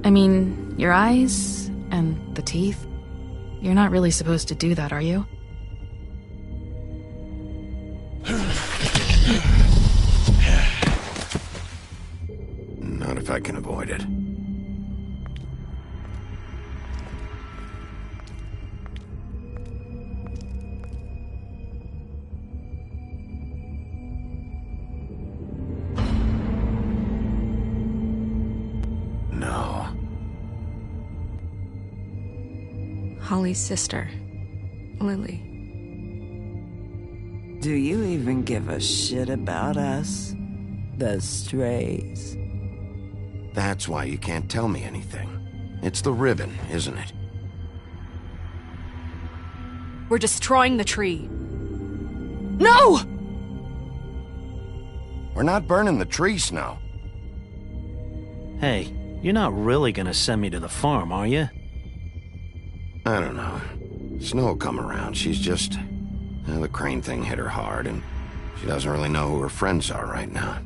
I mean, your eyes and the teeth. You're not really supposed to do that, are you? Not if I can avoid it. No. Holly's sister, Lily. Do you even give a shit about us? The strays. That's why you can't tell me anything. It's the ribbon, isn't it? We're destroying the tree. No! We're not burning the tree, Snow. Hey, you're not really gonna send me to the farm, are you? I don't know. Snow will come around. She's just... the crane thing hit her hard, and she doesn't really know who her friends are right now.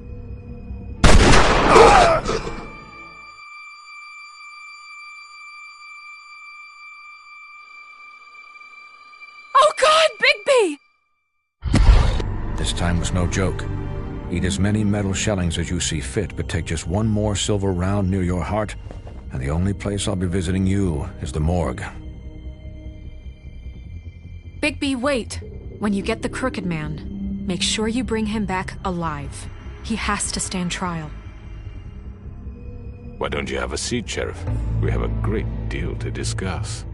Oh God, Bigby! This time was no joke. Eat as many metal shellings as you see fit, but take just one more silver round near your heart, and the only place I'll be visiting you is the morgue. Bigby, wait. When you get the Crooked Man, make sure you bring him back alive. He has to stand trial. Why don't you have a seat, Sheriff? We have a great deal to discuss.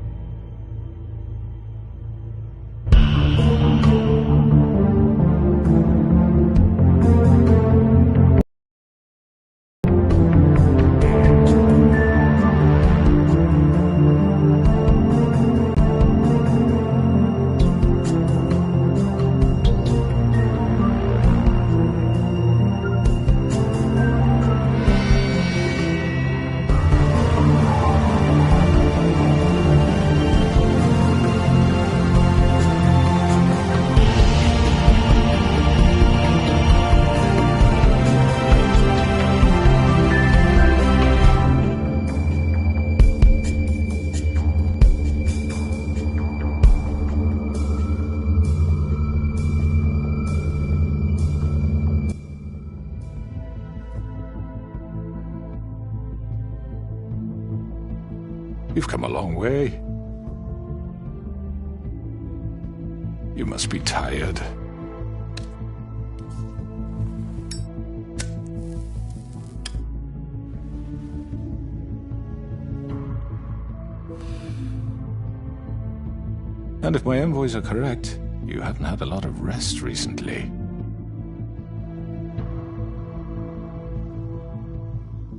You've come a long way. You must be tired. And if my envoys are correct, you haven't had a lot of rest recently.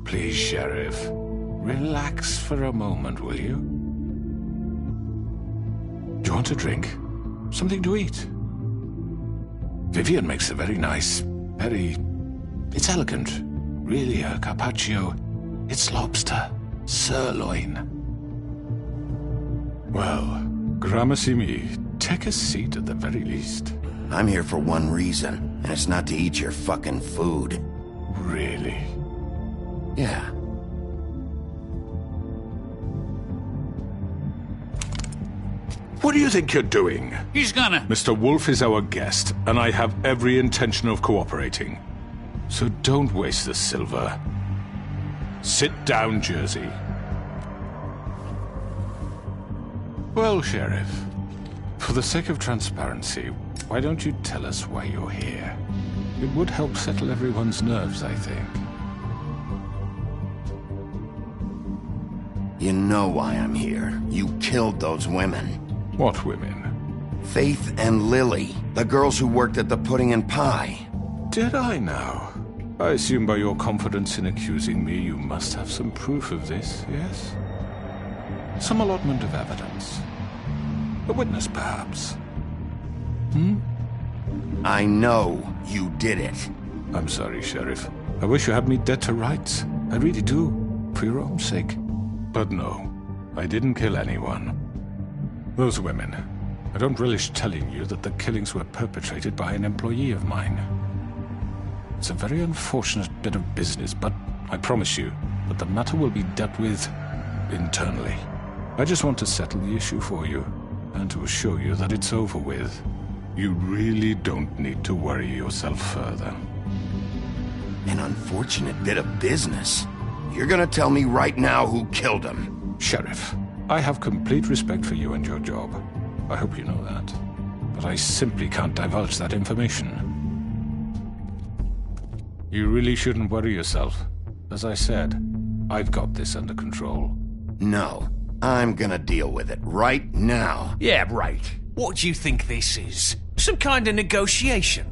Please, Sheriff, relax for a moment, will you? Do you want a drink? Something to eat? Vivian makes a very nice, it's elegant. Really a carpaccio. It's lobster. Sirloin. Well, gramercy me. Take a seat at the very least. I'm here for one reason, and it's not to eat your fucking food. Really? Yeah. What do you think you're doing? He's gonna... Mr. Wolf is our guest, and I have every intention of cooperating. So don't waste the silver. Sit down, Jersey. Well, Sheriff, for the sake of transparency, why don't you tell us why you're here? It would help settle everyone's nerves, I think. You know why I'm here. You killed those women. What women? Faith and Lily, the girls who worked at the Pudding and Pie. Did I now? I assume by your confidence in accusing me, you must have some proof of this, yes? Some allotment of evidence. A witness, perhaps. I know you did it. I'm sorry, Sheriff. I wish you had me dead to rights. I really do. For your own sake. But no, I didn't kill anyone. Those women. I don't relish telling you that the killings were perpetrated by an employee of mine. It's a very unfortunate bit of business, but I promise you that the matter will be dealt with internally. I just want to settle the issue for you, and to assure you that it's over with. You really don't need to worry yourself further. An unfortunate bit of business. You're gonna tell me right now who killed him. Sheriff, I have complete respect for you and your job. I hope you know that. But I simply can't divulge that information. You really shouldn't worry yourself. As I said, I've got this under control. No, I'm gonna deal with it right now. Yeah, right. What do you think this is? Some kind of negotiation?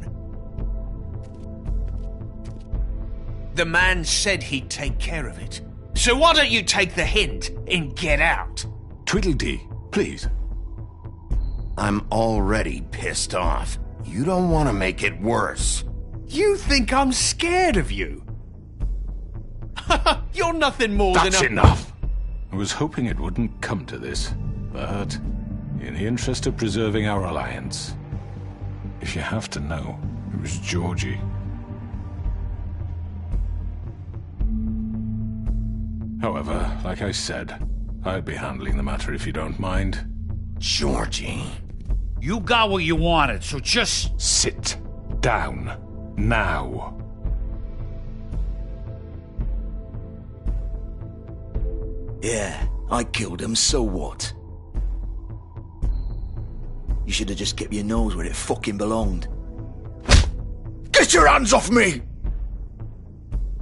The man said he'd take care of it. So why don't you take the hint and get out? Tweedledee, please. I'm already pissed off. You don't want to make it worse. You think I'm scared of you? You're nothing more than a... That's enough! I was hoping it wouldn't come to this, but in the interest of preserving our alliance, if you have to know, it was Georgie. However, like I said, I'd be handling the matter if you don't mind. Georgie. You got what you wanted, so just... Sit down. Now. Yeah, I killed him, so what? You should have just kept your nose where it fucking belonged. Get your hands off me!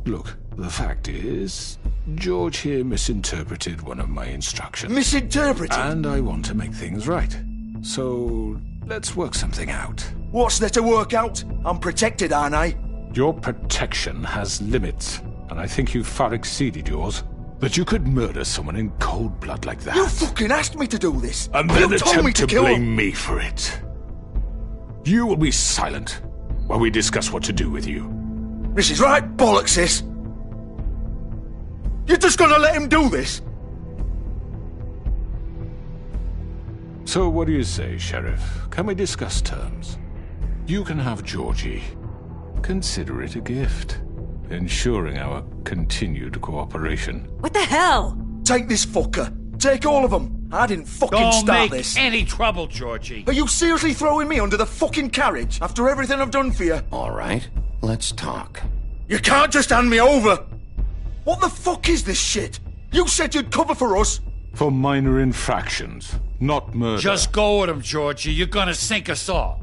Look, the fact is, George here misinterpreted one of my instructions. Misinterpreted? And I want to make things right. So, let's work something out. What's there to work out? I'm protected, aren't I? Your protection has limits, and I think you've far exceeded yours. That you could murder someone in cold blood like that. You fucking asked me to do this! And then you told me attempt to kill blame him. me for it. You will be silent while we discuss what to do with you. This is right bollocks, sis. You're just gonna let him do this? So what do you say, Sheriff? Can we discuss terms? You can have Georgie. Consider it a gift, ensuring our continued cooperation. What the hell? Take this fucker. Take all of them. I didn't fucking Don't start make this. any trouble, Georgie. Are you seriously throwing me under the fucking carriage after everything I've done for you? All right, let's talk. You can't just hand me over. What the fuck is this shit? You said you'd cover for us. For minor infractions, not murder. Just go with him, Georgie. You're gonna sink us all.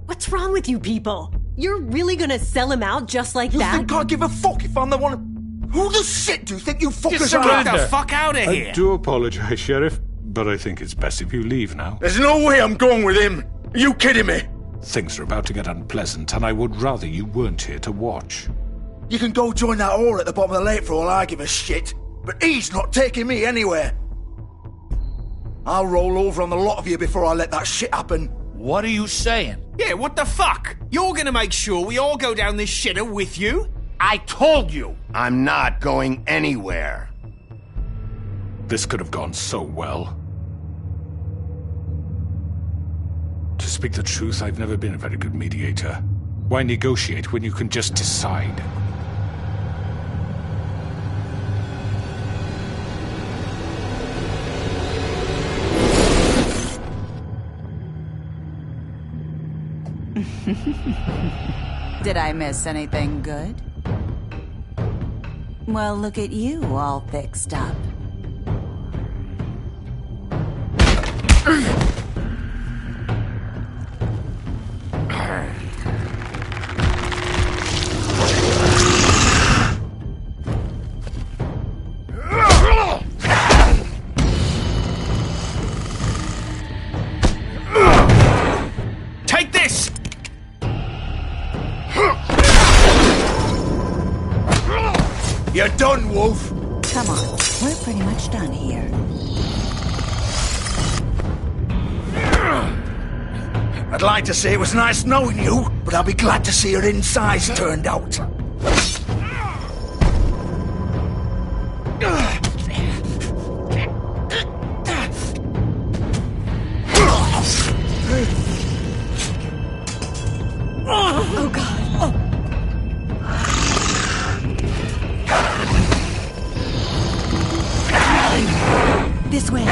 What's wrong with you people? You're really gonna sell him out just like that? You think I give a fuck if I'm the one? Who the shit do you think you fuckers Get are? the fuck out of here! I do apologize, Sheriff, but I think it's best if you leave now. There's no way I'm going with him. Are you kidding me? Things are about to get unpleasant, and I would rather you weren't here to watch. You can go join that whore at the bottom of the lake for all I give a shit. But he's not taking me anywhere. I'll roll over on the lot of you before I let that shit happen. What are you saying? Yeah, what the fuck? You're gonna make sure we all go down this shitter with you? I told you! I'm not going anywhere. This could have gone so well. To speak the truth, I've never been a very good mediator. Why negotiate when you can just decide? Did I miss anything good? Well, look at you, all fixed up. Take this! You're done, Wolf. Come on, we're pretty much done here. I'd like to say it was nice knowing you, but I'll be glad to see your insides turned out. Oh, God. Oh. This way.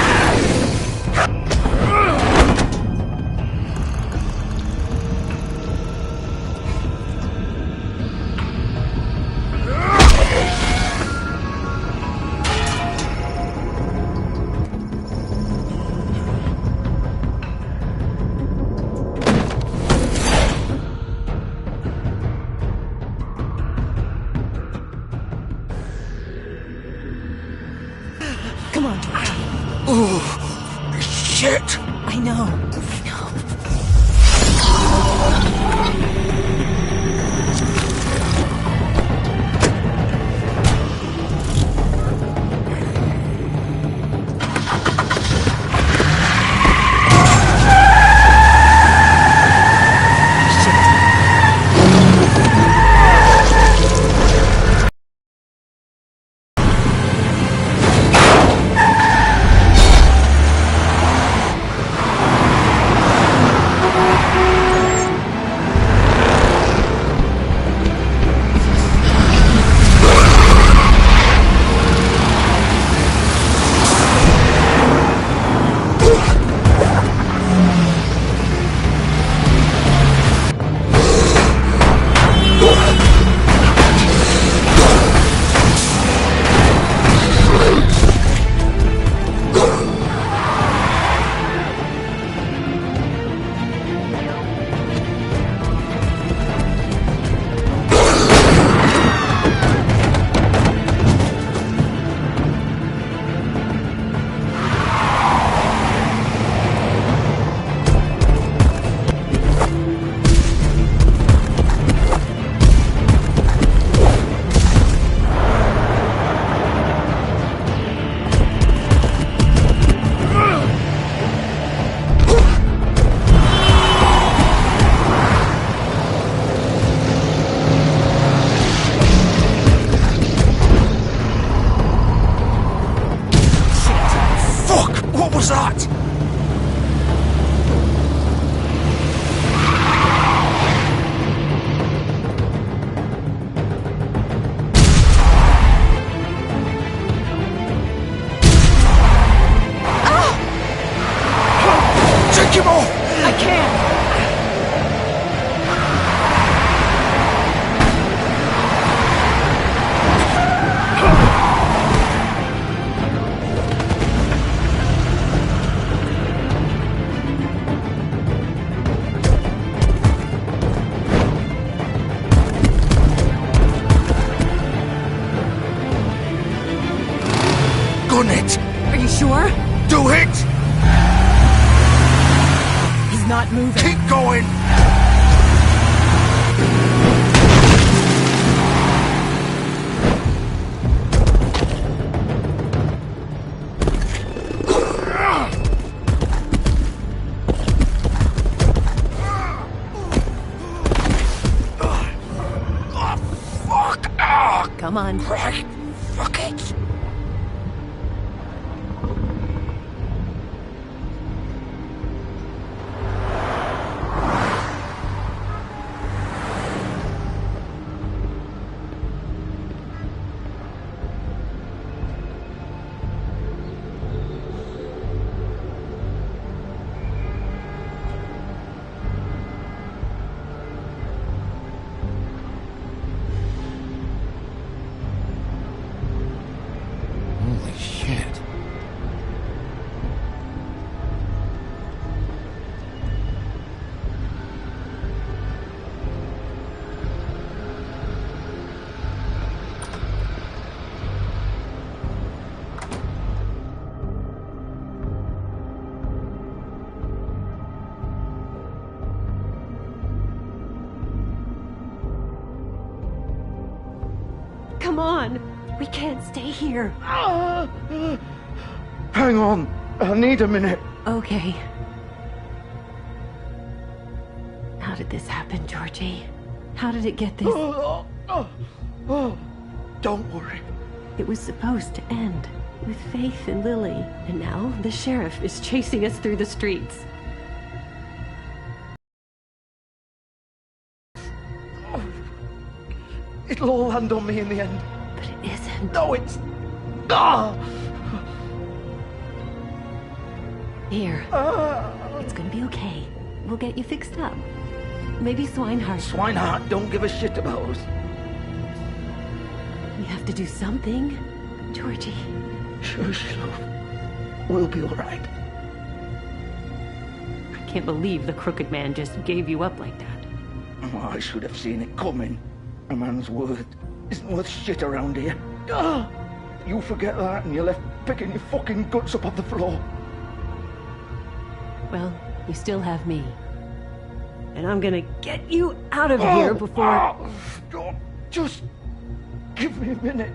Come on. Oh, shit. I know. What was that? Take him off! I can't. done it! Are you sure? Do it! He's not moving. Keep going! Come on. Right. Fuck it. Holy shit. Come on. We can't stay here. Hang on. I need a minute. Okay. How did this happen, Georgie? How did it get this? Don't worry. It was supposed to end with Faith and Lily, and now the sheriff is chasing us through the streets. It'll all land on me in the end. But it isn't. No, it's... Ah! Here. It's gonna be okay. We'll get you fixed up. Maybe Swinehart. Swinehart don't give a shit about us. We have to do something. Georgie. Shush, love. We'll be all right. I can't believe the crooked man just gave you up like that. Oh, I should have seen it coming. A man's word isn't worth shit around here. Ah! You forget that and you're left picking your fucking guts up off the floor. Well, you still have me. And I'm gonna get you out of here before... Oh, just give me a minute.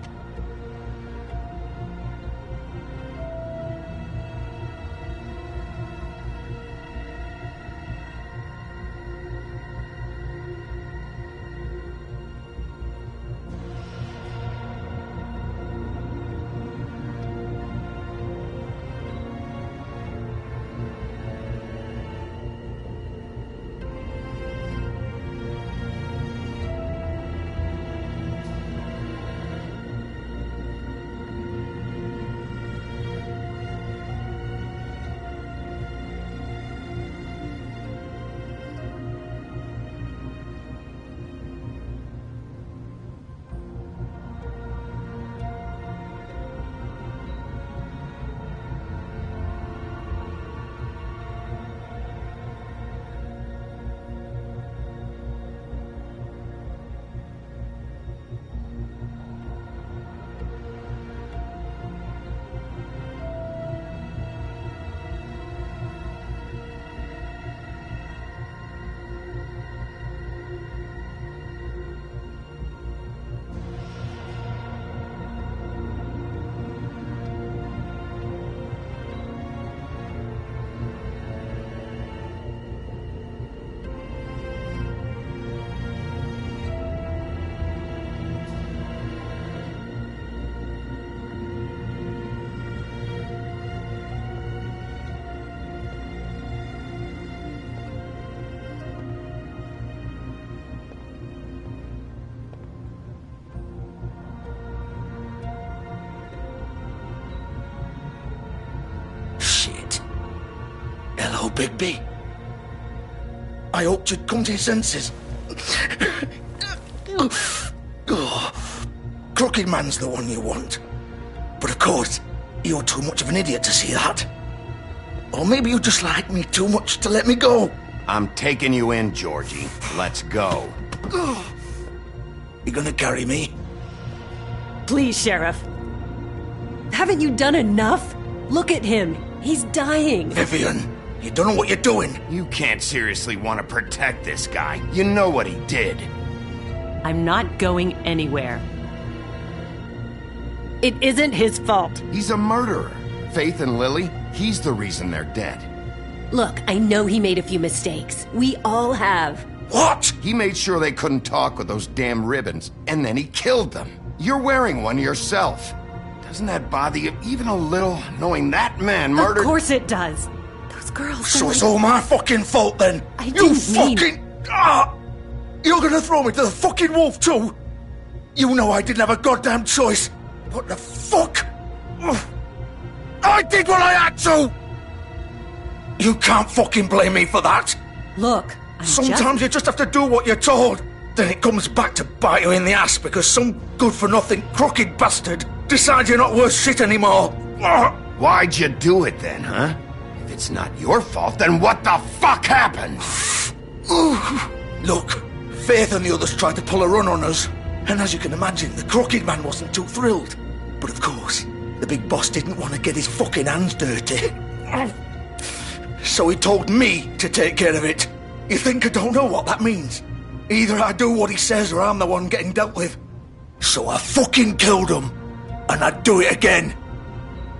Hello, Bigby. I hoped you'd come to your senses. Crooked man's the one you want. But of course, you're too much of an idiot to see that. Or maybe you just like me too much to let me go. I'm taking you in, Georgie. Let's go. You gonna carry me? Please, Sheriff. Haven't you done enough? Look at him. He's dying. Vivian, you don't know what you're doing. You can't seriously want to protect this guy. You know what he did. I'm not going anywhere. It isn't his fault. He's a murderer. Faith and Lily, he's the reason they're dead. Look, I know he made a few mistakes. We all have. What? He made sure they couldn't talk with those damn ribbons, and then he killed them. You're wearing one yourself. Doesn't that bother you even a little, knowing that man murdered... Of course it does. Those girls... So it's all my fucking fault then? I didn't mean... You're gonna throw me to the fucking wolf too? You know I didn't have a goddamn choice. What the fuck? I did what I had to! You can't fucking blame me for that. Look, sometimes you just have to do what you're told. Then it comes back to bite you in the ass because some good-for-nothing crooked bastard decides you're not worth shit anymore. Why'd you do it then, huh? If it's not your fault, then what the fuck happened? Look, Faith and the others tried to pull a run on us. And as you can imagine, the crooked man wasn't too thrilled. But of course, the big boss didn't want to get his fucking hands dirty. So he told me to take care of it. You think I don't know what that means? Either I do what he says or I'm the one getting dealt with. So I fucking killed him. And I'd do it again.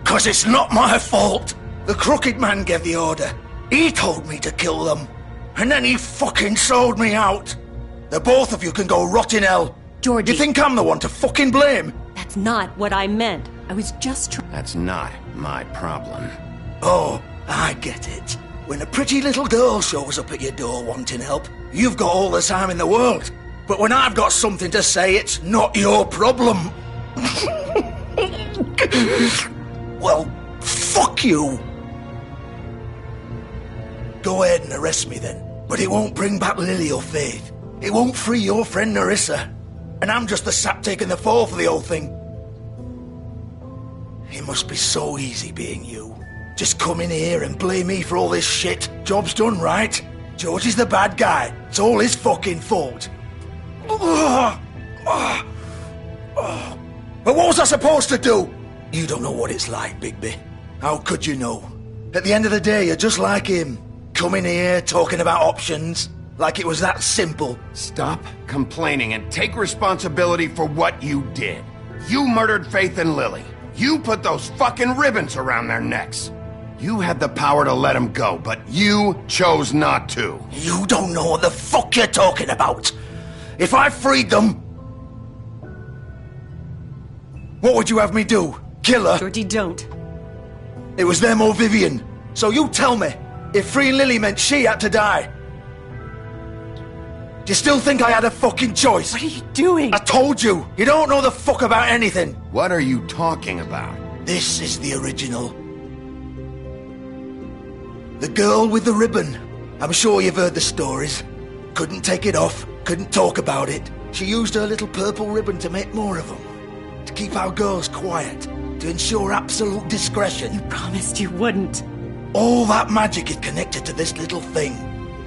'Cause it's not my fault. The crooked man gave the order. He told me to kill them. And then he fucking sold me out. The both of you can go rot in hell. Georgie. You think I'm the one to fucking blame? That's not what I meant. I was just That's not my problem. Oh, I get it. When a pretty little girl shows up at your door wanting help, you've got all the time in the world. But when I've got something to say, it's not your problem. Well, fuck you. Go ahead and arrest me then. But it won't bring back Lily or Faith. It won't free your friend Nerissa. And I'm just the sap taking the fall for the whole thing. It must be so easy being you. Just come in here and blame me for all this shit. Job's done, right? George is the bad guy. It's all his fucking fault. But what was I supposed to do? You don't know what it's like, Bigby. How could you know? At the end of the day, you're just like him. Coming here, talking about options. Like it was that simple. Stop complaining and take responsibility for what you did. You murdered Faith and Lily. You put those fucking ribbons around their necks. You had the power to let them go, but you chose not to. You don't know what the fuck you're talking about. If I freed them... What would you have me do? Kill her? Georgie, don't. It was them or Vivian. So you tell me, if freeing Lily meant she had to die... Do you still think I had a fucking choice? What are you doing? I told you! You don't know the fuck about anything! What are you talking about? This is the original. The girl with the ribbon. I'm sure you've heard the stories. Couldn't take it off, couldn't talk about it. She used her little purple ribbon to make more of them. To keep our girls quiet. To ensure absolute discretion. You promised you wouldn't. All that magic is connected to this little thing.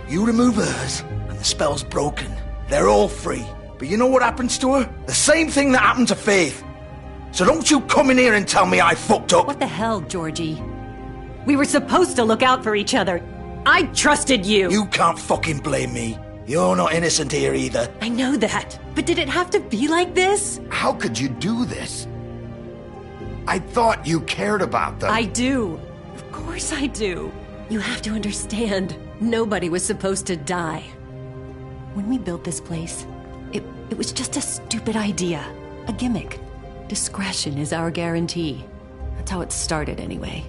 You remove hers, and the spell's broken. They're all free. But you know what happens to her? The same thing that happened to Faith. So don't you come in here and tell me I fucked up. What the hell, Georgie? We were supposed to look out for each other. I trusted you. You can't fucking blame me. You're not innocent here either. I know that. But did it have to be like this? How could you do this? I thought you cared about them. I do. Of course I do. You have to understand. Nobody was supposed to die. When we built this place, it was just a stupid idea. A gimmick. Discretion is our guarantee. That's how it started anyway.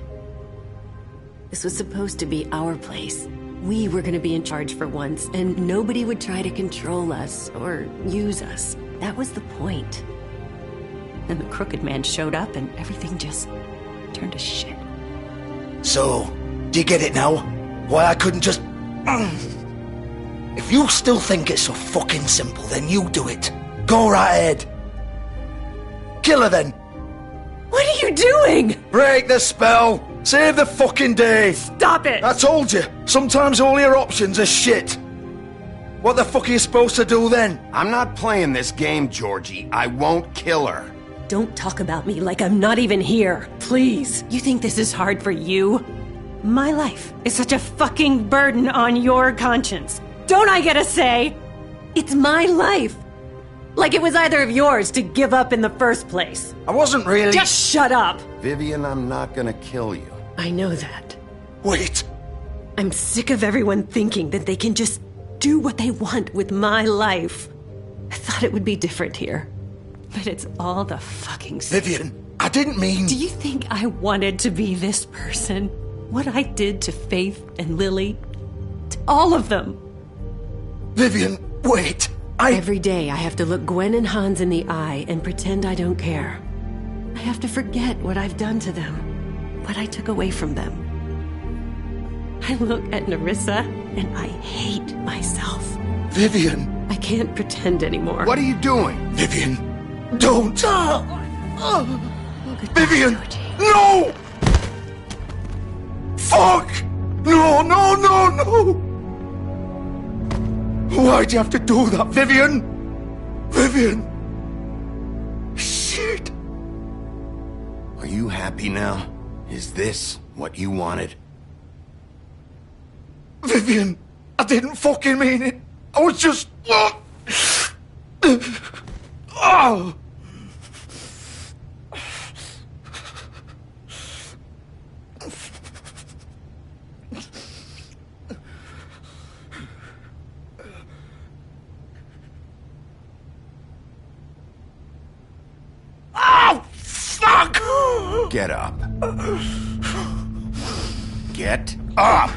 This was supposed to be our place. We were gonna be in charge for once, and nobody would try to control us or use us. That was the point. Then the crooked man showed up and everything just turned to shit. So, do you get it now? Why I couldn't just... If you still think it's so fucking simple, then you do it. Go right ahead. Kill her then. What are you doing? Break the spell. Save the fucking day. Stop it. I told you. Sometimes all your options are shit. What the fuck are you supposed to do then? I'm not playing this game, Georgie. I won't kill her. Don't talk about me like I'm not even here. Please. You think this is hard for you? My life is such a fucking burden on your conscience. Don't I get a say? It's my life. Like it was either of yours to give up in the first place. I wasn't really... Just shut up! Vivian, I'm not gonna kill you. I know that. Wait. I'm sick of everyone thinking that they can just do what they want with my life. I thought it would be different here. But it's all the fucking same. Vivian, I didn't mean... Do you think I wanted to be this person? What I did to Faith and Lily? To all of them? Vivian, wait. Every day I have to look Gwen and Hans in the eye and pretend I don't care. I have to forget what I've done to them. What I took away from them. I look at Nerissa and I hate myself. Vivian. I can't pretend anymore. What are you doing? Vivian, don't. Vivian, no! Fuck! No, no, no, no! Why'd you have to do that, Vivian? Vivian! Shit! Are you happy now? Is this what you wanted? Vivian, I didn't fucking mean it. I was just... Oh! Get up. Get up!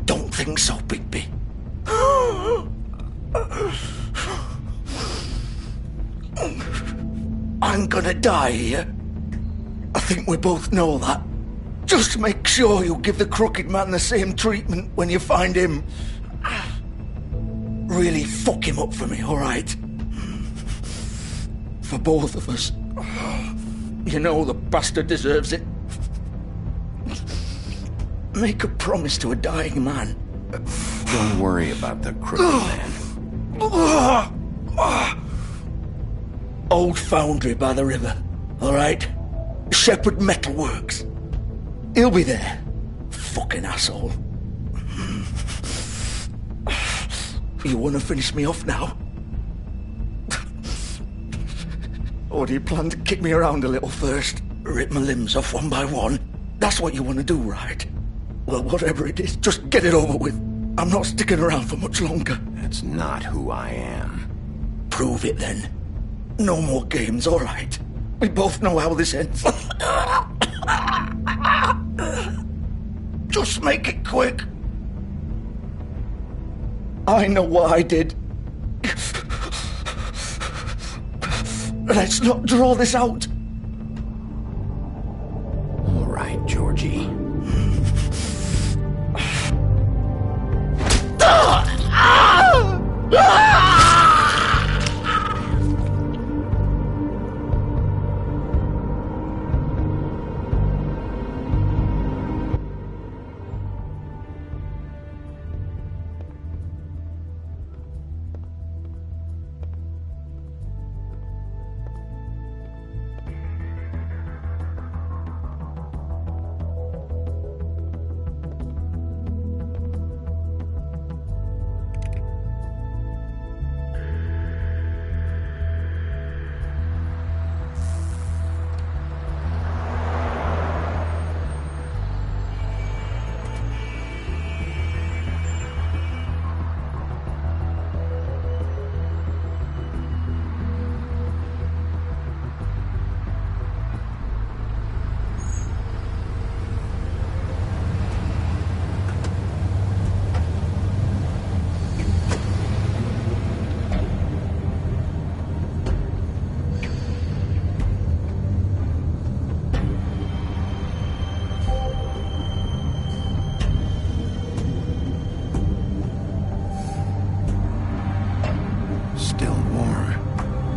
Don't think so, Bigby. I'm gonna die here. I think we both know that. Just make sure you give the crooked man the same treatment when you find him. Really fuck him up for me, alright? For both of us. You know the bastard deserves it. Make a promise to a dying man. Don't worry about the crooked man. Old foundry by the river, alright? Shepherd Metalworks. He'll be there. Fucking asshole. You wanna finish me off now? Or do you plan to kick me around a little first? Rip my limbs off one by one? That's what you want to do, right? Well, whatever it is, just get it over with. I'm not sticking around for much longer. That's not who I am. Prove it, then. No more games, all right? We both know how this ends. Just make it quick. I know what I did. Let's not draw this out. All right, Georgie.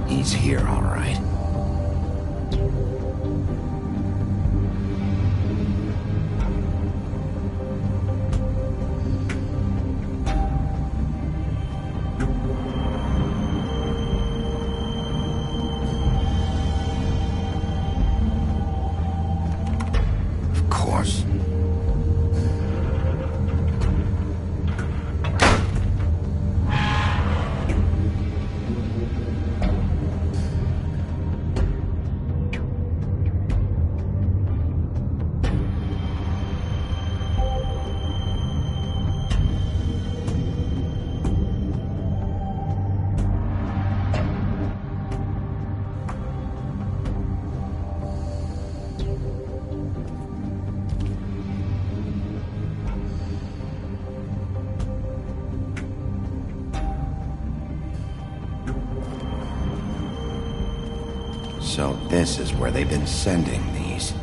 He's here, all right. So this is where they've been sending these.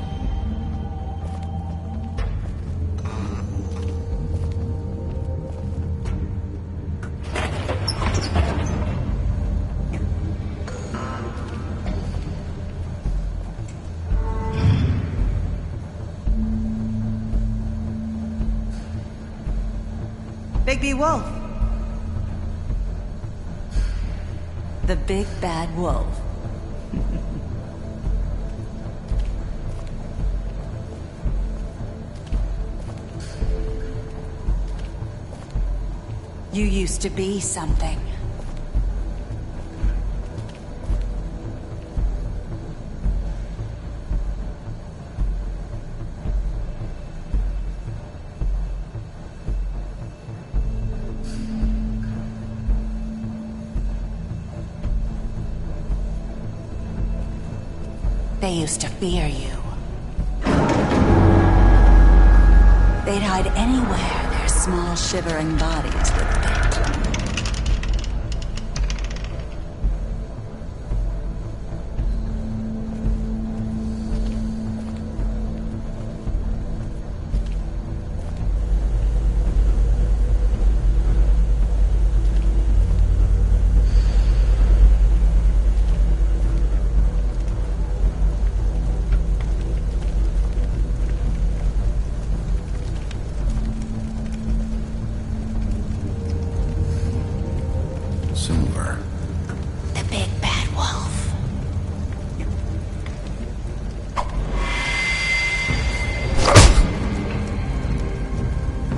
Bigby Wolf. The big bad wolf. You used to be something. They used to fear you. They'd hide anywhere their small, shivering bodies would fit. Silver. The big bad wolf.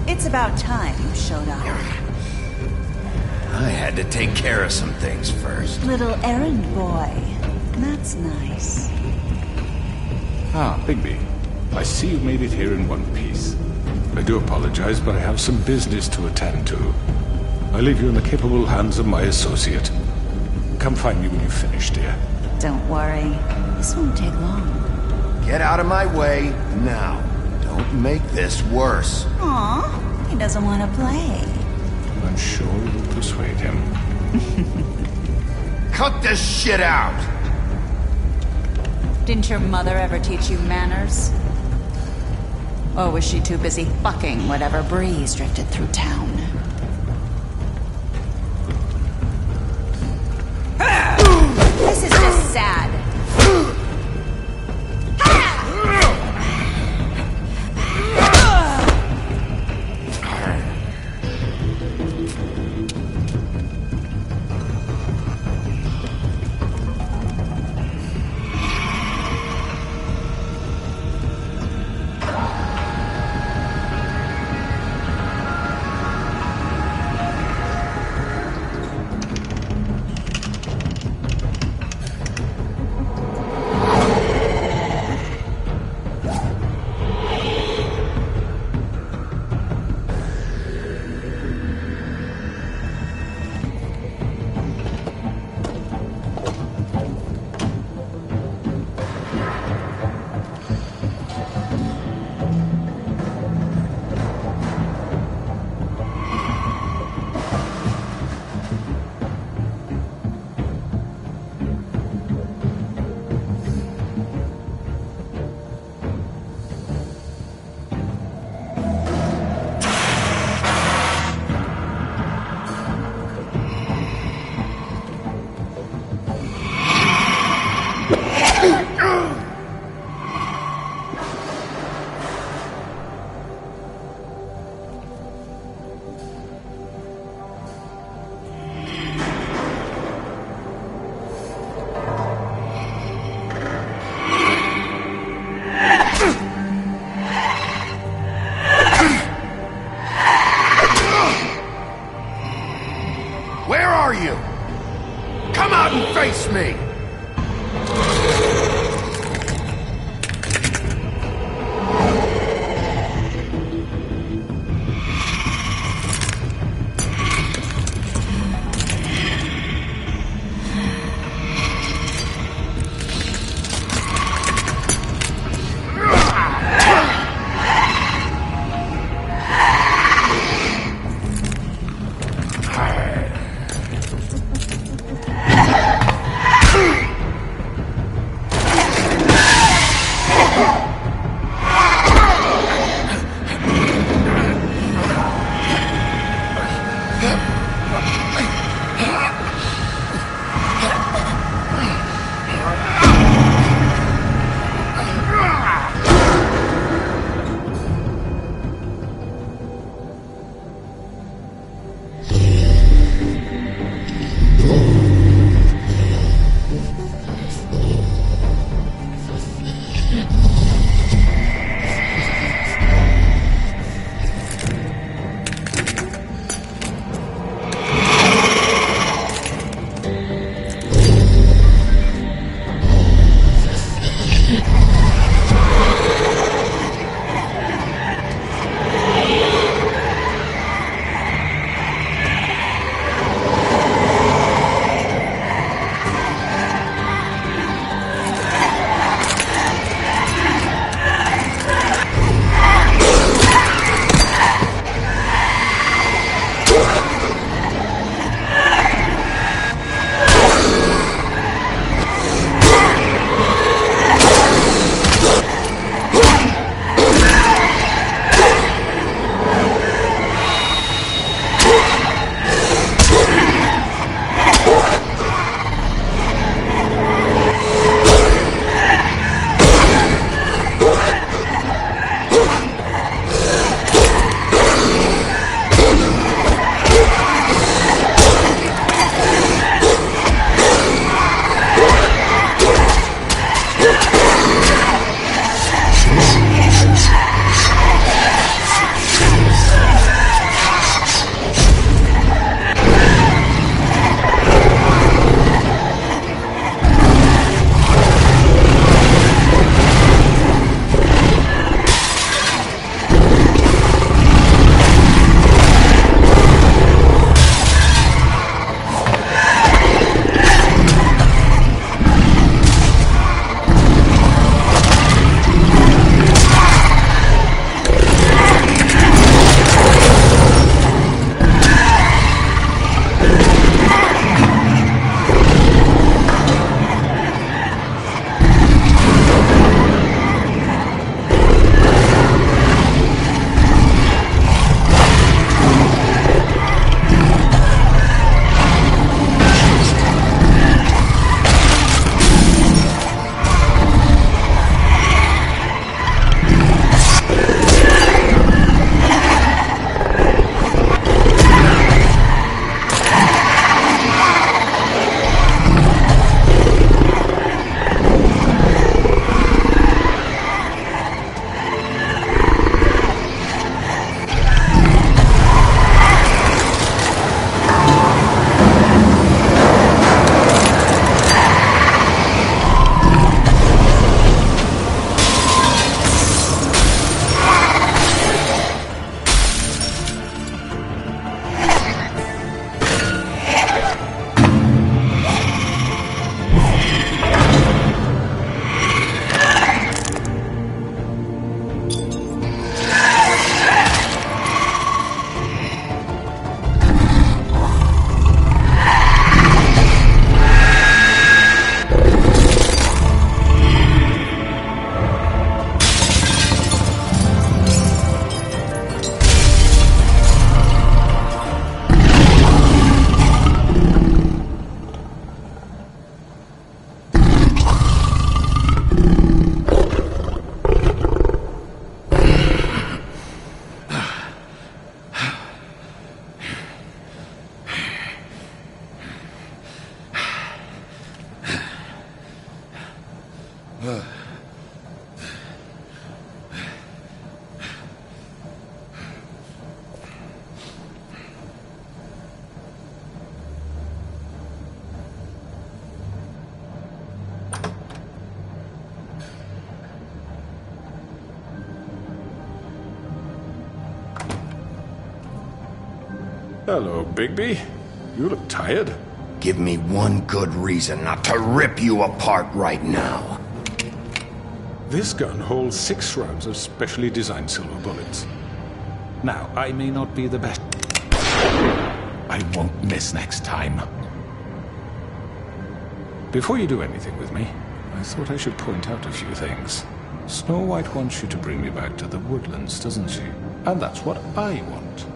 It's about time you showed up. I had to take care of some things first. Little errand boy. That's nice. Ah, Bigby. I see you made it here in one piece. I do apologize, but I have some business to attend to. I leave you in the capable hands of my associate. Come find me when you've finished, dear. Don't worry. This won't take long. Get out of my way now. Don't make this worse. Aw, he doesn't want to play. I'm sure you'll persuade him. Cut this shit out! Didn't your mother ever teach you manners? Or was she too busy fucking whatever breeze drifted through town? This is just sad. Where are you? Come out and face me! Hello, Bigby. You look tired. Give me one good reason not to rip you apart right now. This gun holds 6 rounds of specially designed silver bullets. Now, I may not be the best. I won't miss next time. Before you do anything with me, I thought I should point out a few things. Snow White wants you to bring me back to the woodlands, doesn't she? And that's what I want.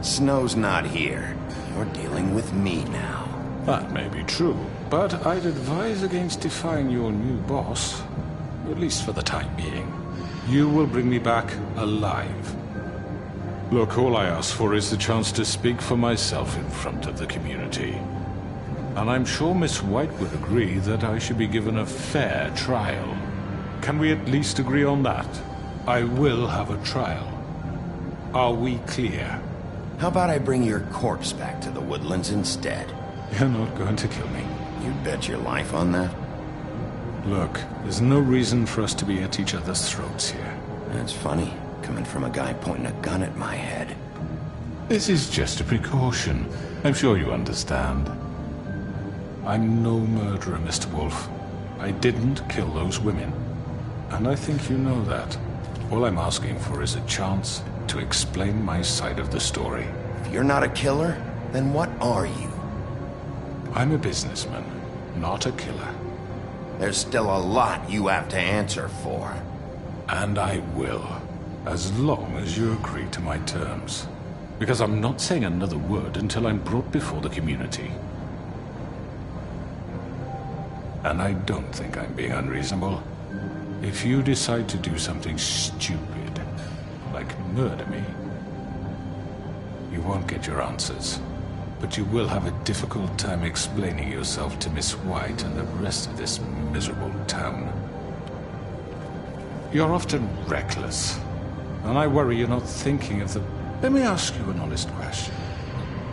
Snow's not here. You're dealing with me now. That may be true, but I'd advise against defying your new boss, at least for the time being. You will bring me back alive. Look, all I ask for is the chance to speak for myself in front of the community. And I'm sure Miss White would agree that I should be given a fair trial. Can we at least agree on that? I will have a trial. Are we clear? How about I bring your corpse back to the woodlands instead? You're not going to kill me. You'd bet your life on that? Look, there's no reason for us to be at each other's throats here. That's funny, coming from a guy pointing a gun at my head. This is just a precaution. I'm sure you understand. I'm no murderer, Mr. Wolf. I didn't kill those women. And I think you know that. All I'm asking for is a chance to explain my side of the story. If you're not a killer, then what are you? I'm a businessman, not a killer. There's still a lot you have to answer for. And I will, as long as you agree to my terms. Because I'm not saying another word until I'm brought before the community. And I don't think I'm being unreasonable. If you decide to do something stupid, like murder me, you won't get your answers. But you will have a difficult time explaining yourself to Miss White and the rest of this miserable town. You're often reckless, and I worry you're not thinking of the... Let me ask you an honest question.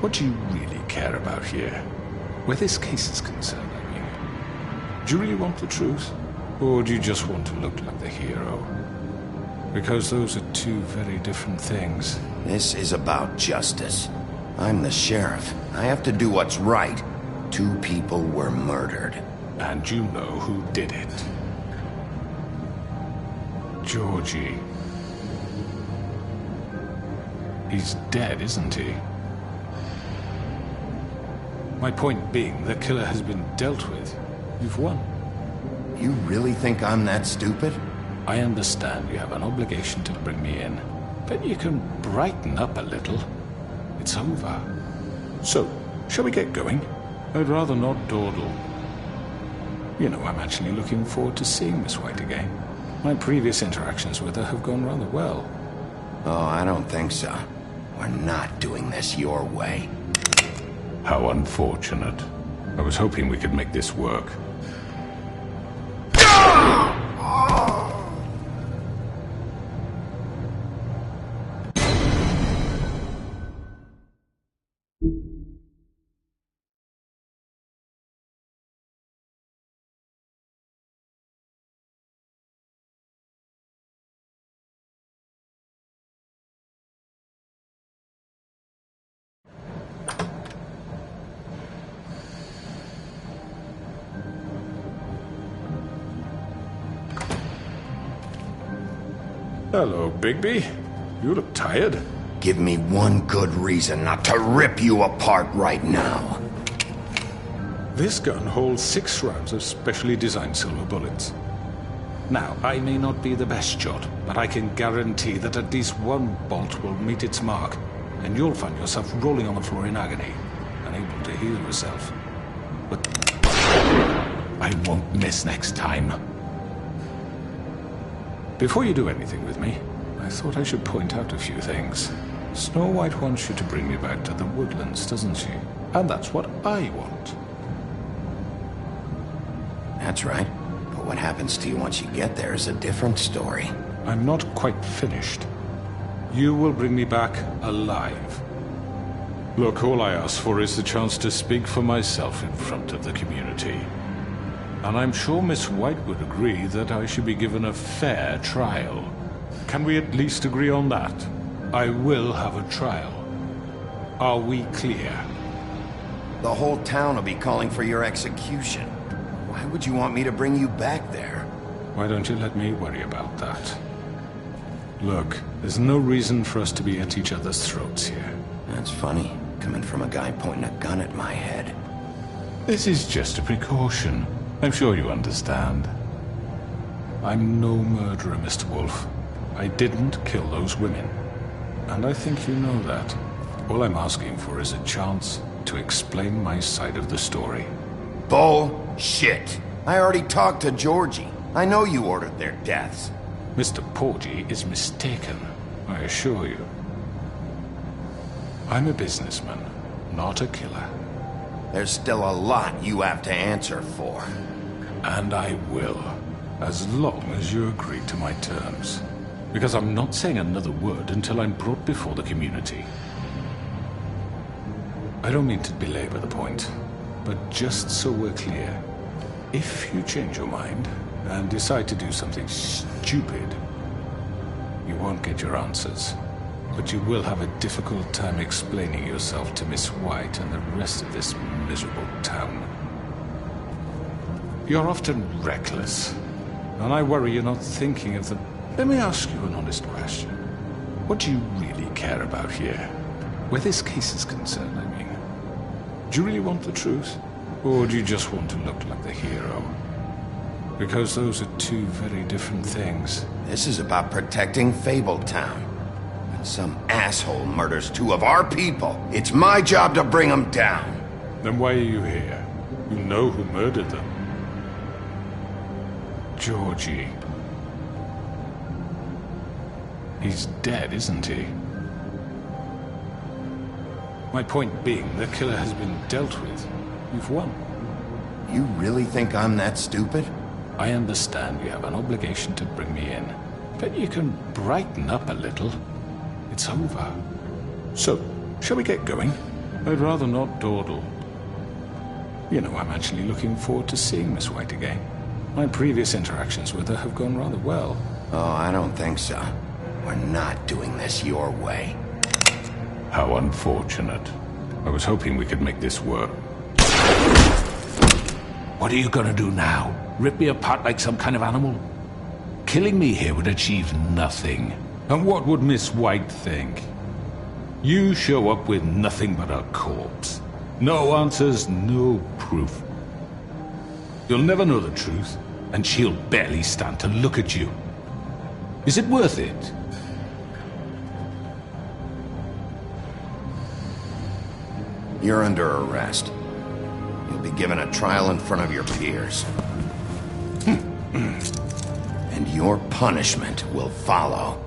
What do you really care about here? Where this case is concerned, I mean. Do you really want the truth? Or do you just want to look like the hero? Because those are two very different things. This is about justice. I'm the sheriff. I have to do what's right. 2 people were murdered. And you know who did it. Georgie. He's dead, isn't he? My point being, the killer has been dealt with. You've won. You really think I'm that stupid? I understand you have an obligation to bring me in, but you can brighten up a little. It's over. So, shall we get going? I'd rather not dawdle. You know, I'm actually looking forward to seeing Miss White again. My previous interactions with her have gone rather well. Oh, I don't think so. We're not doing this your way. How unfortunate. I was hoping we could make this work. Hello, Bigby. You look tired. Give me one good reason not to rip you apart right now. This gun holds 6 rounds of specially designed silver bullets. Now, I may not be the best shot, but I can guarantee that at least one bolt will meet its mark, and you'll find yourself rolling on the floor in agony, unable to heal yourself. But I won't miss next time. Before you do anything with me, I thought I should point out a few things. Snow White wants you to bring me back to the woodlands, doesn't she? And that's what I want. That's right. But what happens to you once you get there is a different story. I'm not quite finished. You will bring me back alive. Look, all I ask for is the chance to speak for myself in front of the community. And I'm sure Miss White would agree that I should be given a fair trial. Can we at least agree on that? I will have a trial. Are we clear? The whole town will be calling for your execution. Why would you want me to bring you back there? Why don't you let me worry about that? Look, there's no reason for us to be at each other's throats here. That's funny, coming from a guy pointing a gun at my head. This is just a precaution. I'm sure you understand. I'm no murderer, Mr. Wolf. I didn't kill those women. And I think you know that. All I'm asking for is a chance to explain my side of the story. Bullshit. I already talked to Georgie. I know you ordered their deaths. Mr. Porgy is mistaken, I assure you. I'm a businessman, not a killer. There's still a lot you have to answer for. And I will, as long as you agree to my terms. Because I'm not saying another word until I'm brought before the community. I don't mean to belabor the point, but just so we're clear, if you change your mind and decide to do something stupid, you won't get your answers. But you will have a difficult time explaining yourself to Miss White and the rest of this miserable town. You're often reckless, and I worry you're not thinking of the... Let me ask you an honest question. What do you really care about here? Where this case is concerned, I mean. Do you really want the truth? Or do you just want to look like the hero? Because those are two very different things. This is about protecting Fabletown. When some asshole murders two of our people, it's my job to bring them down. Then why are you here? You know who murdered them. Georgie. He's dead, isn't he? My point being, the killer has been dealt with. You've won. You really think I'm that stupid? I understand you have an obligation to bring me in, but you can brighten up a little. It's over. So, shall we get going? I'd rather not dawdle. You know, I'm actually looking forward to seeing Miss White again. My previous interactions with her have gone rather well. Oh, I don't think so. We're not doing this your way. How unfortunate. I was hoping we could make this work. What are you gonna do now? Rip me apart like some kind of animal? Killing me here would achieve nothing. And what would Miss White think? You show up with nothing but a corpse. No answers, no proof. You'll never know the truth, and she'll barely stand to look at you. Is it worth it? You're under arrest. You'll be given a trial in front of your peers. And your punishment will follow.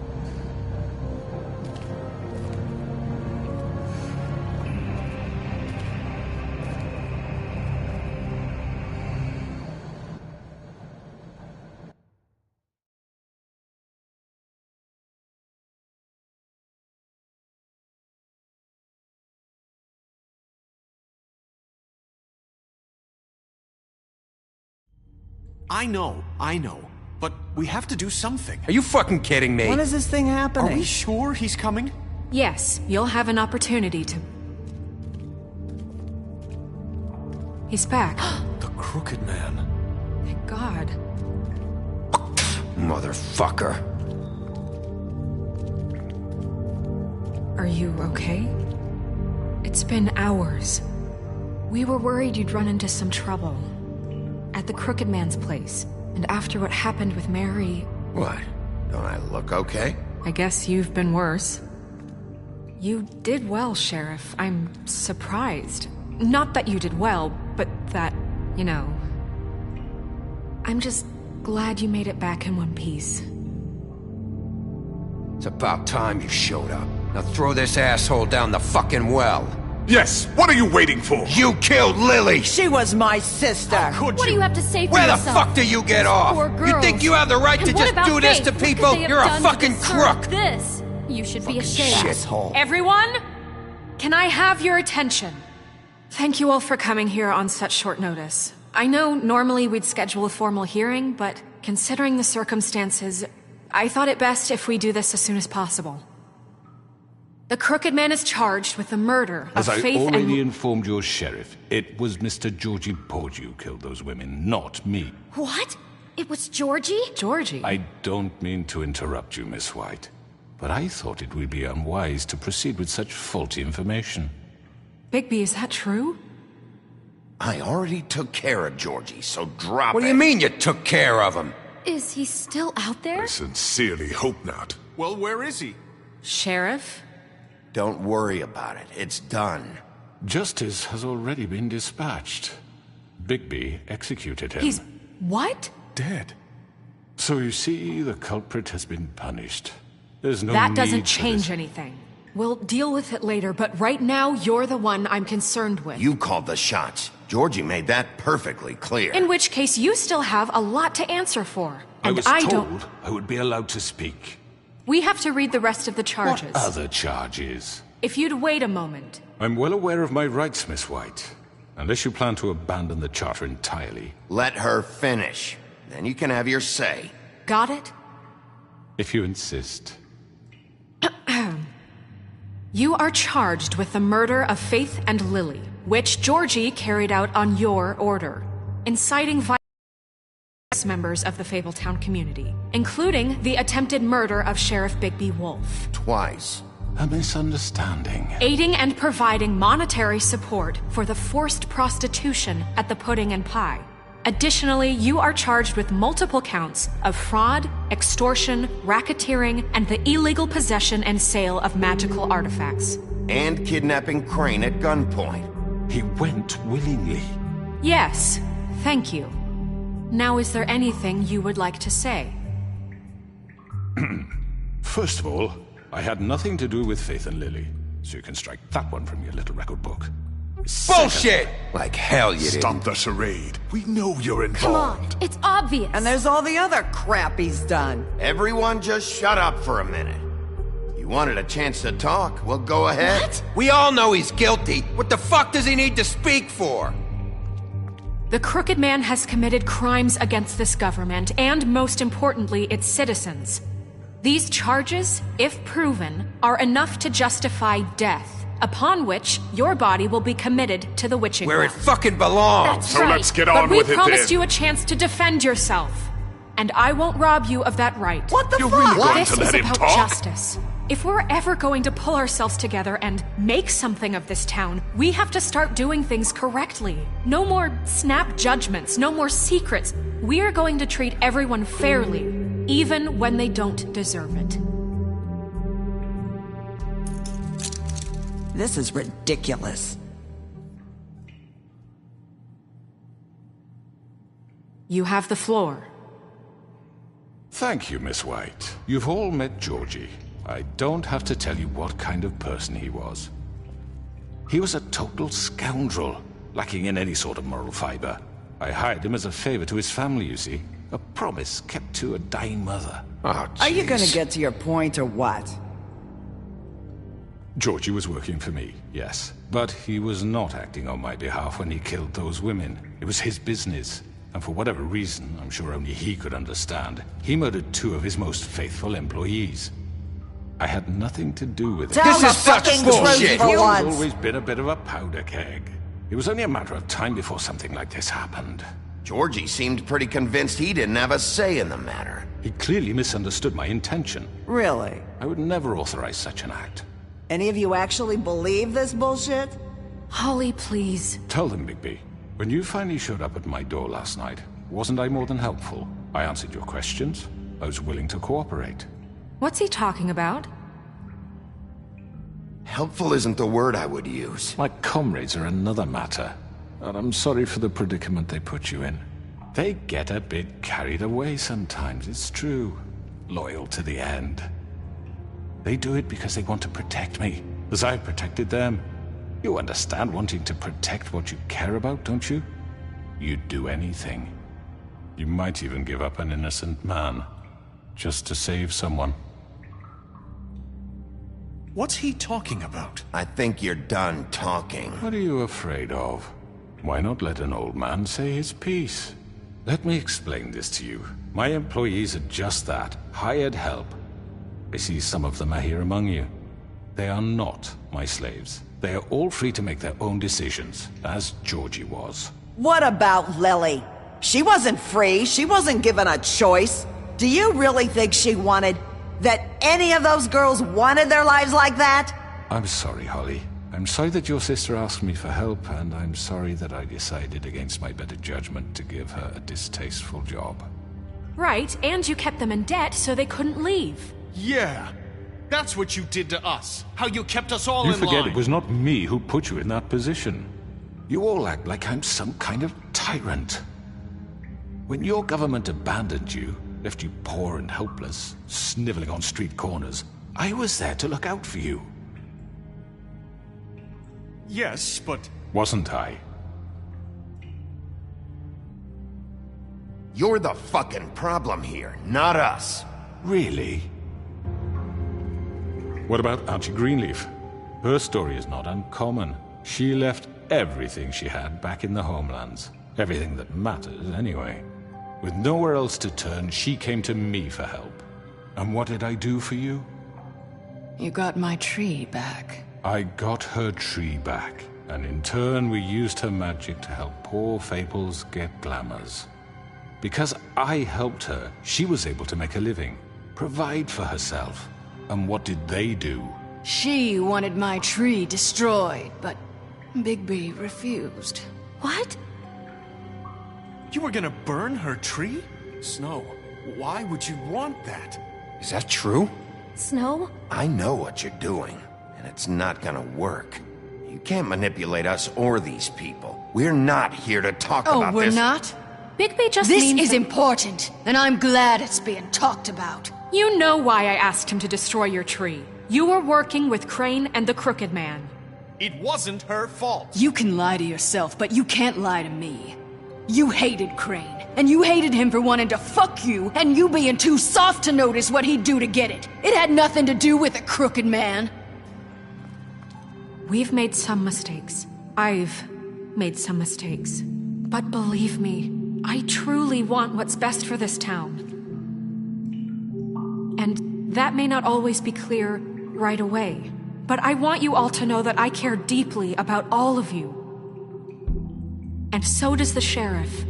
I know. But we have to do something. Are you fucking kidding me? When is this thing happening? Are we sure he's coming? Yes, you'll have an opportunity to... He's back. The Crooked Man. Thank God. Motherfucker. Are you okay? It's been hours. We were worried you'd run into some trouble. At the Crooked Man's place. And after what happened with Mary... What? Don't I look okay? I guess you've been worse. You did well, Sheriff. I'm surprised. Not that you did well, but that, you know... I'm just glad you made it back in one piece. It's about time you showed up. Now throw this asshole down the fucking well. Yes, what are you waiting for? You killed Lily! She was my sister! What do you have to say for Where yourself? the fuck do you get off? Poor You girls. think you have the right And to what just about do this Faith? to What could people? they have You're a done to fucking deserve crook! This. You should be ashamed. Shithole. Everyone? Can I have your attention? Thank you all for coming here on such short notice. I know normally we'd schedule a formal hearing, but considering the circumstances, I thought it best if we do this as soon as possible. The Crooked Man is charged with the murder of As I Faith already and... informed your sheriff, it was Mr. Georgie Porgy who killed those women, not me. What? It was Georgie? Georgie? I don't mean to interrupt you, Miss White, but I thought it would be unwise to proceed with such faulty information. Bigby, is that true? I already took care of Georgie, so drop it. What do you mean you took care of him? Is he still out there? I sincerely hope not. Well, where is he? Sheriff? Don't worry about it. It's done. Justice has already been dispatched. Bigby executed him. He's... what? Dead. So you see, the culprit has been punished. There's no That need doesn't for change this. anything. We'll deal with it later, but right now, you're the one I'm concerned with. You called the shots. Georgie made that perfectly clear. In which case, you still have a lot to answer for. I And was I told don't... I would be allowed to speak. We have to read the rest of the charges. What other charges? If you'd wait a moment. I'm well aware of my rights, Miss White. Unless you plan to abandon the charter entirely. Let her finish. Then you can have your say. Got it? If you insist. You are charged with the murder of Faith and Lily, which Georgie carried out on your order, inciting violence against members of the Fabletown community, including the attempted murder of Sheriff Bigby Wolf. Twice. A misunderstanding. Aiding and providing monetary support for the forced prostitution at the Pudding and Pie. Additionally, you are charged with multiple counts of fraud, extortion, racketeering, and the illegal possession and sale of magical artifacts. And kidnapping Crane at gunpoint. He went willingly. Yes, thank you. Now, is there anything you would like to say? First of all, I had nothing to do with Faith and Lily, so you can strike that one from your little record book. Bullshit! Like hell you didn't. Stop the charade. We know you're Come on, involved. it's obvious. And there's all the other crap he's done. Everyone just shut up for a minute. You wanted a chance to talk, well, go ahead. What? We all know he's guilty. What the fuck does he need to speak for? The Crooked Man has committed crimes against this government, and most importantly, its citizens. These charges, if proven, are enough to justify death, upon which your body will be committed to the witching Where it well. fucking belongs. That's So right. let's get on But with we it promised then. you a chance to defend yourself, and I won't rob you of that right. What the You're fuck? really going This to is let him about talk? justice. If we're ever going to pull ourselves together and make something of this town, we have to start doing things correctly. No more snap judgments, no more secrets. We are going to treat everyone fairly, even when they don't deserve it. This is ridiculous. You have the floor. Thank you, Miss White. You've all met Georgie. I don't have to tell you what kind of person he was. He was a total scoundrel, lacking in any sort of moral fiber. I hired him as a favor to his family, you see. A promise kept to a dying mother. Oh, Are you gonna jeez. get to your point or what? Georgie was working for me, yes. But he was not acting on my behalf when he killed those women. It was his business. And for whatever reason, I'm sure only he could understand, he murdered 2 of his most faithful employees. I had nothing to do with it. Tell This the is such fucking bullshit. truth for He's once. always been a bit of a powder keg. It was only a matter of time before something like this happened. Georgie seemed pretty convinced he didn't have a say in the matter. He clearly misunderstood my intention. Really? I would never authorize such an act. Any of you actually believe this bullshit? Holly, please. Tell them, Bigby. When you finally showed up at my door last night, wasn't I more than helpful? I answered your questions. I was willing to cooperate. What's he talking about? Helpful isn't the word I would use. My comrades are another matter. And I'm sorry for the predicament they put you in. They get a bit carried away sometimes, it's true. Loyal to the end. They do it because they want to protect me, as I protected them. You understand wanting to protect what you care about, don't you? You'd do anything. You might even give up an innocent man, just to save someone. What's he talking about? I think you're done talking. What are you afraid of? Why not let an old man say his piece? Let me explain this to you. My employees are just that, hired help. I see some of them are here among you. They are not my slaves. They are all free to make their own decisions, as Georgie was. What about Lily? She wasn't free. She wasn't given a choice. Do you really think she wanted... that any of those girls wanted their lives like that? I'm sorry, Holly. I'm sorry that your sister asked me for help, and I'm sorry that I decided against my better judgment to give her a distasteful job. Right, and you kept them in debt so they couldn't leave. Yeah. That's what you did to us. How you kept us all in line. You forget it was not me who put you in that position. You all act like I'm some kind of tyrant. When your government abandoned you, left you poor and helpless, sniveling on street corners, I was there to look out for you. Yes, but... Wasn't I? You're the fucking problem here, not us. Really? What about Auntie Greenleaf? Her story is not uncommon. She left everything she had back in the homelands. Everything that matters, anyway. With nowhere else to turn, she came to me for help. And what did I do for you? You got my tree back. I got her tree back, and in turn we used her magic to help poor Fables get glamours. Because I helped her, she was able to make a living, provide for herself. And what did they do? She wanted my tree destroyed, but Bigby refused. What? You were gonna burn her tree? Snow, why would you want that? Is that true? Snow? I know what you're doing, and it's not gonna work. You can't manipulate us or these people. We're not here to talk about this. Oh, we're not? Bigby just This means is that... important, and I'm glad it's being talked about. You know why I asked him to destroy your tree. You were working with Crane and the Crooked Man. It wasn't her fault. You can lie to yourself, but you can't lie to me. You hated Crane, and you hated him for wanting to fuck you, and you being too soft to notice what he'd do to get it. It had nothing to do with the Crooked Man. We've made some mistakes. I've made some mistakes. But believe me, I truly want what's best for this town. And that may not always be clear right away. But I want you all to know that I care deeply about all of you. And so does the sheriff.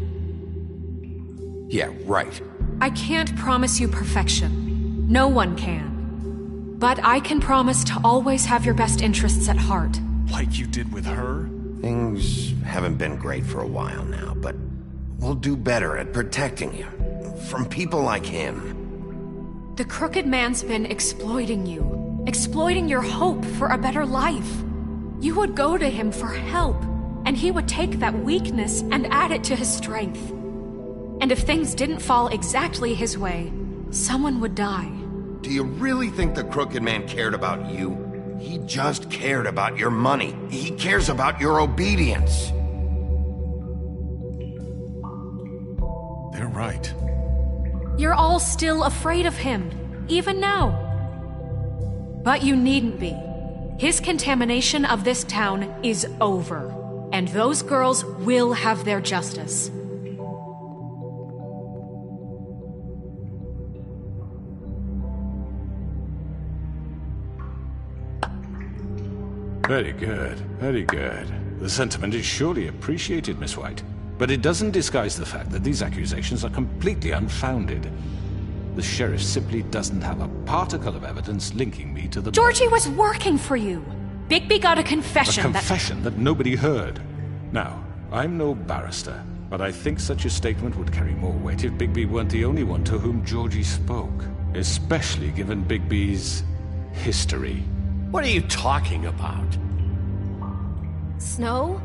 Yeah, right. I can't promise you perfection. No one can. But I can promise to always have your best interests at heart. Like you did with her? Things haven't been great for a while now, but we'll do better at protecting you. From people like him. The Crooked Man's been exploiting you. Exploiting your hope for a better life. You would go to him for help, and he would take that weakness and add it to his strength. And if things didn't fall exactly his way, someone would die. Do you really think the Crooked Man cared about you? He just cared about your money. He cares about your obedience. They're right. You're all still afraid of him, even now. But you needn't be. His contamination of this town is over, and those girls will have their justice. Very good, very good. The sentiment is surely appreciated, Miss White. But it doesn't disguise the fact that these accusations are completely unfounded. The sheriff simply doesn't have a particle of evidence linking me to the... Georgie was working for you. Bigby got a confession A confession that nobody heard. Now, I'm no barrister, but I think such a statement would carry more weight if Bigby weren't the only one to whom Georgie spoke. Especially given Bigby's history. What are you talking about? Snow?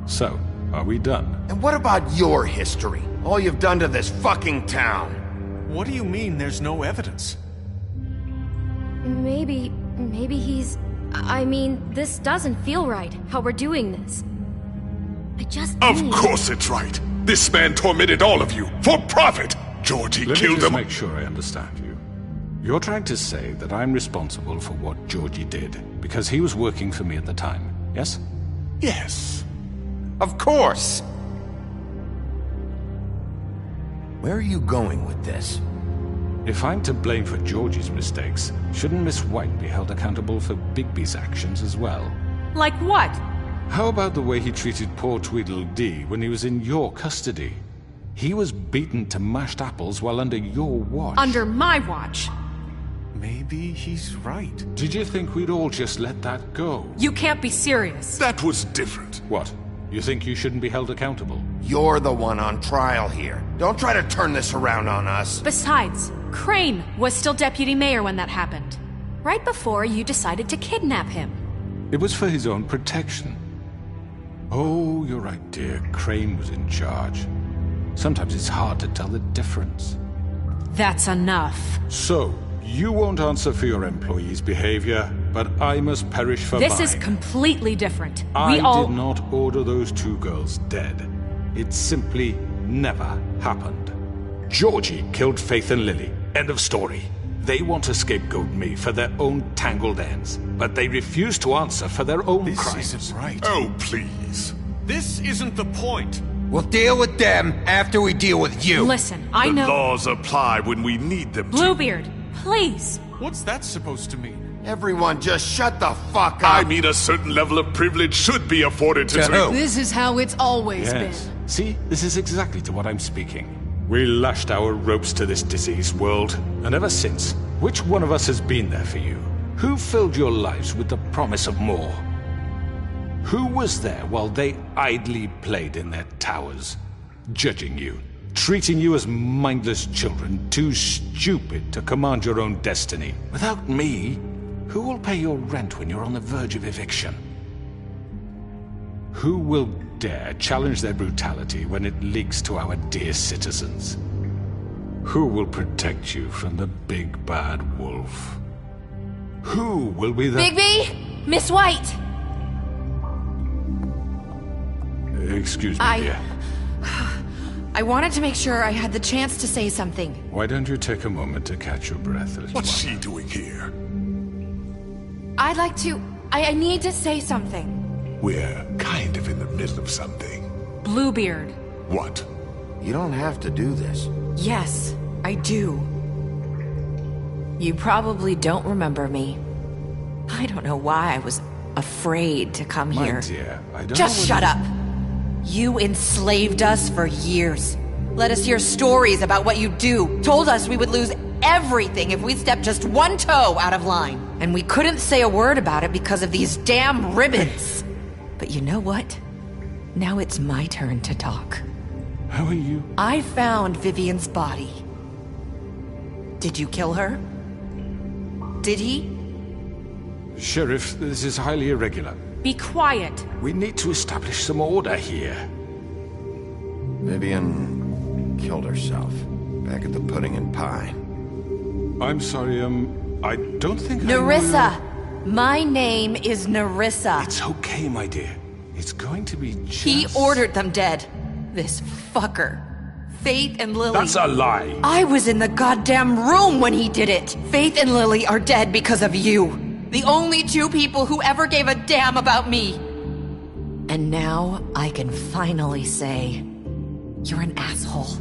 So, are we done? And what about your history? All you've done to this fucking town? What do you mean there's no evidence? Maybe he's... I mean, this doesn't feel right, how we're doing this. I just Of course it's right. This man tormented all of you, for profit! Georgie Let killed me just them. make sure I understand you. You're trying to say that I'm responsible for what Georgie did, because he was working for me at the time, yes? Yes. Of course! Where are you going with this? If I'm to blame for Georgie's mistakes, shouldn't Miss White be held accountable for Bigby's actions as well? Like what? How about the way he treated poor Tweedledee when he was in your custody? He was beaten to mashed apples while under your watch. Under my watch? Maybe he's right. Did you think we'd all just let that go? You can't be serious. That was different. What? You think you shouldn't be held accountable? You're the one on trial here. Don't try to turn this around on us. Besides, Crane was still deputy mayor when that happened. Right before you decided to kidnap him. It was for his own protection. Oh, you're right, dear. Crane was in charge. Sometimes it's hard to tell the difference. That's enough. So, you won't answer for your employees' behavior, but I must perish for mine. This is completely different. I did not order those two girls dead. It simply never happened. Georgie killed Faith and Lily. End of story. They want to scapegoat me for their own tangled ends, but they refuse to answer for their own crimes. This isn't right. Oh, please. This isn't the point. We'll deal with them after we deal with you. Listen, I know... The laws apply when we need them to. Bluebeard, please. What's that supposed to mean? Everyone just shut the fuck up. I mean, a certain level of privilege should be afforded to... This is how it's always been. See, this is exactly to what I'm speaking. We lashed our ropes to this diseased world, and ever since, which one of us has been there for you? Who filled your lives with the promise of more? Who was there while they idly played in their towers, judging you, treating you as mindless children, too stupid to command your own destiny? Without me, who will pay your rent when you're on the verge of eviction? Who will dare challenge their brutality when it leaks to our dear citizens? Who will protect you from the big bad wolf? Who will be the... Bigby! Miss White! Excuse me, dear. I wanted to make sure I had the chance to say something. Why don't you take a moment to catch your breath? What's she doing here? I'd like to... I need to say something. We're kind of in the middle of something. Bluebeard. What? You don't have to do this. Yes, I do. You probably don't remember me. I don't know why I was afraid to come here. My dear, I don't Just shut up! You enslaved us for years. Let us hear stories about what you do. Told us we would lose everything if we stepped just one toe out of line. And we couldn't say a word about it because of these damn ribbons. But you know what? Now it's my turn to talk. How are you? I found Vivian's body. Did you kill her? Did he? Sheriff, this is highly irregular. Be quiet. We need to establish some order here. Vivian killed herself back at the Pudding and Pie. I'm sorry, I don't think Nerissa! My name is Nerissa. It's okay, my dear. It's going to be just... He ordered them dead. This fucker. Faith and Lily... That's a lie! I was in the goddamn room when he did it! Faith and Lily are dead because of you. The only two people who ever gave a damn about me. And now I can finally say, you're an asshole.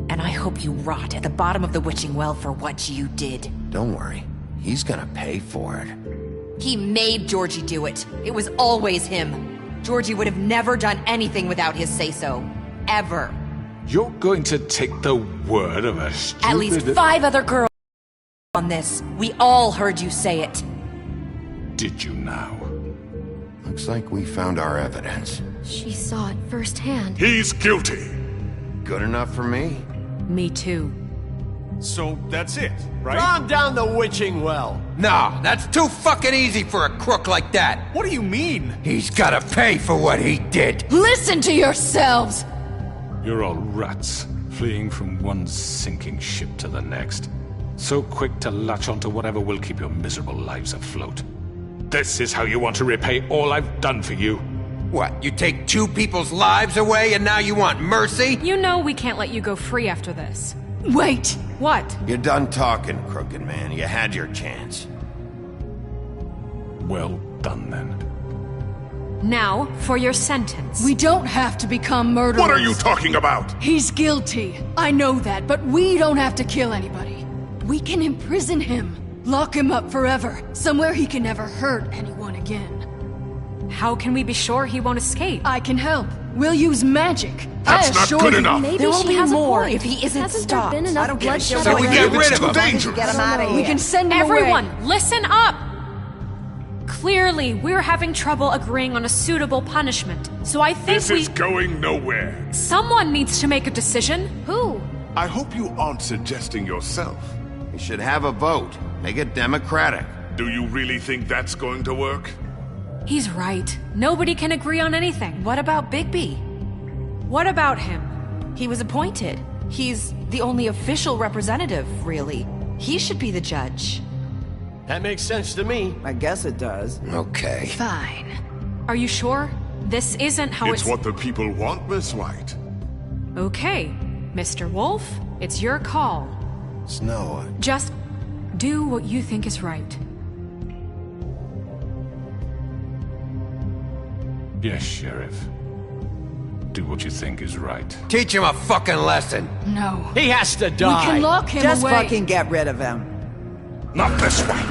And I hope you rot at the bottom of the witching well for what you did. Don't worry. He's gonna pay for it. He made Georgie do it. It was always him. Georgie would have never done anything without his say-so. Ever. You're going to take the word of a stupid... At least 5 other girls on this. We all heard you say it. Did you now? Looks like we found our evidence. She saw it firsthand. He's guilty. Good enough for me? Me too. So that's it, right? Calm down the witching well. No, that's too fucking easy for a crook like that. What do you mean? He's gotta pay for what he did. Listen to yourselves! You're all rats, fleeing from one sinking ship to the next. So quick to latch onto whatever will keep your miserable lives afloat. This is how you want to repay all I've done for you. What, you take 2 people's lives away and now you want mercy? You know we can't let you go free after this. Wait! What? You're done talking, crooked man. You had your chance. Well done, then. Now, for your sentence. We don't have to become murderers. What are you talking about? He's guilty. I know that, but we don't have to kill anybody. We can imprison him. Lock him up forever. Somewhere he can never hurt anyone again. How can we be sure he won't escape? I can help. We'll use magic. That's not good enough. Maybe There will she be has more a point. if he isn't Hasn't stopped. there been enough bloodshed So we get already? rid of him. Dangerous. Get him out of here. We can send him Everyone, away. listen up! Clearly, we're having trouble agreeing on a suitable punishment. So I think This is going nowhere. someone needs to make a decision. Who? I hope you aren't suggesting yourself. We should have a vote. Make it democratic. Do you really think that's going to work? He's right. Nobody can agree on anything. What about Bigby? What about him? He was appointed. He's the only official representative, really. He should be the judge. That makes sense to me. I guess it does. Okay. Fine. Are you sure? This isn't how It's what the people want, Miss White. Okay, Mr. Wolf, it's your call. Snow, Just do what you think is right. Yes, Sheriff. Do what you think is right. Teach him a fucking lesson. No. He has to We die. can lock him Just away. fucking get rid of him. Not this way.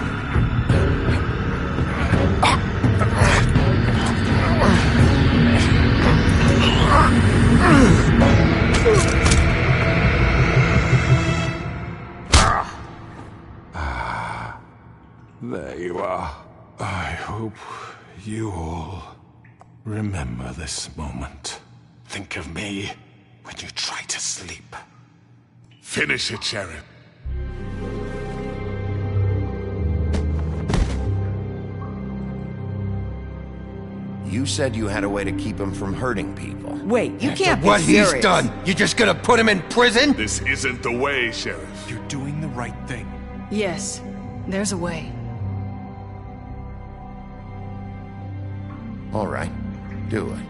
There you are. I hope you all remember this moment. Think of me when you try to sleep. Finish it, Sheriff. you said you had a way to keep him from hurting people. Wait, you After can't be what serious. he's done, you're just gonna put him in prison? This isn't the way, Sheriff. You're doing the right thing. Yes, there's a way. All right, do it.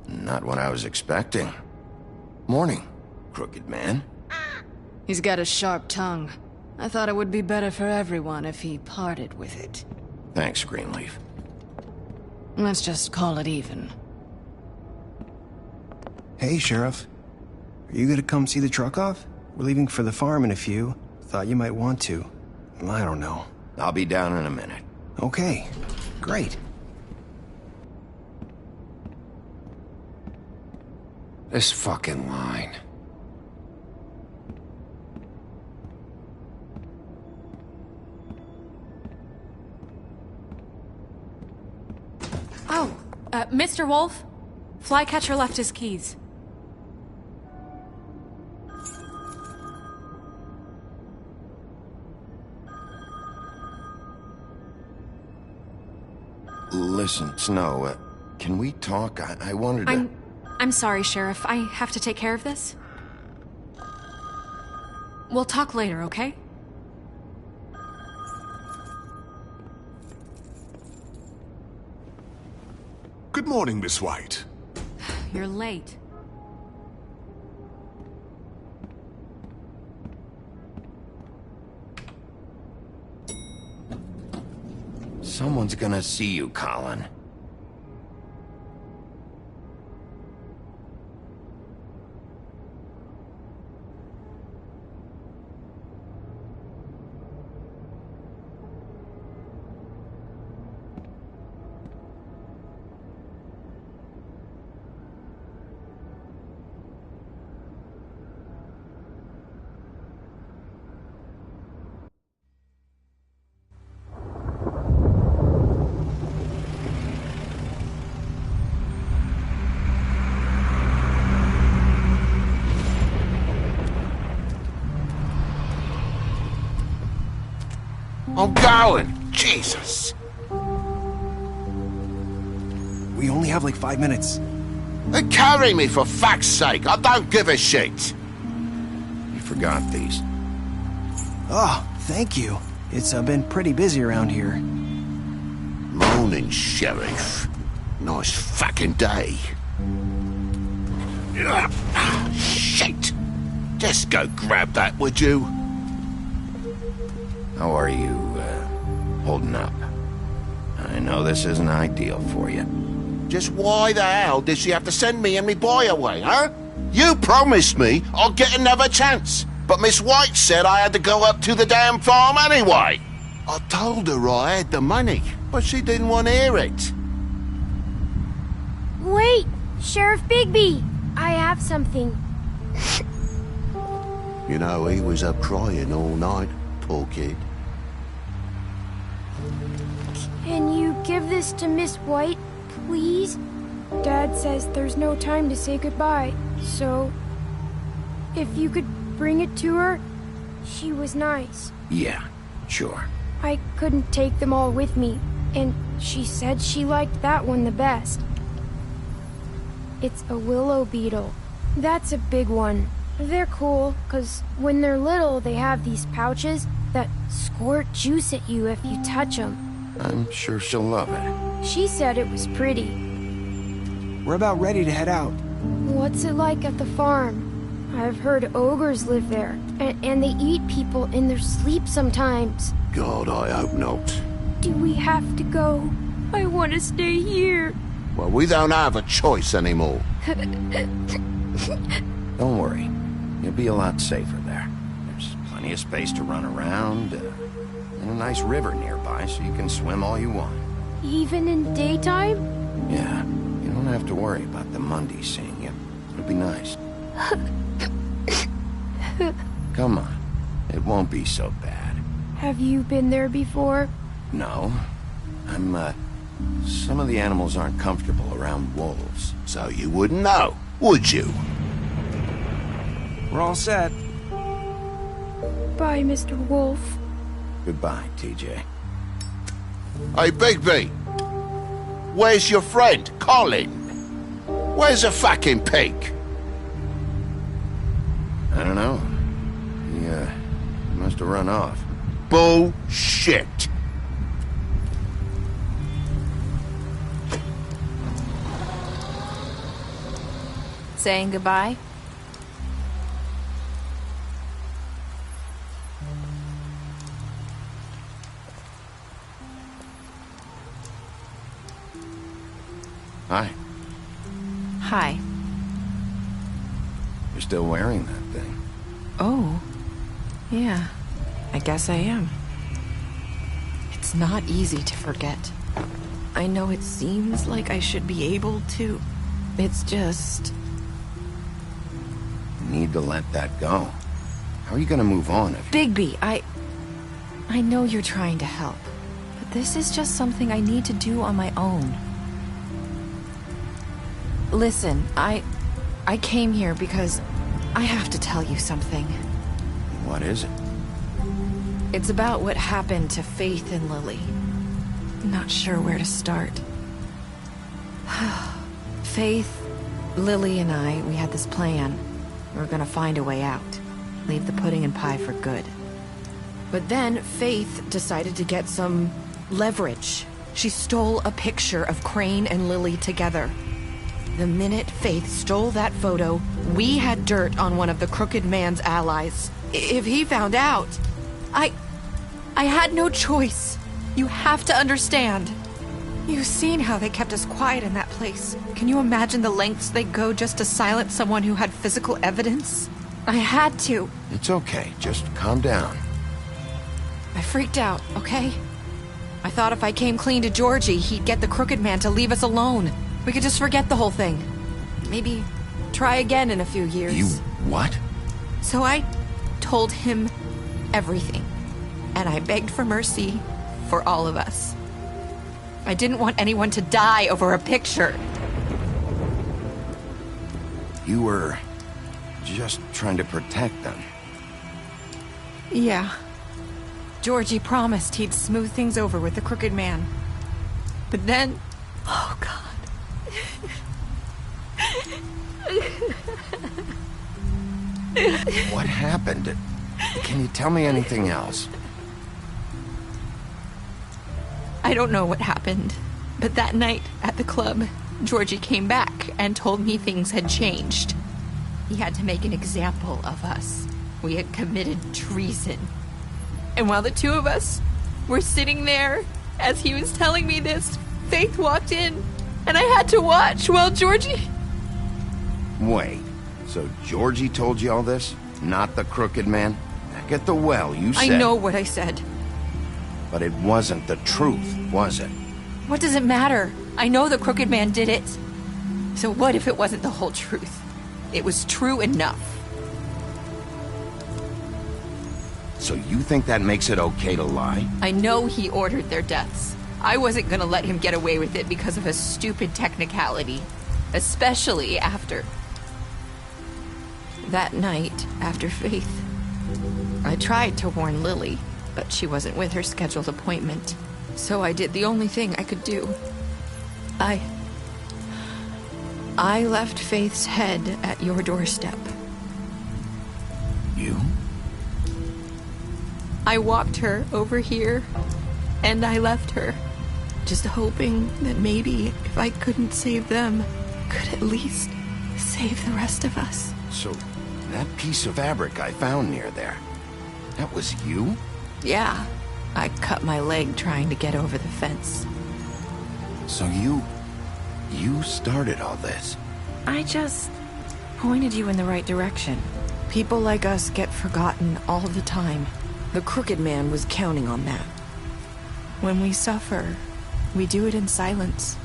Not what I was expecting. Morning, crooked man. He's got a sharp tongue. I thought it would be better for everyone if he parted with it. Thanks, Greenleaf. Let's just call it even. Hey, Sheriff. Are you gonna come see the truck off? We're leaving for the farm in a few. Thought you might want to. I don't know. I'll be down in a minute. Okay, great. This fucking line. Oh, Mr. Wolf? Flycatcher left his keys. Listen, Snow, can we talk? I wanted to... I'm sorry, Sheriff. I have to take care of this. We'll talk later, okay? Good morning, Miss White. You're late. Someone's gonna see you, Colin. Oh, darling! Jesus! We only have like 5 minutes. Carry me, for fuck's sake. I don't give a shit. You forgot these. Oh, thank you. It's been pretty busy around here. Morning, Sheriff. Nice fucking day. Shit! Just go grab that, would you? How are you, holding up? I know this isn't ideal for you. Just why the hell did she have to send me and me boy away, huh? You promised me I'll get another chance, but Miss White said I had to go up to the damn farm anyway. I told her I had the money, but she didn't want to hear it. Wait, Sheriff Bigby, I have something. You know, he was up crying all night, poor kid. Can you give this to Miss White, please? Dad says there's no time to say goodbye, so if you could bring it to her, she was nice. Yeah, sure. I couldn't take them all with me, and she said she liked that one the best. It's a willow beetle. That's a big one. They're cool, 'cause when they're little, they have these pouches that squirt juice at you if you touch them. I'm sure she'll love it. She said it was pretty. We're about ready to head out. What's it like at the farm? I've heard ogres live there, and they eat people in their sleep sometimes. God, I hope not. Do we have to go? I want to stay here. Well, we don't have a choice anymore. Don't worry. You'll be a lot safer there. There's plenty of space to run around, and a nice river nearby so you can swim all you want. Even in daytime? Yeah, you don't have to worry about the Mundies seeing you. It'll be nice. Come on. It won't be so bad. Have you been there before? No. Some of the animals aren't comfortable around wolves. So you wouldn't know, would you? We're all set. Bye, Mr. Wolf. Goodbye, TJ. Hey, Bigby! Where's your friend, Colin? Where's the fucking pig? I don't know. He must have run off. Bullshit! Saying goodbye? Hi. Hi. You're still wearing that thing. Oh. Yeah. I guess I am. It's not easy to forget. I know it seems like I should be able to. It's just... You need to let that go. How are you gonna move on if... Bigby, I know you're trying to help, but this is just something I need to do on my own. Listen, I came here because I have to tell you something. What is it? It's about what happened to Faith and Lily. Not sure where to start. Faith, Lily, and I, we had this plan. We were gonna find a way out. Leave the pudding and pie for good. But then Faith decided to get some leverage. She stole a picture of Crane and Lily together. The minute Faith stole that photo, we had dirt on one of the crooked man's allies. If he found out, I had no choice. You have to understand. You've seen how they kept us quiet in that place. Can you imagine the lengths they'd go just to silence someone who had physical evidence? I had to. It's okay. Just calm down. I freaked out, okay? I thought if I came clean to Georgie, he'd get the crooked man to leave us alone. We could just forget the whole thing. Maybe try again in a few years. You what? So I told him everything. And I begged for mercy for all of us. I didn't want anyone to die over a picture. You were just trying to protect them. Yeah. Georgie promised he'd smooth things over with the crooked man. But then... Oh, God. What happened? Can you tell me anything else? I don't know what happened, but that night at the club, Georgie came back and told me things had changed. He had to make an example of us. We had committed treason. And while the two of us were sitting there, as he was telling me this, Faith walked in, and I had to watch while Georgie... Wait, so Georgie told you all this? Not the crooked man? Back at the well, you said... I know what I said. But it wasn't the truth, was it? What does it matter? I know the crooked man did it. So what if it wasn't the whole truth? It was true enough. So you think that makes it okay to lie? I know he ordered their deaths. I wasn't gonna let him get away with it because of a stupid technicality. Especially after... that night, after Faith. I tried to warn Lily, but she wasn't with her scheduled appointment. So I did the only thing I could do. I left Faith's head at your doorstep. You? I walked her over here, and I left her. Just hoping that maybe if I couldn't save them, could at least save the rest of us. So, that piece of fabric I found near there, that was you? Yeah, I cut my leg trying to get over the fence. So you started all this? I just pointed you in the right direction. People like us get forgotten all the time. The crooked man was counting on that. When we suffer, we do it in silence,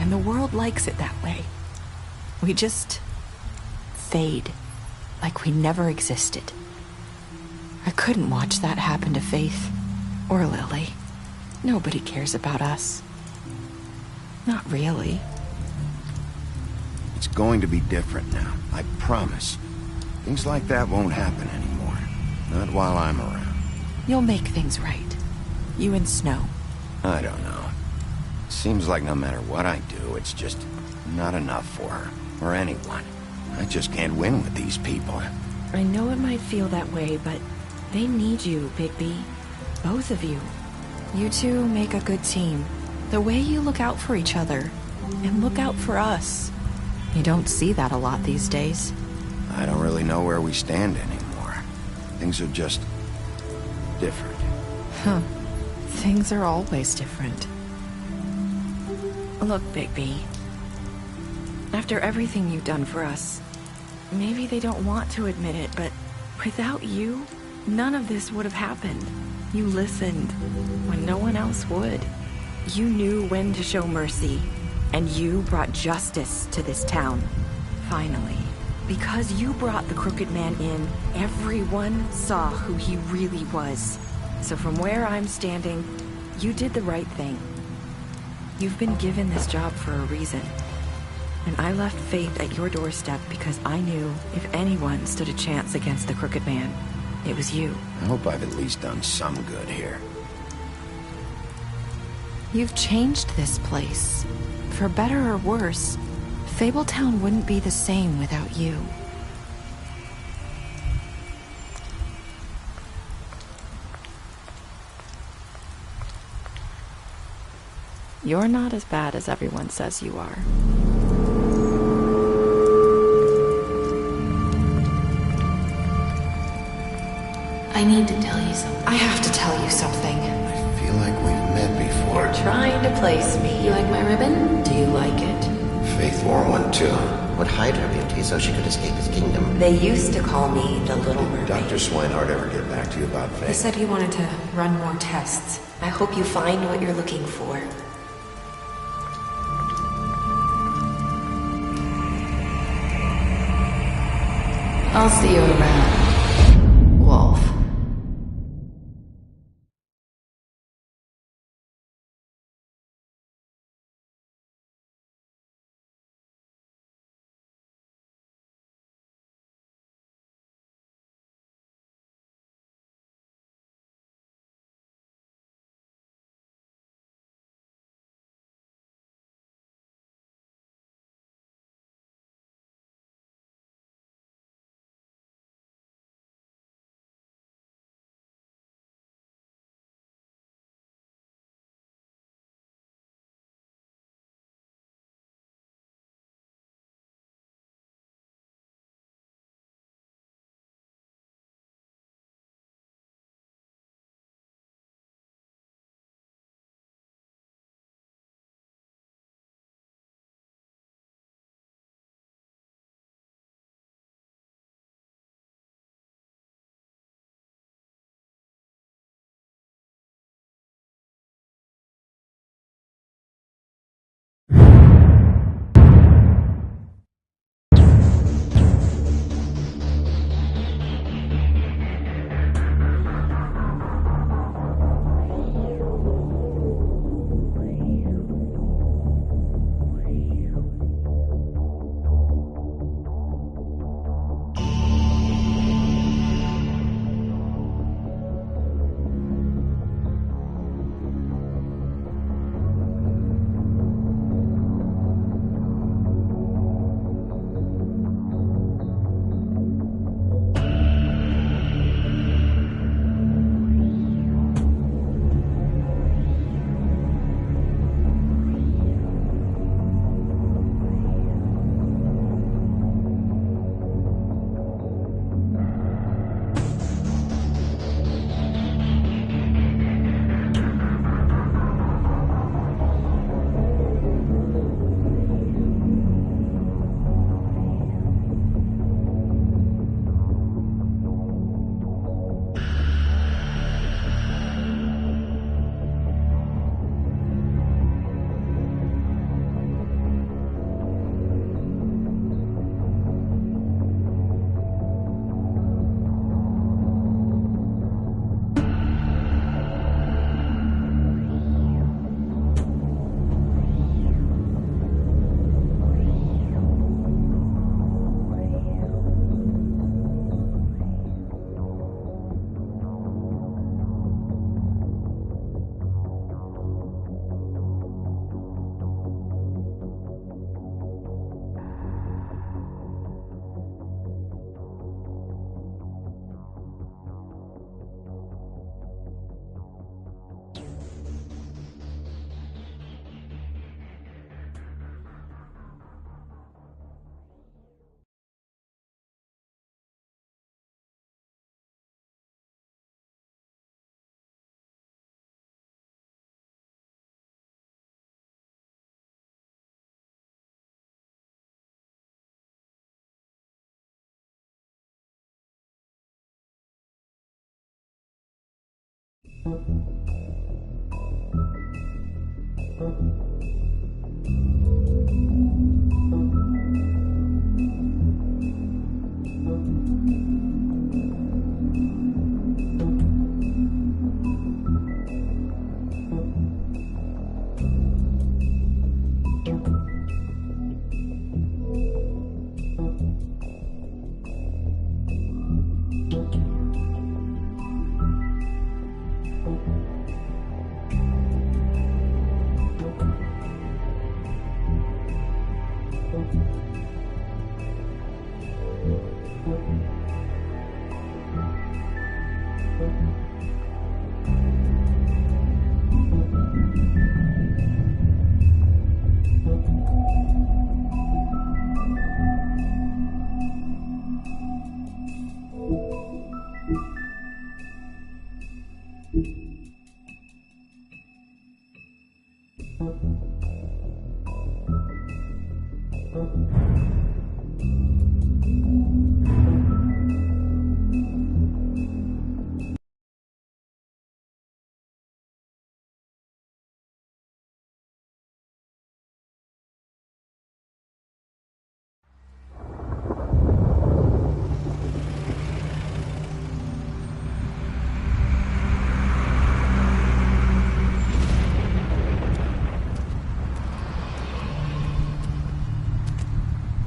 and the world likes it that way. We just fade, like we never existed. I couldn't watch that happen to Faith, or Lily. Nobody cares about us. Not really. It's going to be different now, I promise. Things like that won't happen anymore. Not while I'm around. You'll make things right. You and Snow. I don't know. Seems like no matter what I do, it's just not enough for her, or anyone. I just can't win with these people. I know it might feel that way, but they need you, Bigby. Both of you. You two make a good team. The way you look out for each other, and look out for us. You don't see that a lot these days. I don't really know where we stand anymore. Things are just... different. Huh. Things are always different. Look, Bigby. After everything you've done for us, maybe they don't want to admit it, but without you, none of this would have happened. You listened when no one else would. You knew when to show mercy, and you brought justice to this town. Finally. Because you brought the crooked man in, everyone saw who he really was. So from where I'm standing, you did the right thing. You've been given this job for a reason. And I left Faith at your doorstep because I knew if anyone stood a chance against the crooked man, it was you. I hope I've at least done some good here. You've changed this place. For better or worse, Fabletown wouldn't be the same without you. You're not as bad as everyone says you are. I need to tell you something. I have to tell you something. I feel like we've met before. You're trying to place me. You like my ribbon? Do you like it? Faith wore one too. Would hide her beauty so she could escape his kingdom. They used to call me the Little Mermaid. Dr. Swinehart ever get back to you about Faith? He said he wanted to run more tests. I hope you find what you're looking for. I'll see you around.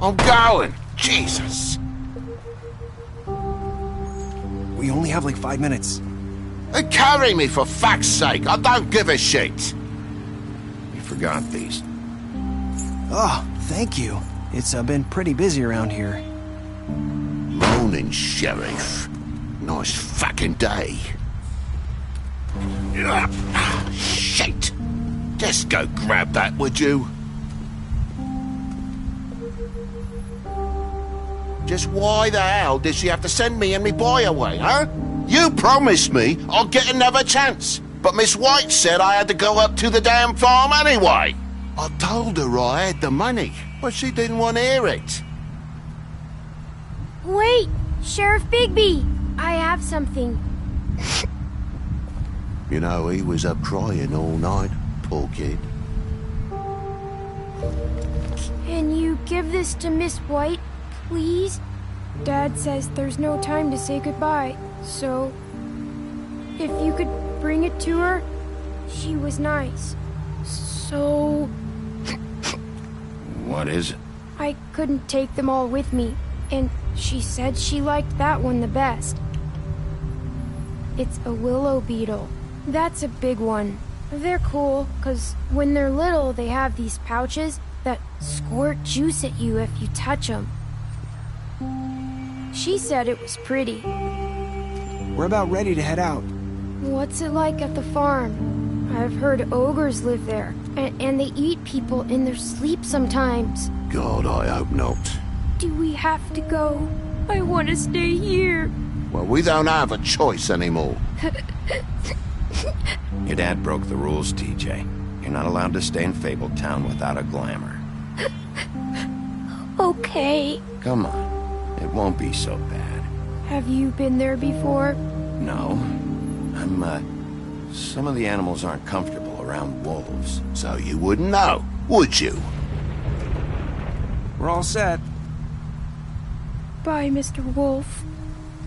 I'm going. Jesus. We only have like 5 minutes. Carry me for fuck's sake. I don't give a shit. You forgot these. Oh, thank you. It's been pretty busy around here. Morning, Sheriff. Nice fucking day. Shit. Just go grab that, would you? Just why the hell did she have to send me and me boy away, huh? You promised me I'd get another chance, but Miss White said I had to go up to the damn farm anyway. I told her I had the money, but she didn't want to hear it. Wait, Sheriff Bigby, I have something. You know, he was up crying all night, poor kid. Can you give this to Miss White, please? Dad says there's no time to say goodbye, so if you could bring it to her, she was nice. So... What is it? I couldn't take them all with me, and she said she liked that one the best. It's a willow beetle. That's a big one. They're cool, 'cause when they're little, they have these pouches that squirt juice at you if you touch them. She said it was pretty. We're about ready to head out. What's it like at the farm? I've heard ogres live there, and they eat people in their sleep sometimes. God, I hope not. Do we have to go? I want to stay here. Well, we don't have a choice anymore. Your dad broke the rules, TJ. You're not allowed to stay in Fabletown without a glamour. Okay. Come on. It won't be so bad. Have you been there before? No. Some of the animals aren't comfortable around wolves. So you wouldn't know, would you? We're all set. Bye, Mr. Wolf.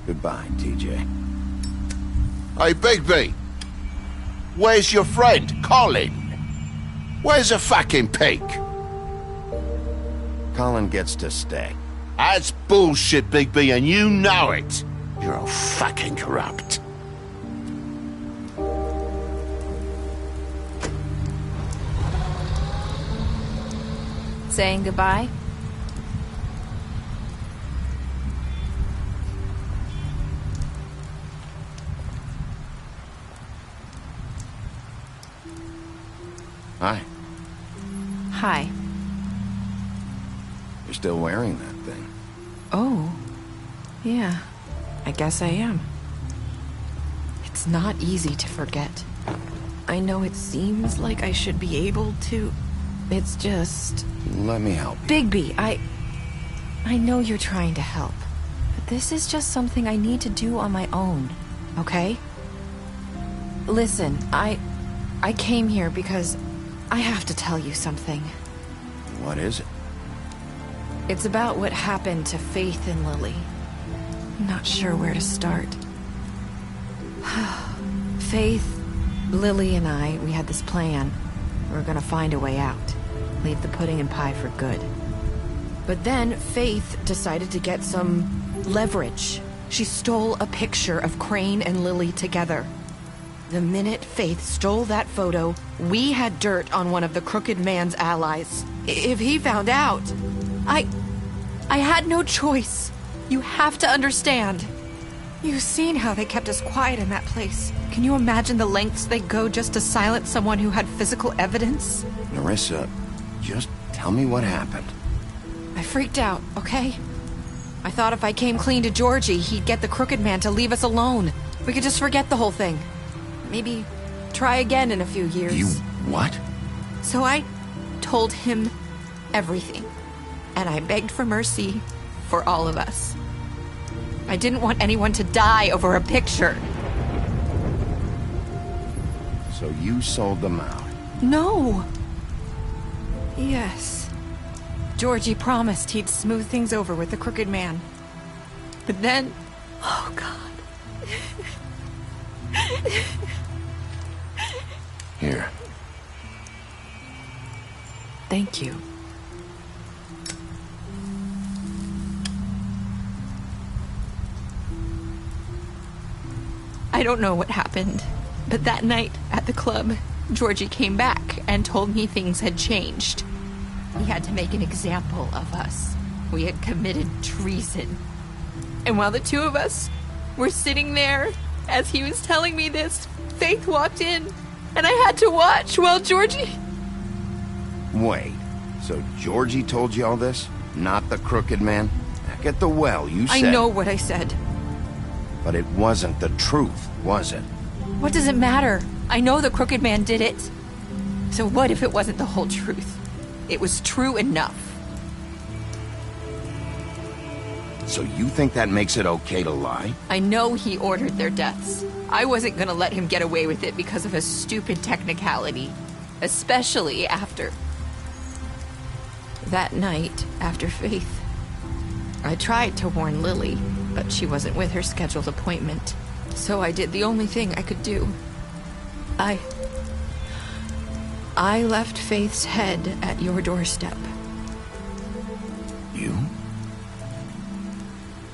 Goodbye, TJ. Hey, Bigby. Where's your friend, Colin? Where's the fucking pig? Colin gets to stay. That's bullshit, Bigby, and you know it. You're all fucking corrupt. Saying goodbye? Hi. Hi. You're still wearing that thing. Oh. Yeah. I guess I am. It's not easy to forget. I know it seems like I should be able to. It's just... Let me help you. Bigby, I know you're trying to help. But this is just something I need to do on my own. Okay? Listen, I came here because I have to tell you something. What is it? It's about what happened to Faith and Lily. I'm not sure where to start. Faith, Lily, and I, we had this plan. We were gonna find a way out. Leave the pudding and pie for good. But then Faith decided to get some leverage. She stole a picture of Crane and Lily together. The minute Faith stole that photo, we had dirt on one of the Crooked Man's allies. If he found out, I had no choice. You have to understand. You've seen how they kept us quiet in that place. Can you imagine the lengths they go just to silence someone who had physical evidence? Nerissa, just tell me what happened. I freaked out, okay? I thought if I came clean to Georgie, he'd get the Crooked Man to leave us alone. We could just forget the whole thing. Maybe try again in a few years. You what? So I told him everything. And I begged for mercy for all of us. I didn't want anyone to die over a picture. So you sold them out? No. Yes. Georgie promised he'd smooth things over with the Crooked Man. But then... Oh, God. Here. Thank you. I don't know what happened, but that night at the club, Georgie came back and told me things had changed. He had to make an example of us. We had committed treason. And while the two of us were sitting there, as he was telling me this, Faith walked in, and I had to watch while Georgie... Wait, so Georgie told you all this? Not the Crooked Man? Back at the well, you said... I know what I said. But it wasn't the truth, was it? What does it matter? I know the Crooked Man did it. So what if it wasn't the whole truth? It was true enough. So you think that makes it okay to lie? I know he ordered their deaths. I wasn't gonna let him get away with it because of a stupid technicality. Especially after... That night, after Faith. I tried to warn Lily, but she wasn't with her scheduled appointment. So I did the only thing I could do. I left Faith's head at your doorstep. You?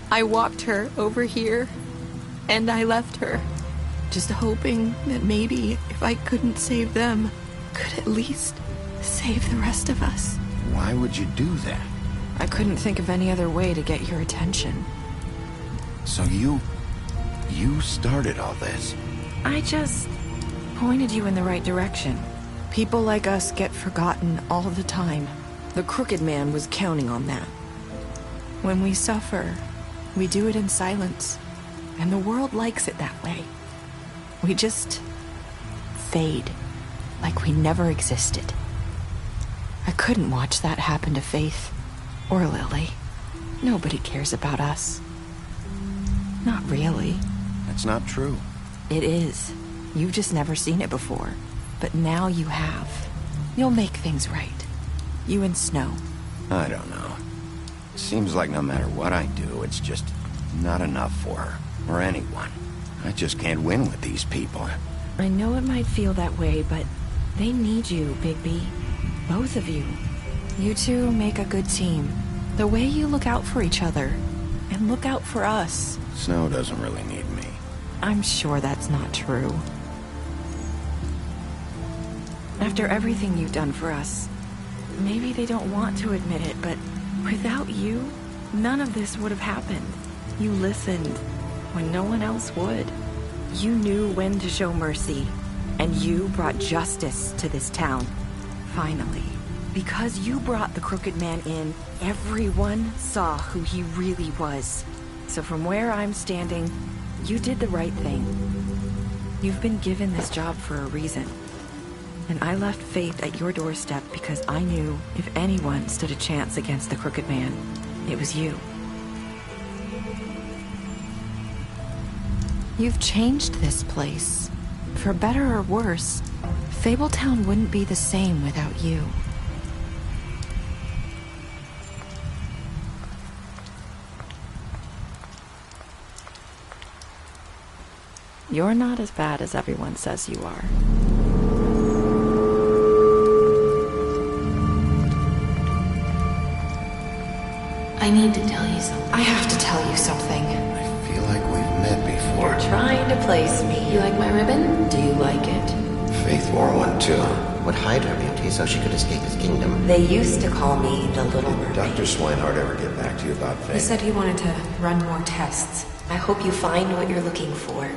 I walked her over here, and I left her. Just hoping that maybe if I couldn't save them, could at least save the rest of us. Why would you do that? I couldn't think of any other way to get your attention. So you started all this? I just pointed you in the right direction. People like us get forgotten all the time. The Crooked Man was counting on that. When we suffer, we do it in silence, and the world likes it that way. We just fade, like we never existed. I couldn't watch that happen to Faith, or Lily. Nobody cares about us. Not really. That's not true. It is. You've just never seen it before. But now you have. You'll make things right. You and Snow. I don't know. Seems like no matter what I do, it's just not enough for her, or anyone. I just can't win with these people. I know it might feel that way, but they need you, Bigby. Both of you. You two make a good team. The way you look out for each other, and look out for us. Snow doesn't really need me. I'm sure that's not true. After everything you've done for us, maybe they don't want to admit it, but without you, none of this would have happened. You listened when no one else would. You knew when to show mercy, and you brought justice to this town. Finally. Because you brought the Crooked Man in, everyone saw who he really was. So from where I'm standing, you did the right thing. You've been given this job for a reason. And I left Faith at your doorstep because I knew if anyone stood a chance against the Crooked Man, it was you. You've changed this place. For better or worse, Fabletown wouldn't be the same without you. You're not as bad as everyone says you are. I need to tell you something. I have to tell you something. I feel like we've met before. You're trying to place me. You like my ribbon? Do you like it? Faith wore one too. Would hide her beauty so she could escape his kingdom. They used to call me the Little Mermaid. Did Dr. Swinehart ever get back to you about Faith? He said he wanted to run more tests. I hope you find what you're looking for.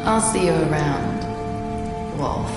I'll see you around, Wolf.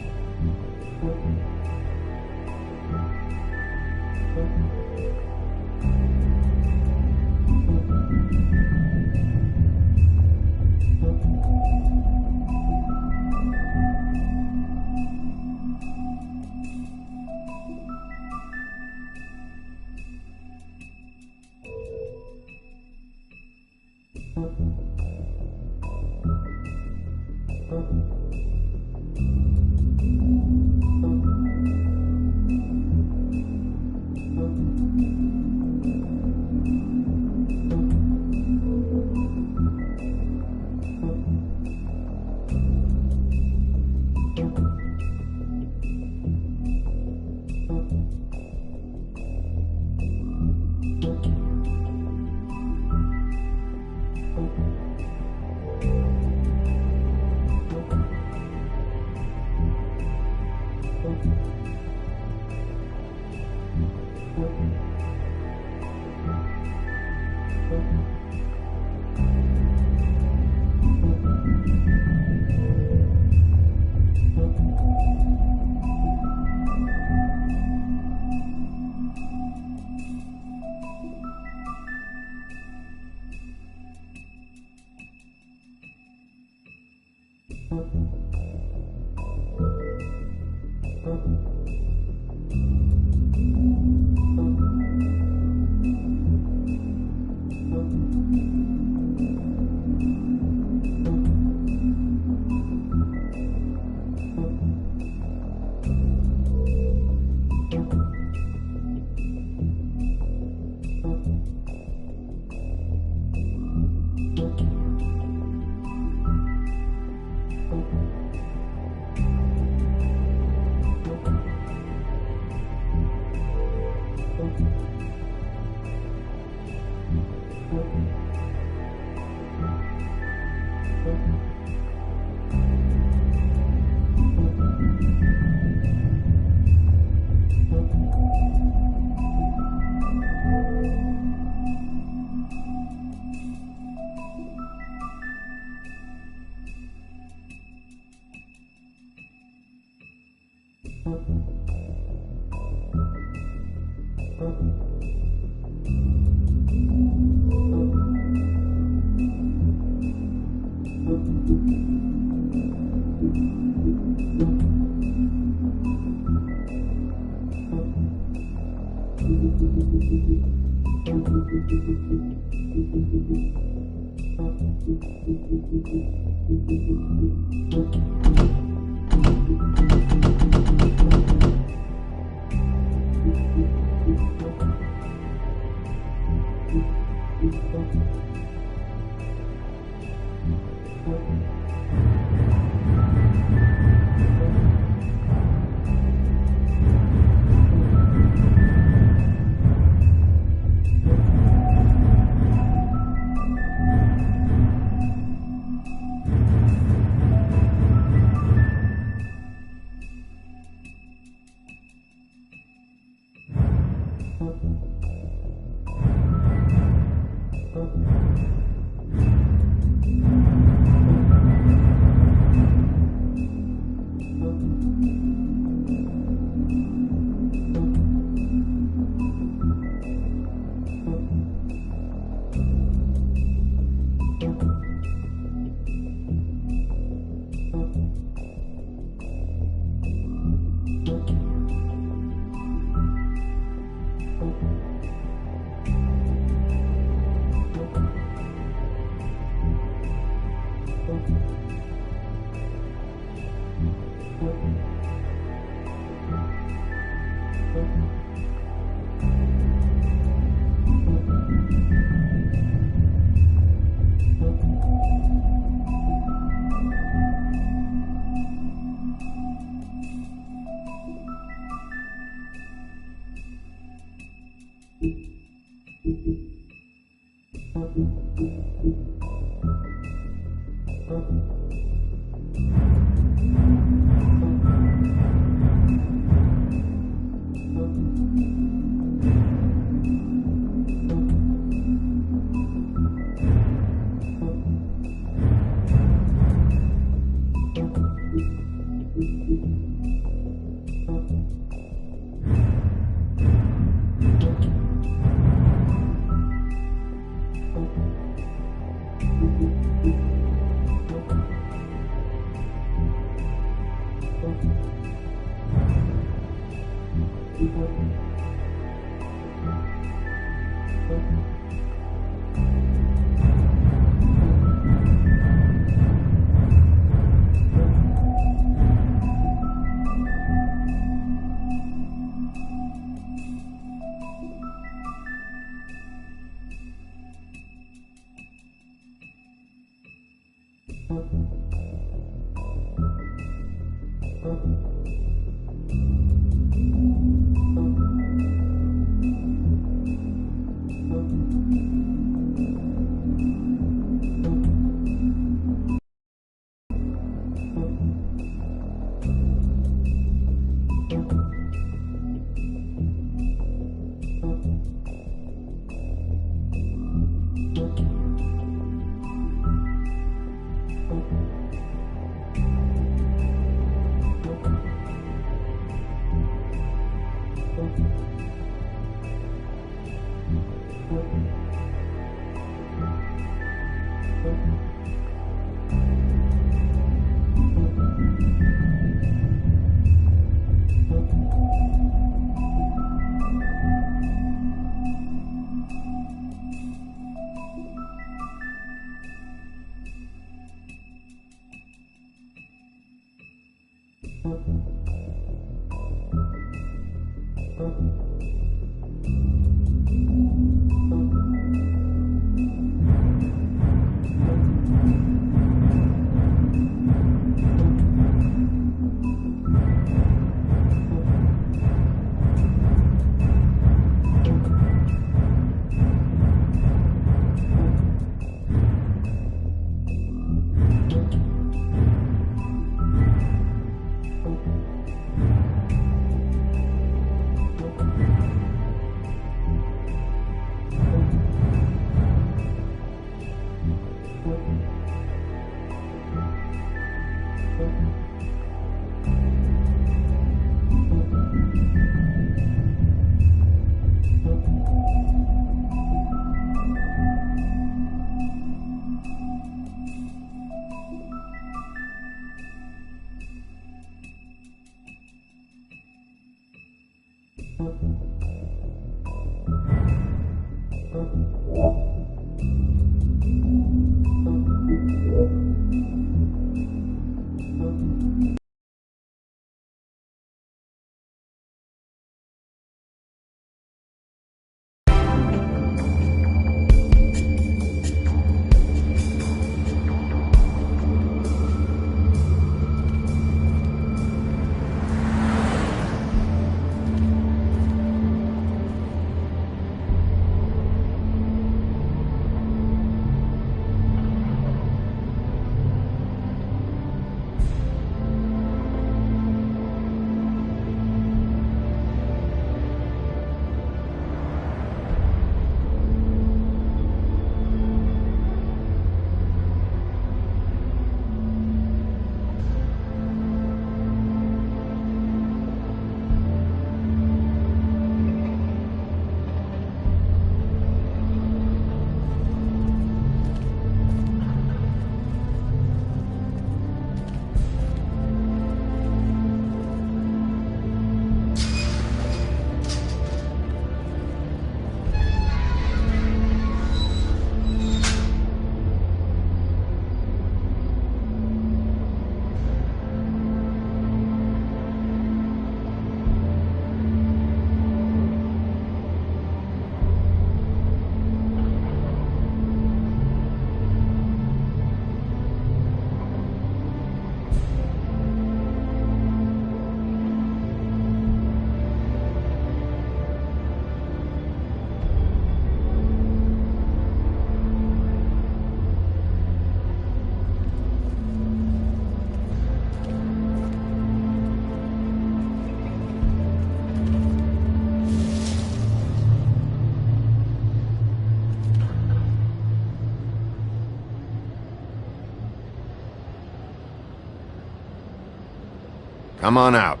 Come on out.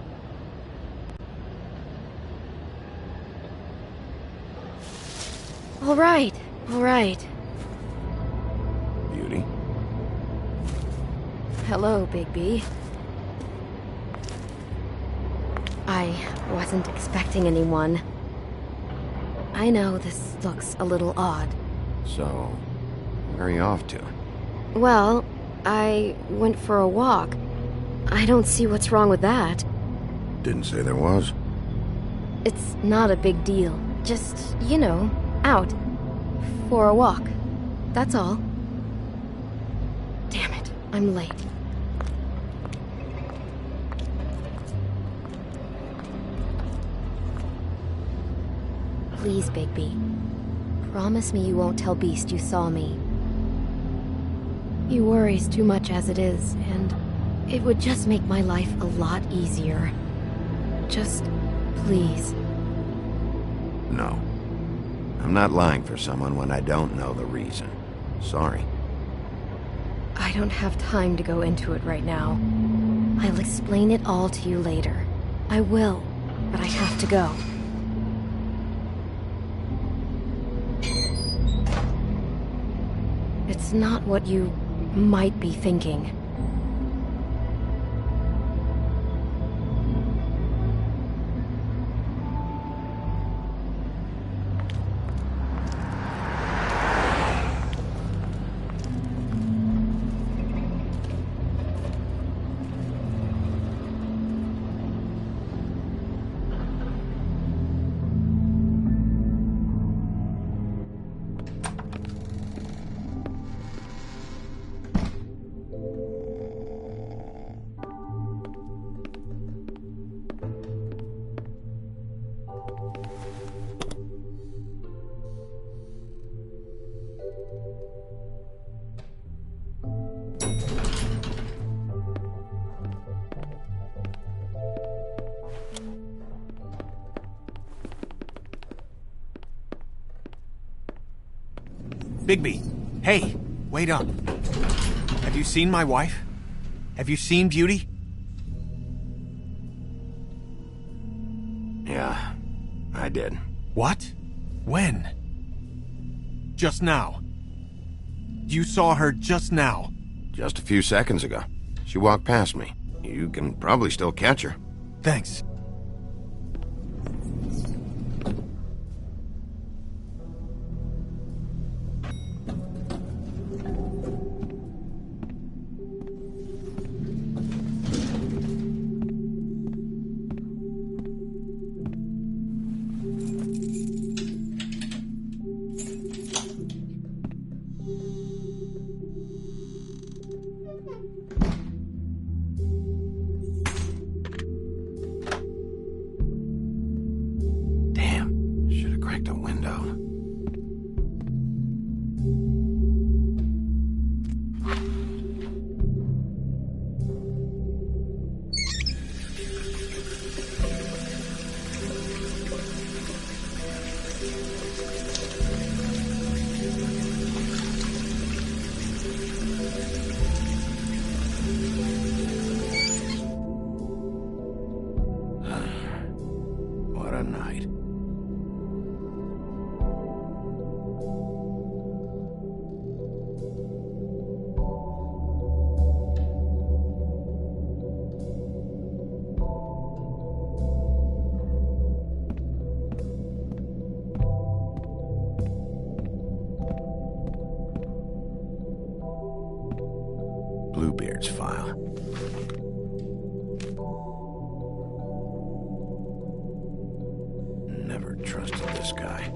All right, all right. Beauty. Hello, Bigby. I wasn't expecting anyone. I know this looks a little odd. So, where are you off to? Well, I went for a walk. I don't see what's wrong with that. Didn't say there was. It's not a big deal. Just, you know, out. For a walk. That's all. Damn it, I'm late. Please, Bigby. Promise me you won't tell Beast you saw me. He worries too much as it is, and it would just make my life a lot easier. Just, please. No. I'm not lying for someone when I don't know the reason. Sorry. I don't have time to go into it right now. I'll explain it all to you later. I will, but I have to go. It's not what you might be thinking. Bigby, hey, wait up. Have you seen my wife? Have you seen Beauty? Yeah, I did. What? When? Just now. You saw her just now. Just a few seconds ago. She walked past me. You can probably still catch her. Thanks. What a night. Bluebeard's file. Never trusted this guy.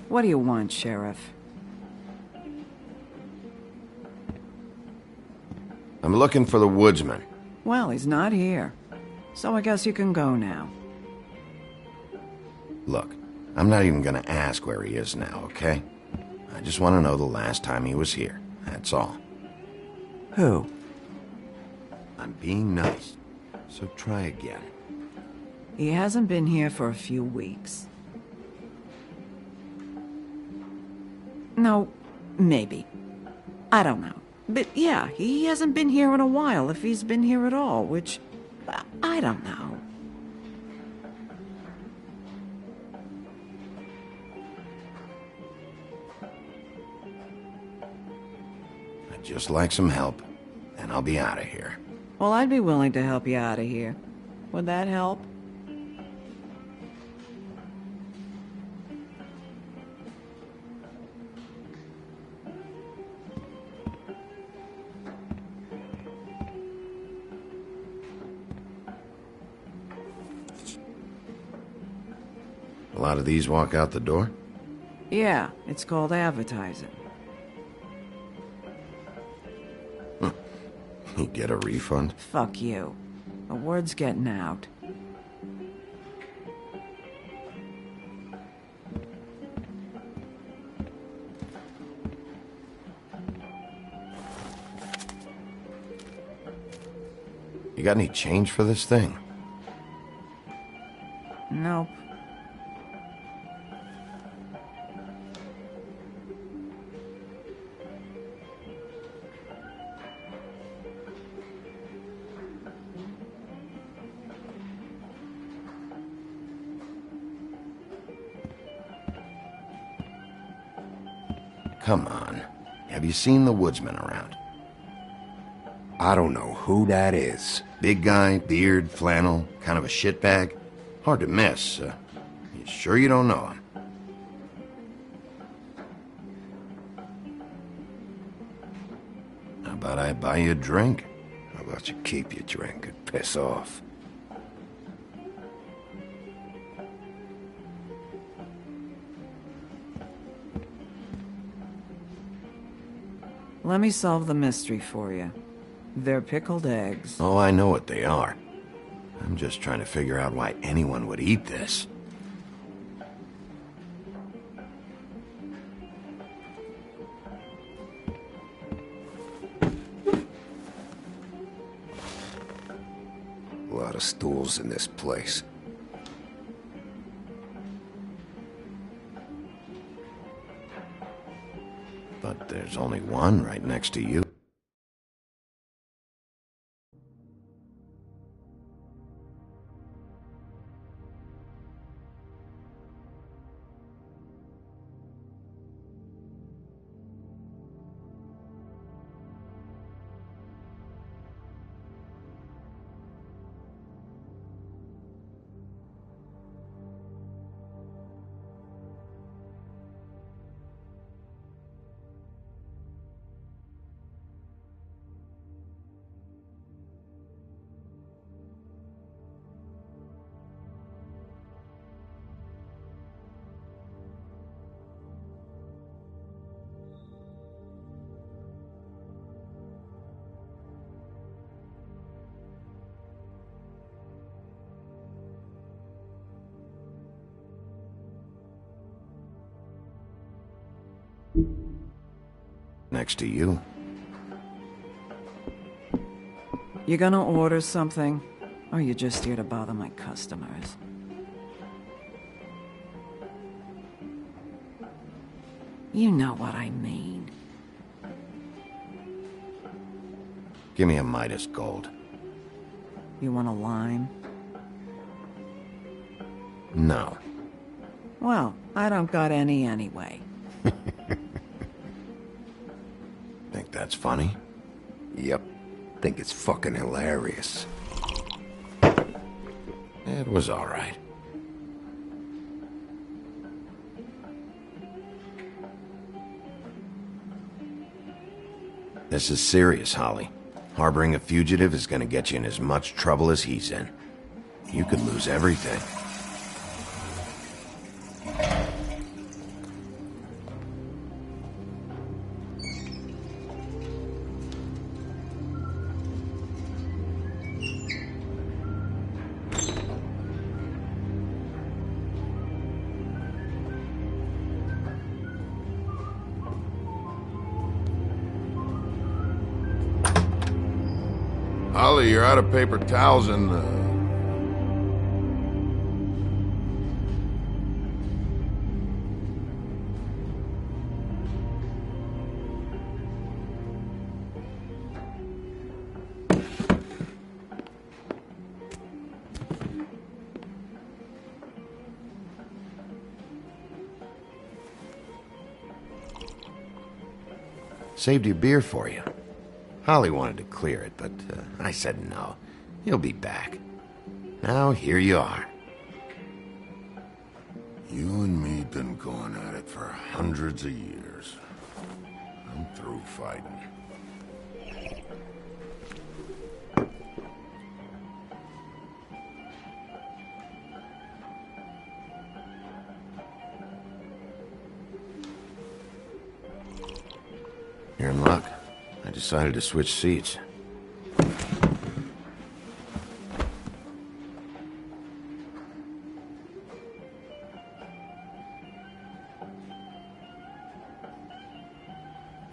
What do you want, Sheriff? I'm looking for the woodsman. Well, he's not here. So I guess you can go now. Look, I'm not even gonna ask where he is now, okay? I just want to know the last time he was here. That's all. Who? I'm being nice, so try again. He hasn't been here for a few weeks. No, maybe. I don't know. But yeah, he hasn't been here in a while, if he's been here at all, which... I don't know. I'd just like some help, and I'll be out of here. Well, I'd be willing to help you out of here. Would that help? A lot of these walk out the door? Yeah, it's called advertising. You get a refund? Fuck you. The word's getting out. You got any change for this thing? Nope. Come on. Have you seen the woodsman around? I don't know who that is. Big guy, beard, flannel, kind of a shitbag. Hard to miss. You sure you don't know him? How about I buy you a drink? How about you keep your drink and piss off? Let me solve the mystery for you. They're pickled eggs. Oh, I know what they are. I'm just trying to figure out why anyone would eat this. A lot of stools in this place. But there's only one right next to you. Next to you. You gonna order something? Or you just here to bother my customers? You know what I mean. Give me a Midas Gold. You want a lime? No. Well, I don't got any anyway. Think that's funny? Yep. Think it's fucking hilarious. It was all right. This is serious, Holly. Harboring a fugitive is gonna get you in as much trouble as he's in. You could lose everything. Holly, you're out of paper towels and, Saved your beer for you. Holly wanted to clear it, but I said no. He'll be back. Now here you are. You and me been going at it for hundreds of years. I'm through fighting. You're in luck. I decided to switch seats.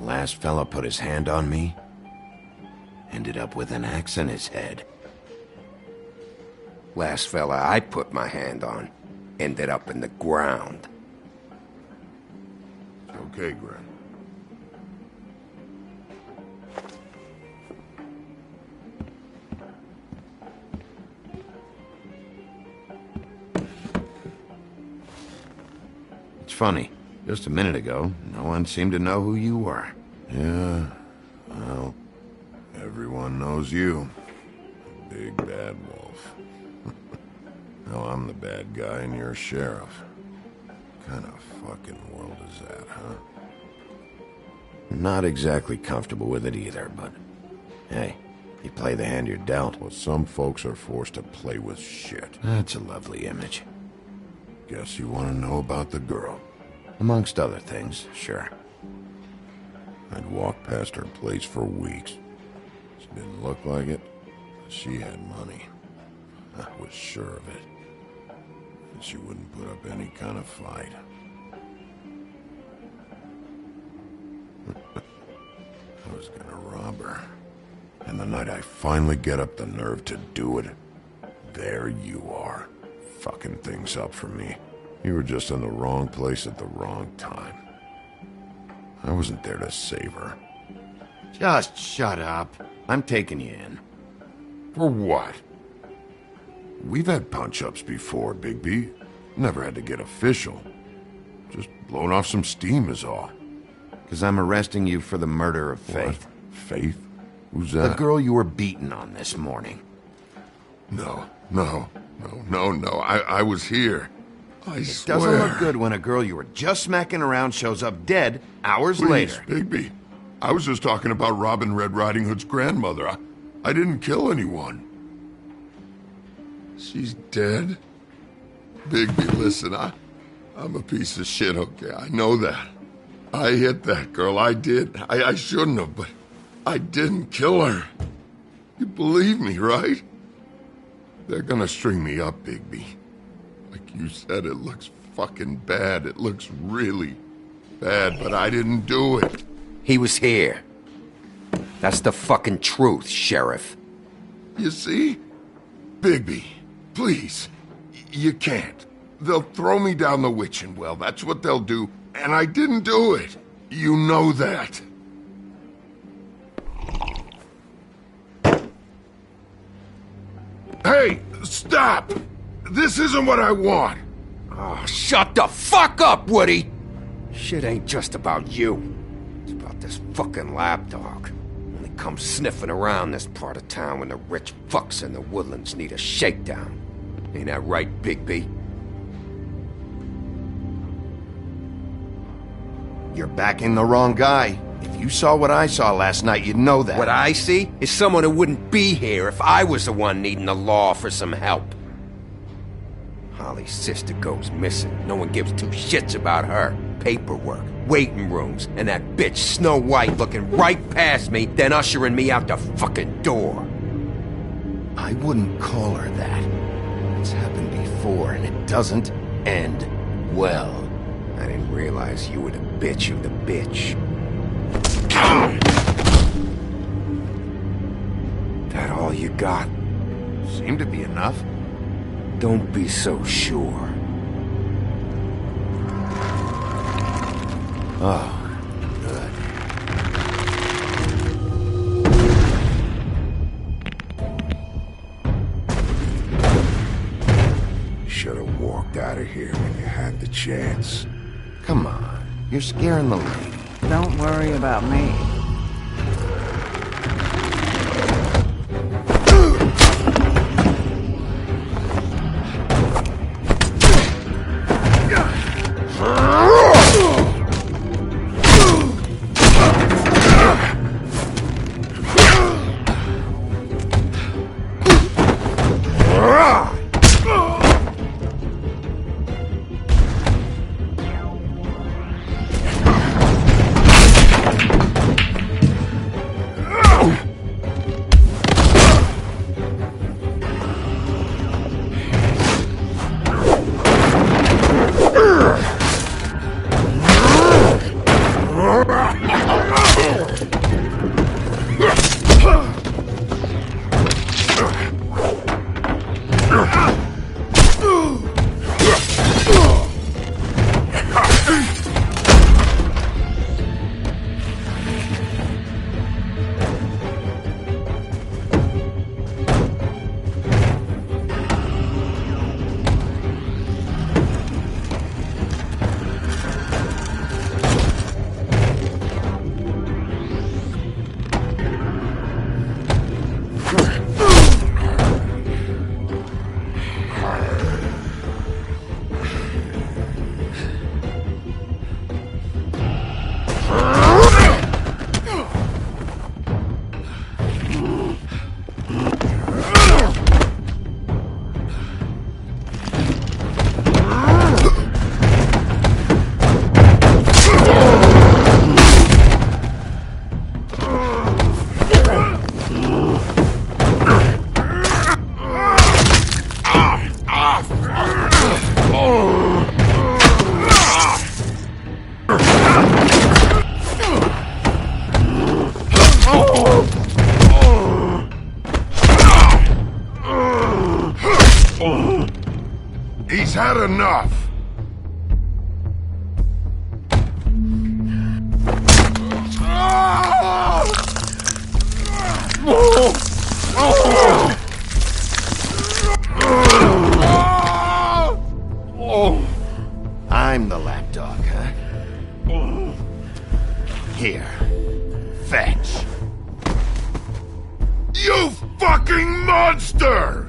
Last fella put his hand on me, ended up with an axe in his head. Last fella I put my hand on ended up in the ground. Okay, Gren. It's funny. Just a minute ago, no one seemed to know who you were. Yeah, well, everyone knows you. Big bad wolf. Now I'm the bad guy and you're sheriff. What kind of fucking world is that, huh? Not exactly comfortable with it either, but hey, you play the hand you're dealt. Well, some folks are forced to play with shit. That's a lovely image. Guess you want to know about the girl. Amongst other things, sure. I'd walked past her place for weeks. She didn't look like it, but she had money. I was sure of it. And she wouldn't put up any kind of fight. I was gonna rob her. And the night I finally get up the nerve to do it, there you are, fucking things up for me. You were just in the wrong place at the wrong time. I wasn't there to save her. Just shut up. I'm taking you in. For what? We've had punch-ups before, Bigby. Never had to get official. Just blowing off some steam is all. Because I'm arresting you for the murder of Faith. What? Faith? Who's that? The girl you were beaten on this morning. No. I was here. I swear. It doesn't look good when a girl you were just smacking around shows up dead hours later. Bigby. I was just talking about robbing Red Riding Hood's grandmother. I didn't kill anyone. She's dead? Bigby, listen, I'm a piece of shit, okay? I know that. I hit that girl, I did. I shouldn't have, but I didn't kill her. You believe me, right? They're gonna string me up, Bigby. Like you said, it looks fucking bad. It looks really bad, but I didn't do it. He was here. That's the fucking truth, Sheriff. You see? Bigby, please. You can't. They'll throw me down the witching well. That's what they'll do. And I didn't do it. You know that. Hey, stop! This isn't what I want! Oh, shut the fuck up, Woody! Shit ain't just about you. It's about this fucking lapdog. Only comes sniffing around this part of town when the rich fucks in the woodlands need a shakedown. Ain't that right, Bigby? You're backing the wrong guy. If you saw what I saw last night, you'd know that. What I see is someone who wouldn't be here if I was the one needing the law for some help. Holly's sister goes missing. No one gives two shits about her. Paperwork, waiting rooms, and that bitch Snow White looking right past me, then ushering me out the fucking door. I wouldn't call her that. It's happened before, and it doesn't end well. I didn't realize you were the bitch of the bitch. That all you got? Seemed to be enough. Don't be so sure. Oh, good. Should have walked out of here when you had the chance. Come on, you're scaring the lady. Don't worry about me. He's had enough. I'm the lapdog, huh? Here. Fetch. You fucking monster!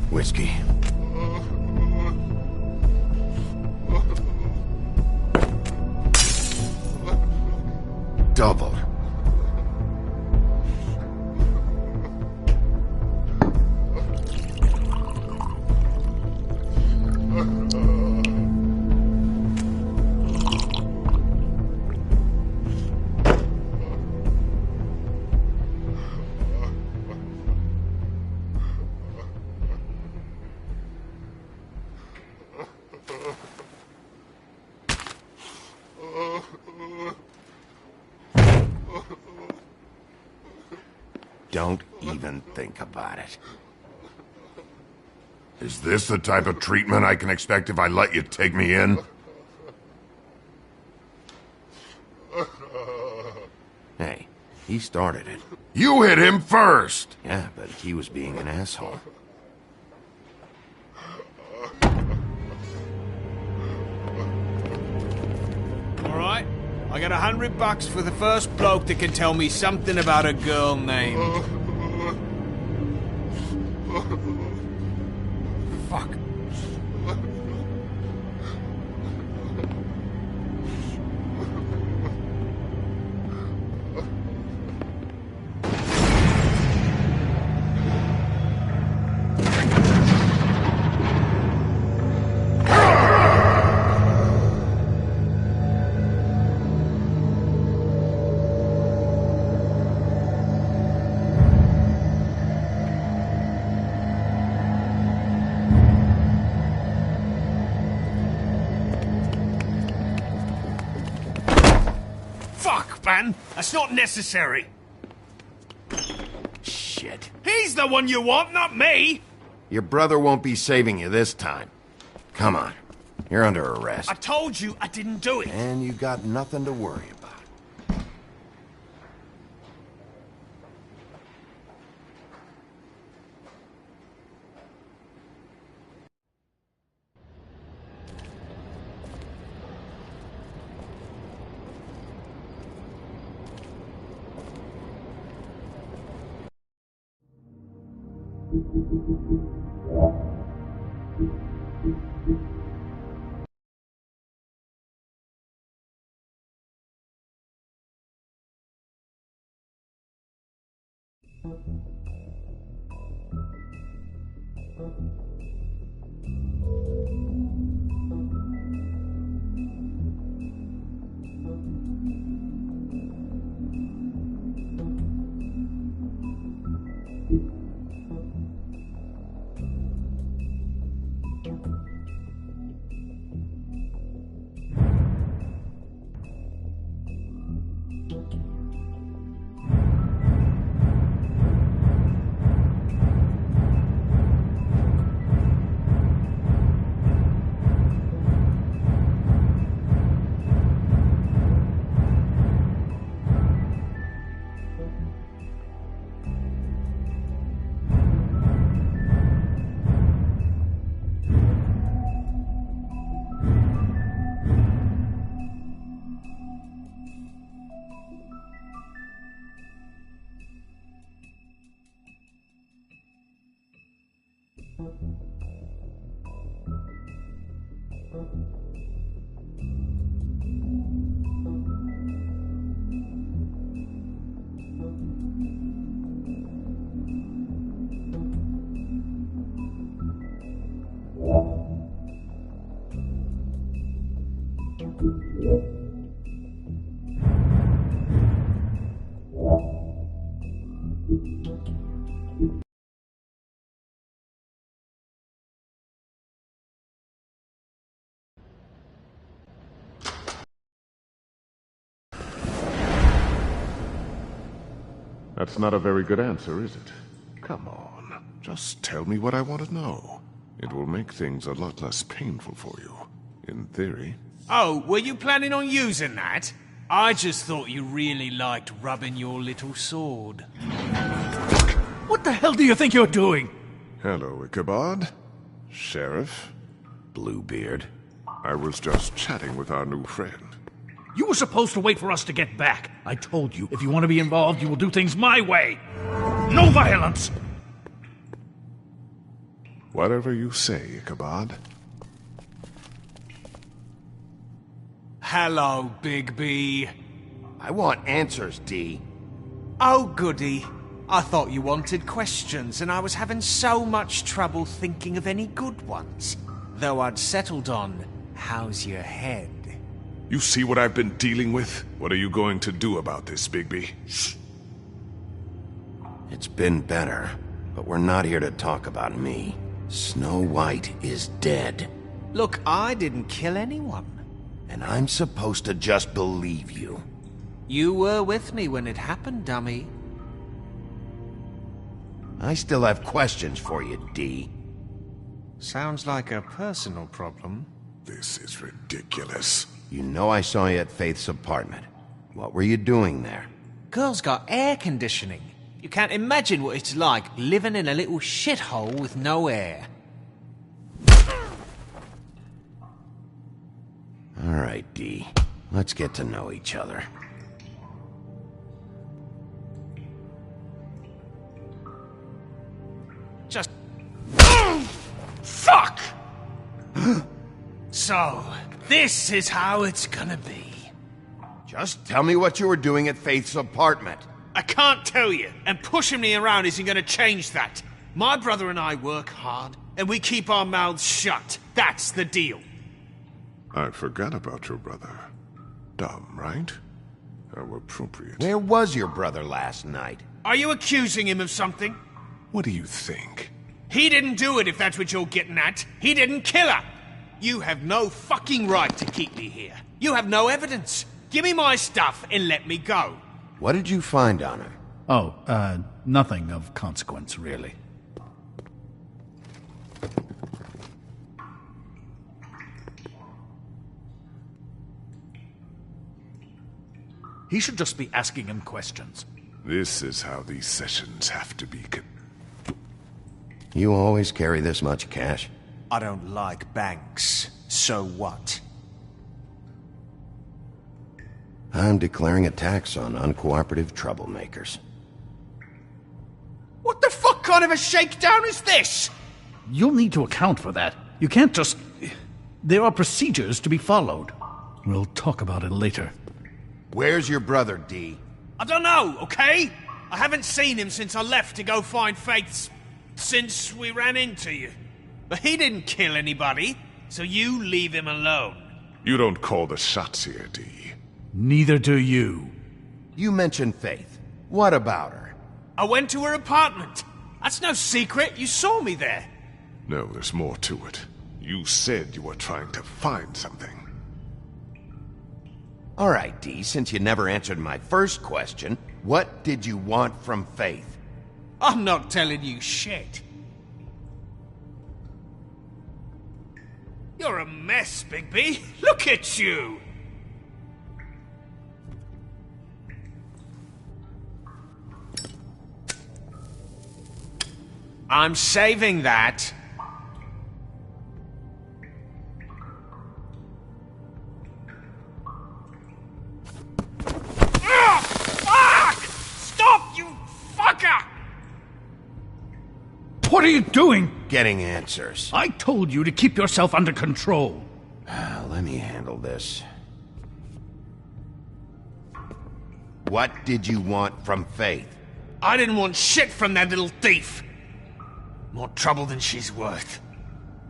Whiskey. Double. Don't even think about it. Is this the type of treatment I can expect if I let you take me in? Hey, he started it. You hit him first! Yeah, but he was being an asshole. Alright, I got $100 for the first bloke that can tell me something about a girl named... Fuck. Fuck, man! That's not necessary! Shit. He's the one you want, not me! Your brother won't be saving you this time. Come on. You're under arrest. I told you I didn't do it! And you got nothing to worry about. That's not a very good answer, is it? Come on, just tell me what I want to know. It will make things a lot less painful for you, in theory. Oh, were you planning on using that? I just thought you really liked rubbing your little sword. What the hell do you think you're doing? Hello, Ichabod. Sheriff. Bluebeard. I was just chatting with our new friend. You were supposed to wait for us to get back. I told you, if you want to be involved, you will do things my way. No violence! Whatever you say, Ichabod. Hello, Big B. I want answers, D. Oh, goody. I thought you wanted questions, and I was having so much trouble thinking of any good ones. Though I'd settled on, how's your head? You see what I've been dealing with? What are you going to do about this, Bigby? Shh. It's been better, but we're not here to talk about me. Snow White is dead. Look, I didn't kill anyone. And I'm supposed to just believe you. You were with me when it happened, dummy. I still have questions for you, D. Sounds like a personal problem. This is ridiculous. You know I saw you at Faith's apartment. What were you doing there? Girl's got air conditioning. You can't imagine what it's like living in a little shithole with no air. All right, D. Let's get to know each other. Just... Fuck! So, this is how it's gonna be. Just tell me what you were doing at Faith's apartment. I can't tell you, and pushing me around isn't gonna change that. My brother and I work hard, and we keep our mouths shut. That's the deal. I forgot about your brother. Dumb, right? How appropriate. Where was your brother last night? Are you accusing him of something? What do you think? He didn't do it, if that's what you're getting at. He didn't kill her. You have no fucking right to keep me here. You have no evidence. Give me my stuff and let me go. What did you find on her? Oh, nothing of consequence, really. He should just be asking him questions. This is how these sessions have to be. You always carry this much cash? I don't like banks. So what? I'm declaring a tax on uncooperative troublemakers. What the fuck kind of a shakedown is this? You'll need to account for that. You can't just... There are procedures to be followed. We'll talk about it later. Where's your brother, D? I don't know, okay? I haven't seen him since I left to go find Faith's... since we ran into you. But he didn't kill anybody, so you leave him alone. You don't call the shots here, D. Neither do you. You mentioned Faith. What about her? I went to her apartment. That's no secret. You saw me there. No, there's more to it. You said you were trying to find something. All right, Dee, since you never answered my first question, what did you want from Faith? I'm not telling you shit. You're a mess, Bigby. Look at you! I'm saving that. Ah! Fuck! Stop, you fucker! What are you doing? Getting answers. I told you to keep yourself under control. Let me handle this. What did you want from Faith? I didn't want shit from that little thief. More trouble than she's worth.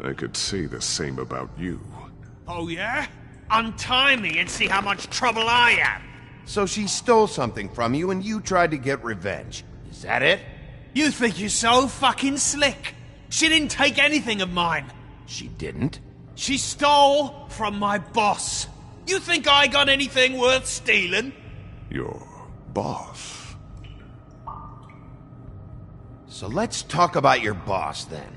I could say the same about you. Oh yeah? Untie me and see how much trouble I am. So she stole something from you and you tried to get revenge. Is that it? You think you're so fucking slick. She didn't take anything of mine. She didn't? She stole from my boss. You think I got anything worth stealing? Your boss? So let's talk about your boss, then.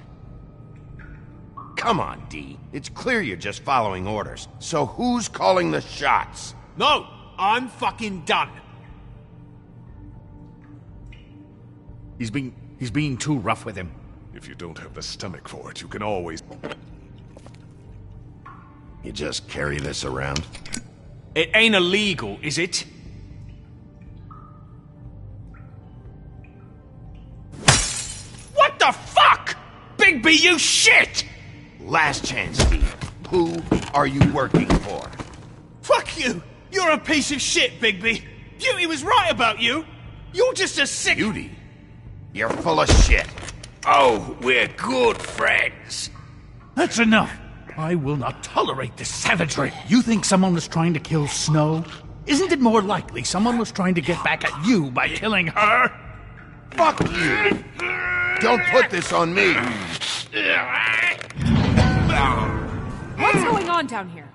Come on, Dee. It's clear you're just following orders. So who's calling the shots? No, I'm fucking done. He's being too rough with him. If you don't have the stomach for it, you can always... You just carry this around? It ain't illegal, is it? What the fuck? Bigby, you shit! Last chance, Dee. Who are you working for? Fuck you! You're a piece of shit, Bigby. Beauty was right about you. You're just a sick... Beauty? You're full of shit. Oh, we're good friends. That's enough. I will not tolerate this savagery. You think someone was trying to kill Snow? Isn't it more likely someone was trying to get back at you by killing her? Fuck you! Don't put this on me! What's going on down here?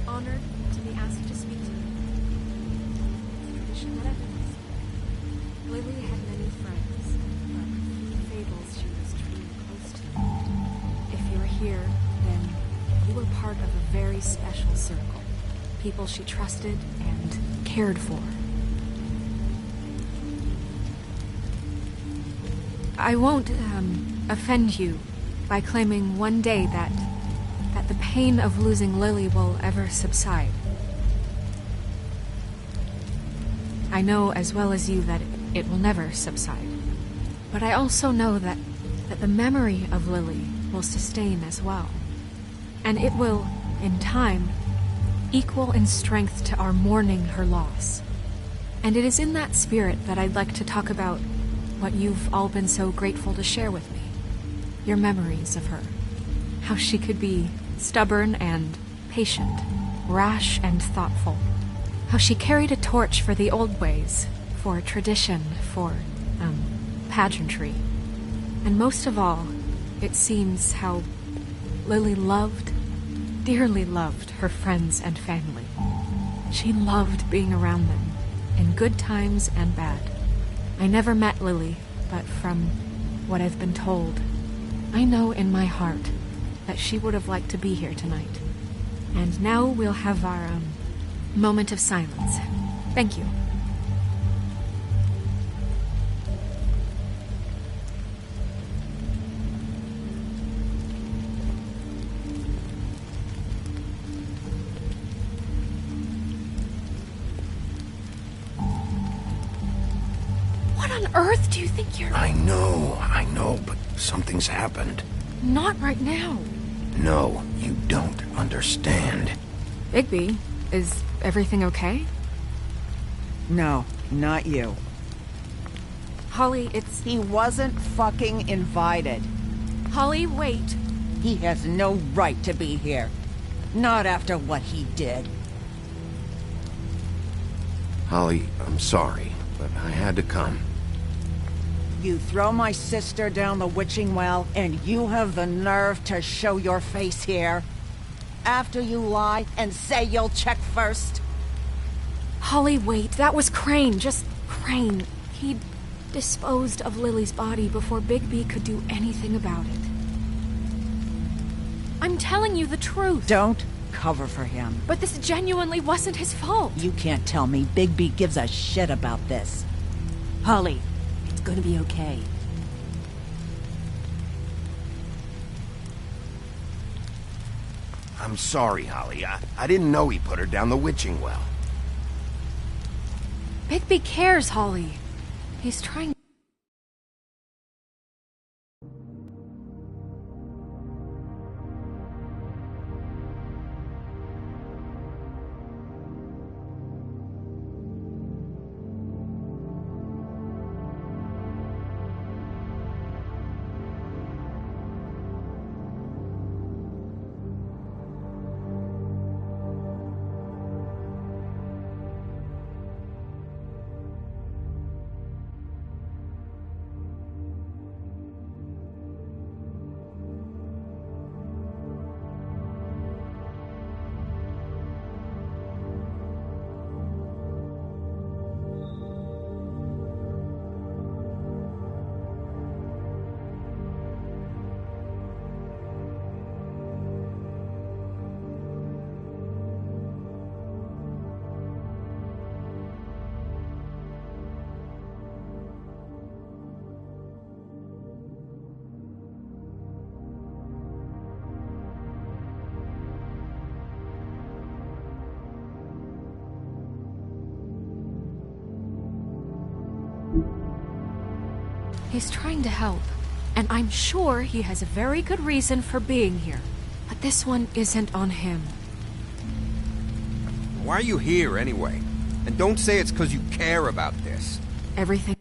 Honored to be asked to speak to you. Tradition that evidence. Lily had many friends, but few fables she was truly close to. If you're here, then you were part of a very special circle. People she trusted and cared for. I won't, offend you by claiming one day that the pain of losing Lily will ever subside. I know as well as you that it will never subside. But I also know that the memory of Lily will sustain as well. And it will, in time, equal in strength to our mourning her loss. And it is in that spirit that I'd like to talk about what you've all been so grateful to share with me. Your memories of her. How she could be stubborn and patient, rash and thoughtful. How she carried a torch for the old ways, for tradition, for, pageantry. And most of all, it seems how Lily loved, dearly loved her friends and family. She loved being around them, in good times and bad. I never met Lily, but from what I've been told, I know in my heart that she would have liked to be here tonight. And now we'll have our, moment of silence. Thank you. What on earth do you think you're... I know, but something's happened. Not right now. No, you don't understand. Bigby, is everything okay? No, not you. Holly, it's... He wasn't fucking invited. Holly, wait. He has no right to be here. Not after what he did. Holly, I'm sorry, but I had to come. You throw my sister down the witching well, and you have the nerve to show your face here? After you lie and say you'll check first? Holly, wait. That was Crane. Just Crane. He'd disposed of Lily's body before Bigby could do anything about it. I'm telling you the truth. Don't cover for him. But this genuinely wasn't his fault. You can't tell me Bigby gives a shit about this. Holly, it's gonna be okay. I'm sorry, Holly. I didn't know he put her down the witching well. Bigby cares, Holly. He's trying... He's trying to help, and I'm sure he has a very good reason for being here. But this one isn't on him. Why are you here, anyway? And don't say it's because you care about this. Everything...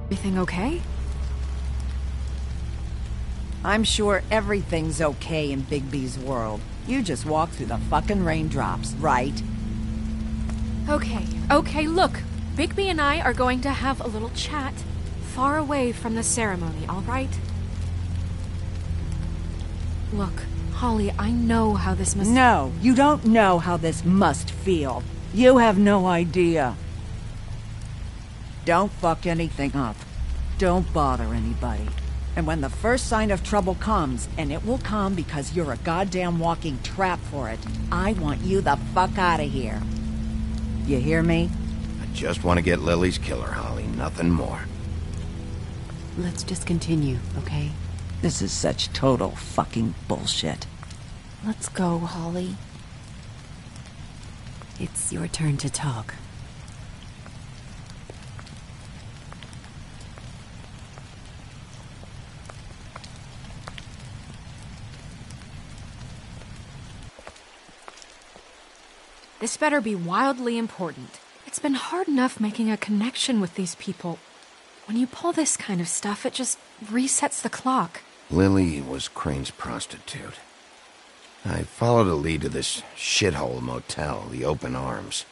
Everything okay? I'm sure everything's okay in Bigby's world. You just walk through the fucking raindrops, right? Okay, look. Bigby and I are going to have a little chat far away from the ceremony, all right? Look, Holly, I know how this must... No, you don't know how this must feel. You have no idea. Don't fuck anything up. Don't bother anybody. And when the first sign of trouble comes, and it will come because you're a goddamn walking trap for it, I want you the fuck out of here. You hear me? I just want to get Lily's killer, Holly. Nothing more. Let's just continue, okay? This is such total fucking bullshit. Let's go, Holly. It's your turn to talk. This better be wildly important. It's been hard enough making a connection with these people. When you pull this kind of stuff, it just resets the clock. Lily was Crane's prostitute. I followed a lead to this shithole motel, the Open Arms.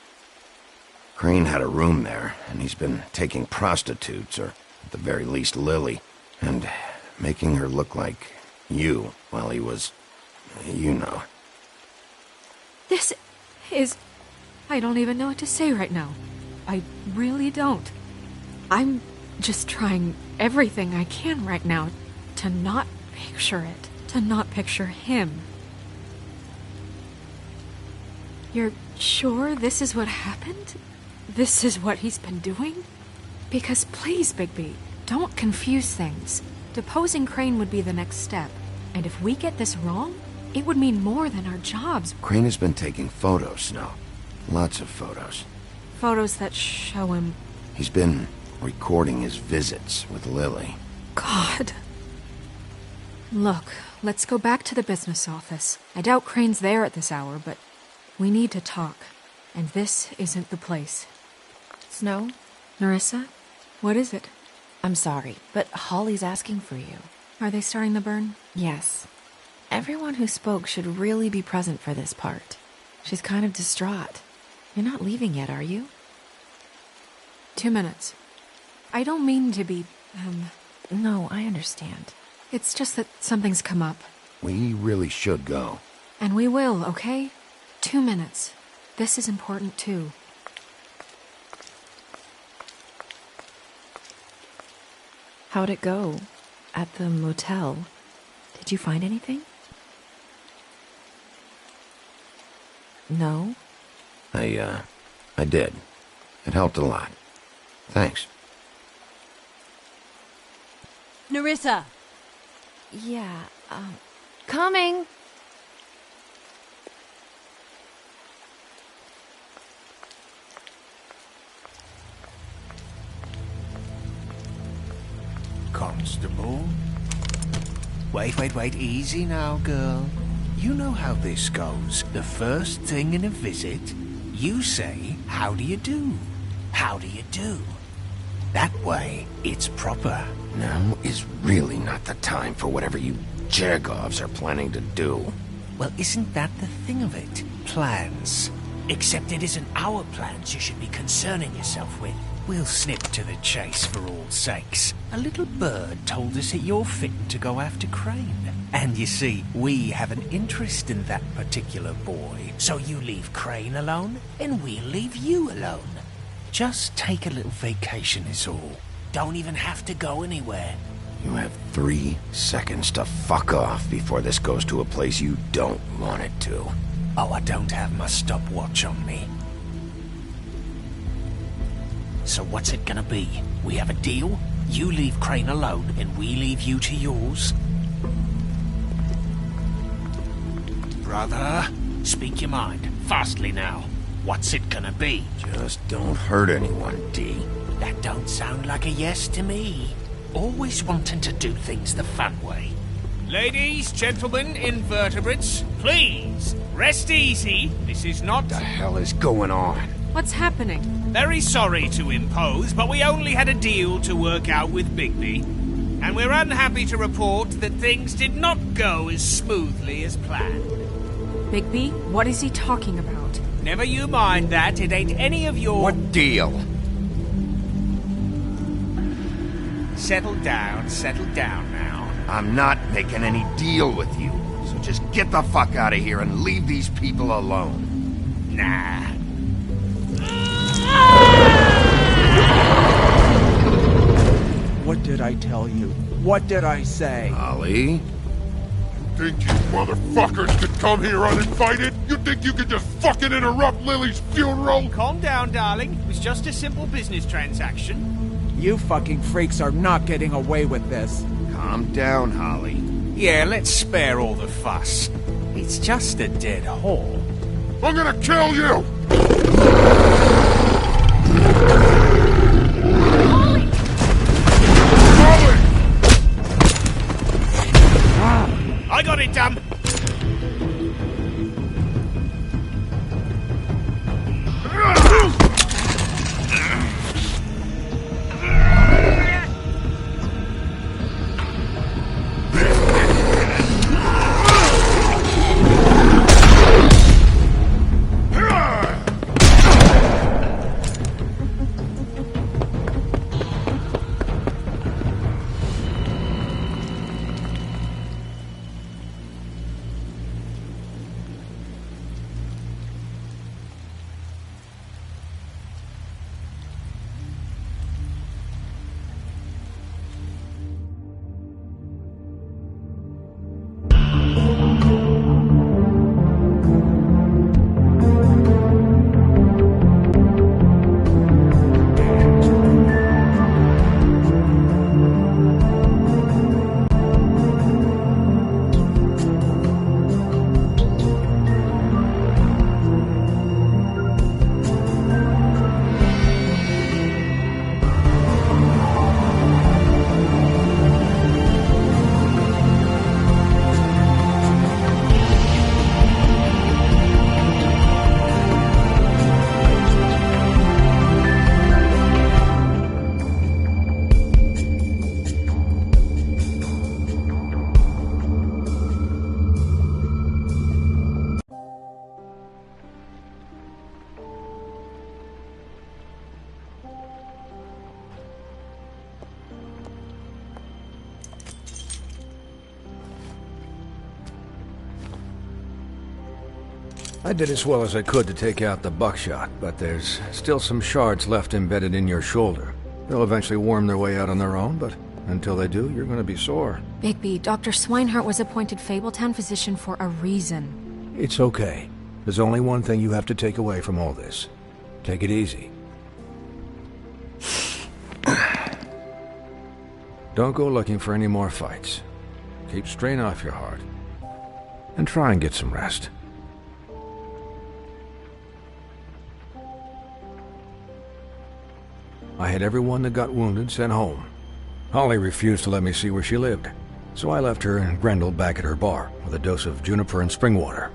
Crane had a room there, and he's been taking prostitutes, or at the very least Lily, and making her look like you while he was... you know. This is... I don't even know what to say right now. I really don't. I'm just trying everything I can right now to not picture it, to not picture him. You're sure this is what happened? This is what he's been doing? Because please, Bigby, don't confuse things. Deposing Crane would be the next step, and if we get this wrong, it would mean more than our jobs. Crane has been taking photos, Snow. Lots of photos. Photos that show him... He's been recording his visits with Lily. God. Look, let's go back to the business office. I doubt Crane's there at this hour, but we need to talk. And this isn't the place. Snow? Nerissa? What is it? I'm sorry, but Holly's asking for you. Are they starting the burn? Yes. Everyone who spoke should really be present for this part. She's kind of distraught. You're not leaving yet, are you? 2 minutes. I don't mean to be, No, I understand. It's just that something's come up. We really should go. And we will, okay? 2 minutes. This is important, too. How'd it go? At the motel? Did you find anything? No? I did. It helped a lot. Thanks. Nerissa! Yeah, coming! Constable? Wait, easy now, girl. You know how this goes. The first thing in a visit, you say, how do you do? How do you do? That way, it's proper. Now is really not the time for whatever you Jergovs are planning to do. Well, isn't that the thing of it? Plans. Except it isn't our plans you should be concerning yourself with. We'll snip to the chase for all sakes. A little bird told us that you're fitting to go after Crane. And you see, we have an interest in that particular boy. So you leave Crane alone, and we'll leave you alone. Just take a little vacation is all. Don't even have to go anywhere. You have 3 seconds to fuck off before this goes to a place you don't want it to. Oh, I don't have my stopwatch on me. So what's it gonna be? We have a deal? You leave Crane alone, and we leave you to yours? Brother, speak your mind. Fastly now. What's it gonna be? Just don't hurt anyone, D. That don't sound like a yes to me. Always wanting to do things the fun way. Ladies, gentlemen, invertebrates, please, rest easy. This is not... What the hell is going on? What's happening? Very sorry to impose, but we only had a deal to work out with Bigby. And we're unhappy to report that things did not go as smoothly as planned. Bigby? What is he talking about? Never you mind that, it ain't any of your... What deal? Settle down now. I'm not making any deal with you. So just get the fuck out of here and leave these people alone. Nah. What did I tell you? What did I say? Ollie? You think you motherfuckers could come here uninvited? You think you could just fucking interrupt Lily's funeral? Calm down, darling. It was just a simple business transaction. You fucking freaks are not getting away with this. Calm down, Holly. Yeah, let's spare all the fuss. It's just a dead hole. I'm gonna kill you! I got it, damn! I did as well as I could to take out the buckshot, but there's still some shards left embedded in your shoulder. They'll eventually worm their way out on their own, but until they do, you're gonna be sore. Bigby, Dr. Swinehart was appointed Fabletown physician for a reason. It's okay. There's only one thing you have to take away from all this. Take it easy. Don't go looking for any more fights. Keep strain off your heart. And try and get some rest. I had everyone that got wounded sent home. Holly refused to let me see where she lived, so I left her and Grendel back at her bar with a dose of juniper and spring water.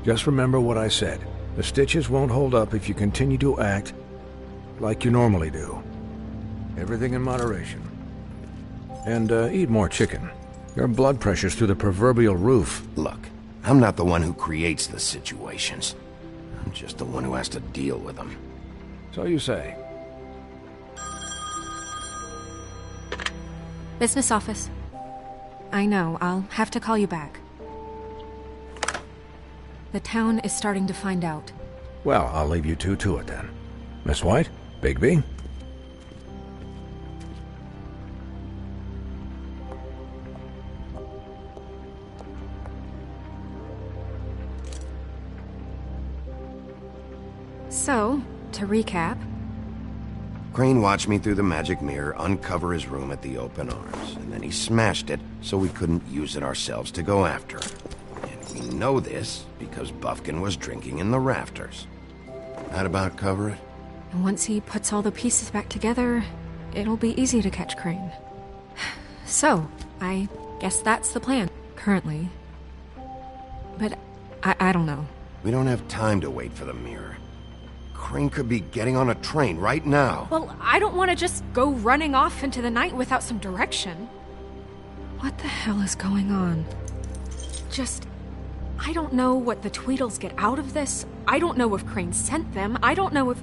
Just remember what I said. The stitches won't hold up if you continue to act like you normally do. Everything in moderation. And eat more chicken. Your blood pressure's through the proverbial roof. Look, I'm not the one who creates the situations. I'm just the one who has to deal with them. So you say. Business office. I know, I'll have to call you back. The town is starting to find out. Well, I'll leave you two to it then. Miss White? Bigby? So, to recap... Crane watched me through the magic mirror uncover his room at the open arms, and then he smashed it so we couldn't use it ourselves to go after him. And we know this because Buffkin was drinking in the rafters. That about cover it? And once he puts all the pieces back together, it'll be easy to catch Crane. So, I guess that's the plan, currently. But I don't know. We don't have time to wait for the mirror. Crane could be getting on a train right now. Well, I don't want to just go running off into the night without some direction. What the hell is going on? I don't know what the Tweedles get out of this. I don't know if Crane sent them. I don't know if...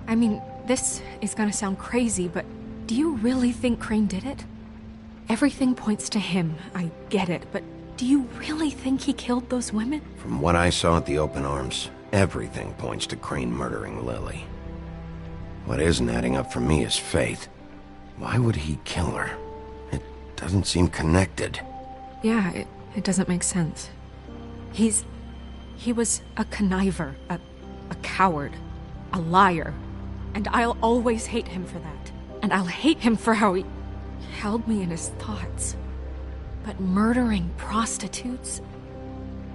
I mean, this is gonna sound crazy, but do you really think Crane did it? Everything points to him, I get it, but do you really think he killed those women? From what I saw at the open arms, everything points to Crane murdering Lily. What isn't adding up for me is Faith. Why would he kill her? It doesn't seem connected. Yeah, it doesn't make sense. He was a conniver, a coward, a liar, and I'll always hate him for that. And I'll hate him for how he held me in his thoughts. But murdering prostitutes?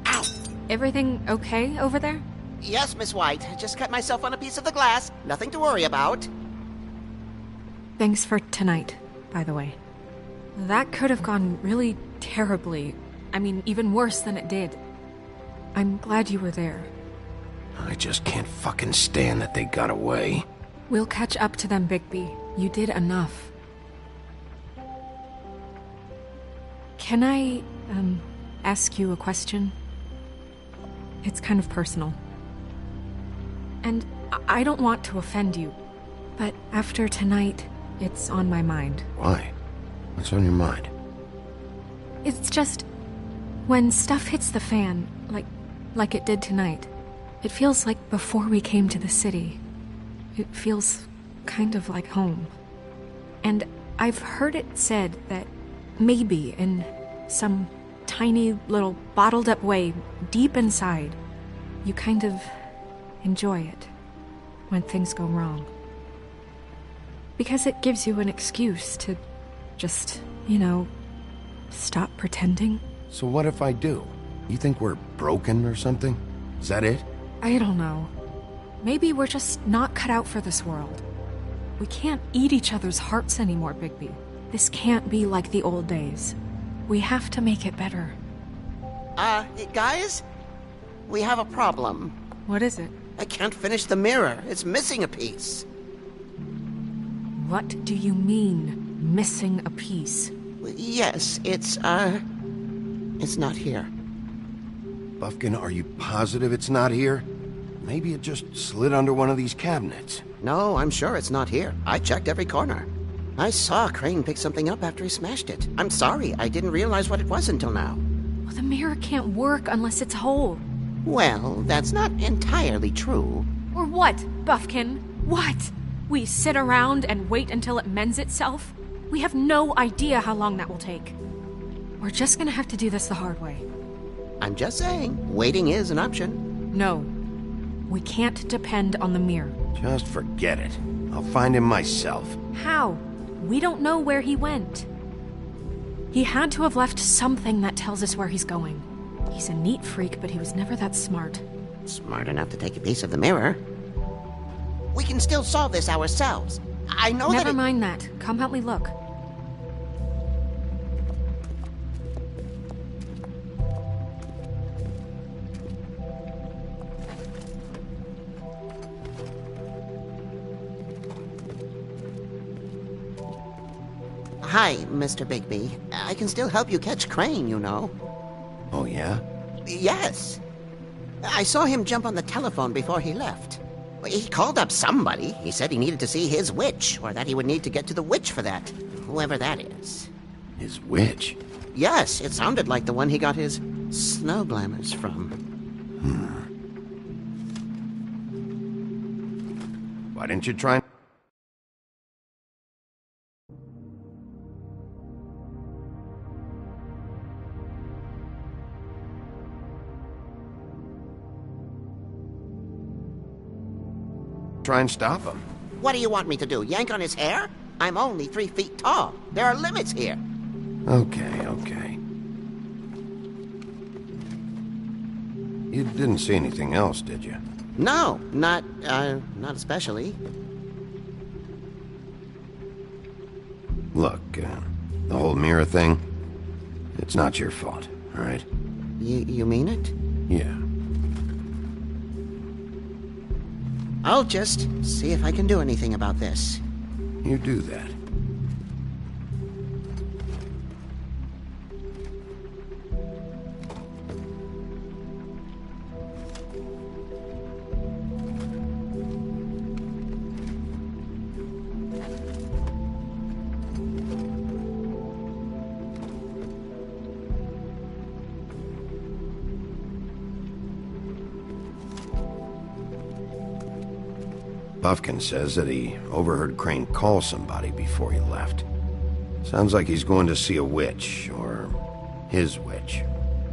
Ow! Everything okay over there? Yes, Miss White. Just cut myself on a piece of the glass. Nothing to worry about. Thanks for tonight, by the way. That could have gone really terribly. I mean, even worse than it did. I'm glad you were there. I just can't fucking stand that they got away. We'll catch up to them, Bigby. You did enough. Can I, ask you a question? It's kind of personal. And I don't want to offend you, but after tonight, it's on my mind. Why? What's on your mind? It's just... when stuff hits the fan, like it did tonight, it feels like before we came to the city. It feels kind of like home. And I've heard it said that maybe in some tiny little bottled up way deep inside, you kind of enjoy it when things go wrong. Because it gives you an excuse to just, stop pretending. So what if I do? You think we're broken or something? Is that it? I don't know. Maybe we're just not cut out for this world. We can't eat each other's hearts anymore, Bigby. This can't be like the old days. We have to make it better. Guys? We have a problem. What is it? I can't finish the mirror. It's missing a piece. What do you mean, missing a piece? Yes, it's not here. Buffkin, are you positive it's not here? Maybe it just slid under one of these cabinets. No, I'm sure it's not here. I checked every corner. I saw Crane pick something up after he smashed it. I'm sorry, I didn't realize what it was until now. Well, the mirror can't work unless it's whole. Well, that's not entirely true. Or what, Buffkin? What? We sit around and wait until it mends itself? We have no idea how long that will take. We're just gonna have to do this the hard way. I'm just saying, waiting is an option. No. We can't depend on the mirror. Just forget it. I'll find him myself. How? We don't know where he went. He had to have left something that tells us where he's going. He's a neat freak, but he was never that smart. Smart enough to take a piece of the mirror. We can still solve this ourselves. I know Never mind that. Come help me look. Hi, Mr. Bigby. I can still help you catch Crane, you know. Oh, yeah? Yes. I saw him jump on the telephone before he left. He called up somebody. He said he needed to see his witch, or that he would need to get to the witch for that. Whoever that is. His witch? Yes, it sounded like the one he got his snow glamours from. Why didn't you try... try and stop him? What do you want me to do, yank on his hair? I'm only 3 feet tall. There are limits here. Okay. You didn't see anything else, did you? No, not especially. Look, the whole mirror thing, it's not your fault, all right? You mean it? Yeah. I'll just see if I can do anything about this. You do that. Buffkin says that he overheard Crane call somebody before he left. Sounds like he's going to see a witch, or his witch.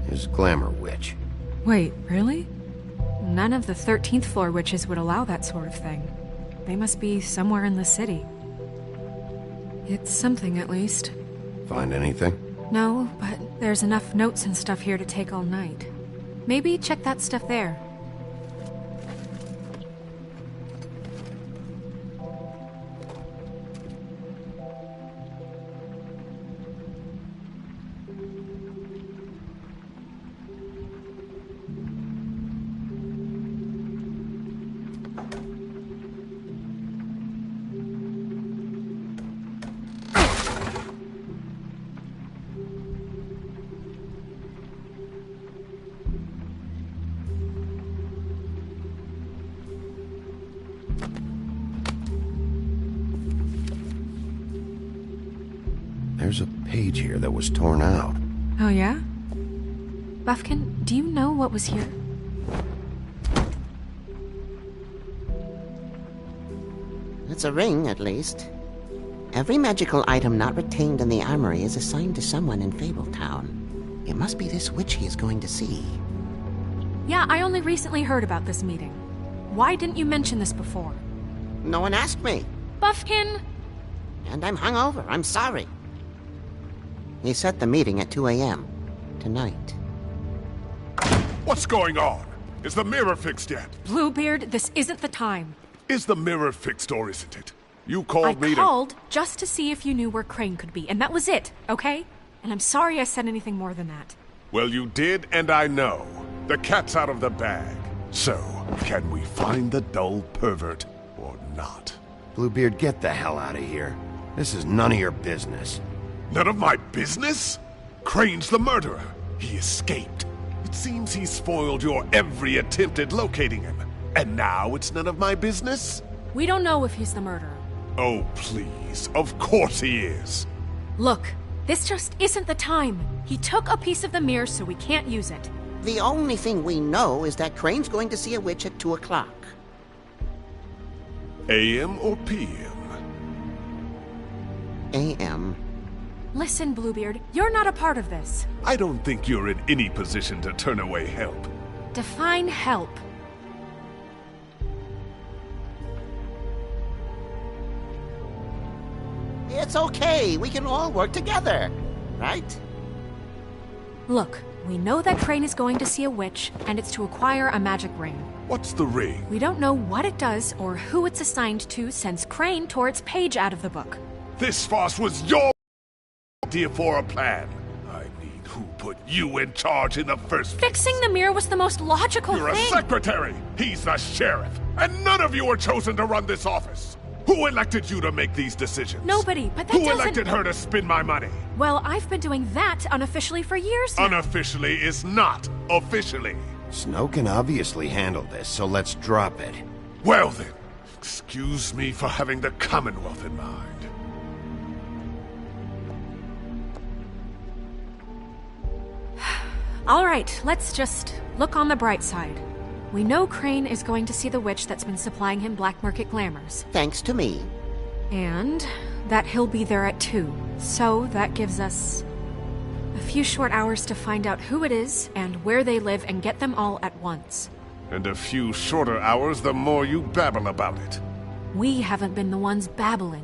His glamour witch. Wait, really? None of the 13th floor witches would allow that sort of thing. They must be somewhere in the city. It's something, at least. Find anything? No, but there's enough notes and stuff here to take all night. Maybe check that stuff there. There's a page here that was torn out. Oh, yeah? Buffkin, do you know what was here? It's a ring, at least. Every magical item not retained in the armory is assigned to someone in Fabletown. It must be this witch he is going to see. Yeah, I only recently heard about this meeting. Why didn't you mention this before? No one asked me. Buffkin! And I'm hungover. I'm sorry. He set the meeting at 2 a.m. tonight. What's going on? Is the mirror fixed yet? Bluebeard, this isn't the time. Is the mirror fixed or isn't it? You called me I called just to see if you knew where Crane could be, and that was it, okay? And I'm sorry I said anything more than that. Well, you did, and I know. The cat's out of the bag. So, can we find the dull pervert or not? Bluebeard, get the hell out of here. This is none of your business. None of my business? Crane's the murderer. He escaped. It seems he spoiled your every attempt at locating him. And now it's none of my business? We don't know if he's the murderer. Oh, please. Of course he is. Look, this just isn't the time. He took a piece of the mirror, so we can't use it. The only thing we know is that Crane's going to see a witch at 2 o'clock. AM or PM? AM. Listen, Bluebeard, you're not a part of this. I don't think you're in any position to turn away help. Define help. It's okay. We can all work together, right? Look, we know that Crane is going to see a witch, and it's to acquire a magic ring. What's the ring? We don't know what it does or who it's assigned to since Crane tore its page out of the book. This farce was your idea for a plan. I mean, who put you in charge in the first place? Fixing the mirror was the most logical thing. You're a secretary. He's the sheriff. And none of you were chosen to run this office. Who elected you to make these decisions? Nobody, but that Who doesn't... elected her to spend my money? Well, I've been doing that unofficially for years now. Unofficially is not officially. Snow can obviously handle this, so let's drop it. Well then, excuse me for having the Commonwealth in mind. All right, let's just look on the bright side. We know Crane is going to see the witch that's been supplying him black market glamours. Thanks to me. And that he'll be there at 2. So that gives us a few short hours to find out who it is and where they live and get them all at once. And a few shorter hours the more you babble about it. We haven't been the ones babbling.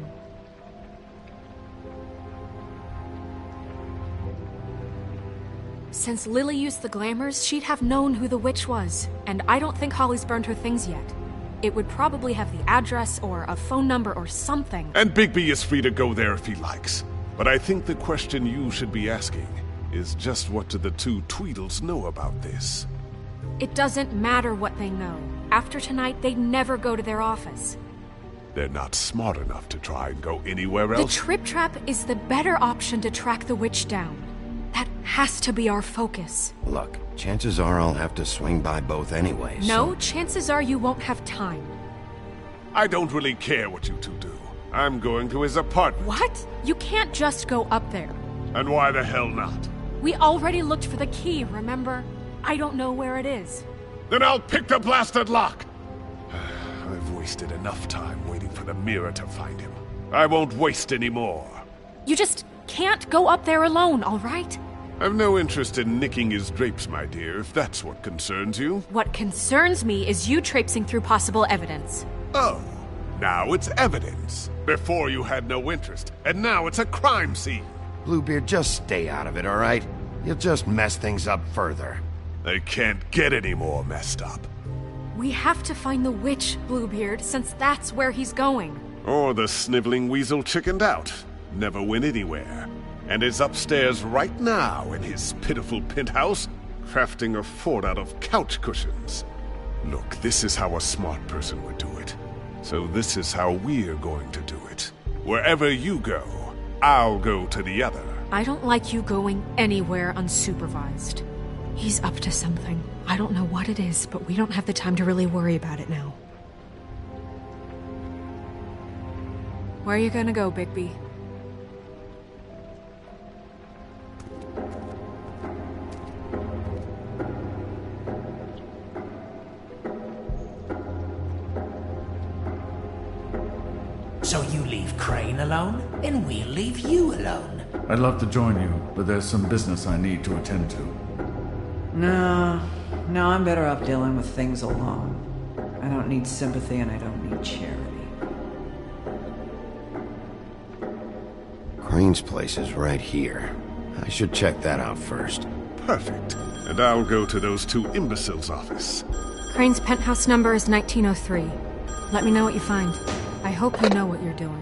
Since Lily used the glamours, she'd have known who the witch was, and I don't think Holly's burned her things yet. It would probably have the address or a phone number or something. And Bigby is free to go there if he likes. But I think the question you should be asking is just what do the two Tweedles know about this? It doesn't matter what they know. after tonight, they'd never go to their office. They're not smart enough to try and go anywhere else. The Trip Trap is the better option to track the witch down. That has to be our focus. Look, chances are I'll have to swing by both anyway, No, chances are you won't have time. I don't really care what you two do. I'm going to his apartment. What? You can't just go up there. And why the hell not? We already looked for the key, remember? I don't know where it is. Then I'll pick the blasted lock! I've wasted enough time waiting for the mirror to find him. I won't waste any more. You just can't go up there alone, all right? I've no interest in nicking his drapes, my dear, if that's what concerns you. What concerns me is you traipsing through possible evidence. Oh, now it's evidence. Before you had no interest, and now it's a crime scene. Bluebeard, just stay out of it, all right? You'll just mess things up further. They can't get any more messed up. We have to find the witch, Bluebeard, since that's where he's going. Or the sniveling weasel chickened out. Never went anywhere. And is upstairs right now in his pitiful penthouse, crafting a fort out of couch cushions. Look, this is how a smart person would do it. So this is how we're going to do it. Wherever you go, I'll go to the other. I don't like you going anywhere unsupervised. He's up to something. I don't know what it is, but we don't have the time to really worry about it now. Where are you gonna go, Bigby? So you leave Crane alone, and we'll leave you alone. I'd love to join you, but there's some business I need to attend to. No, I'm better off dealing with things alone. I don't need sympathy and I don't need charity. Crane's place is right here. I should check that out first. Perfect. And I'll go to those two imbeciles' office. Crane's penthouse number is 1903. Let me know what you find. I hope you know what you're doing.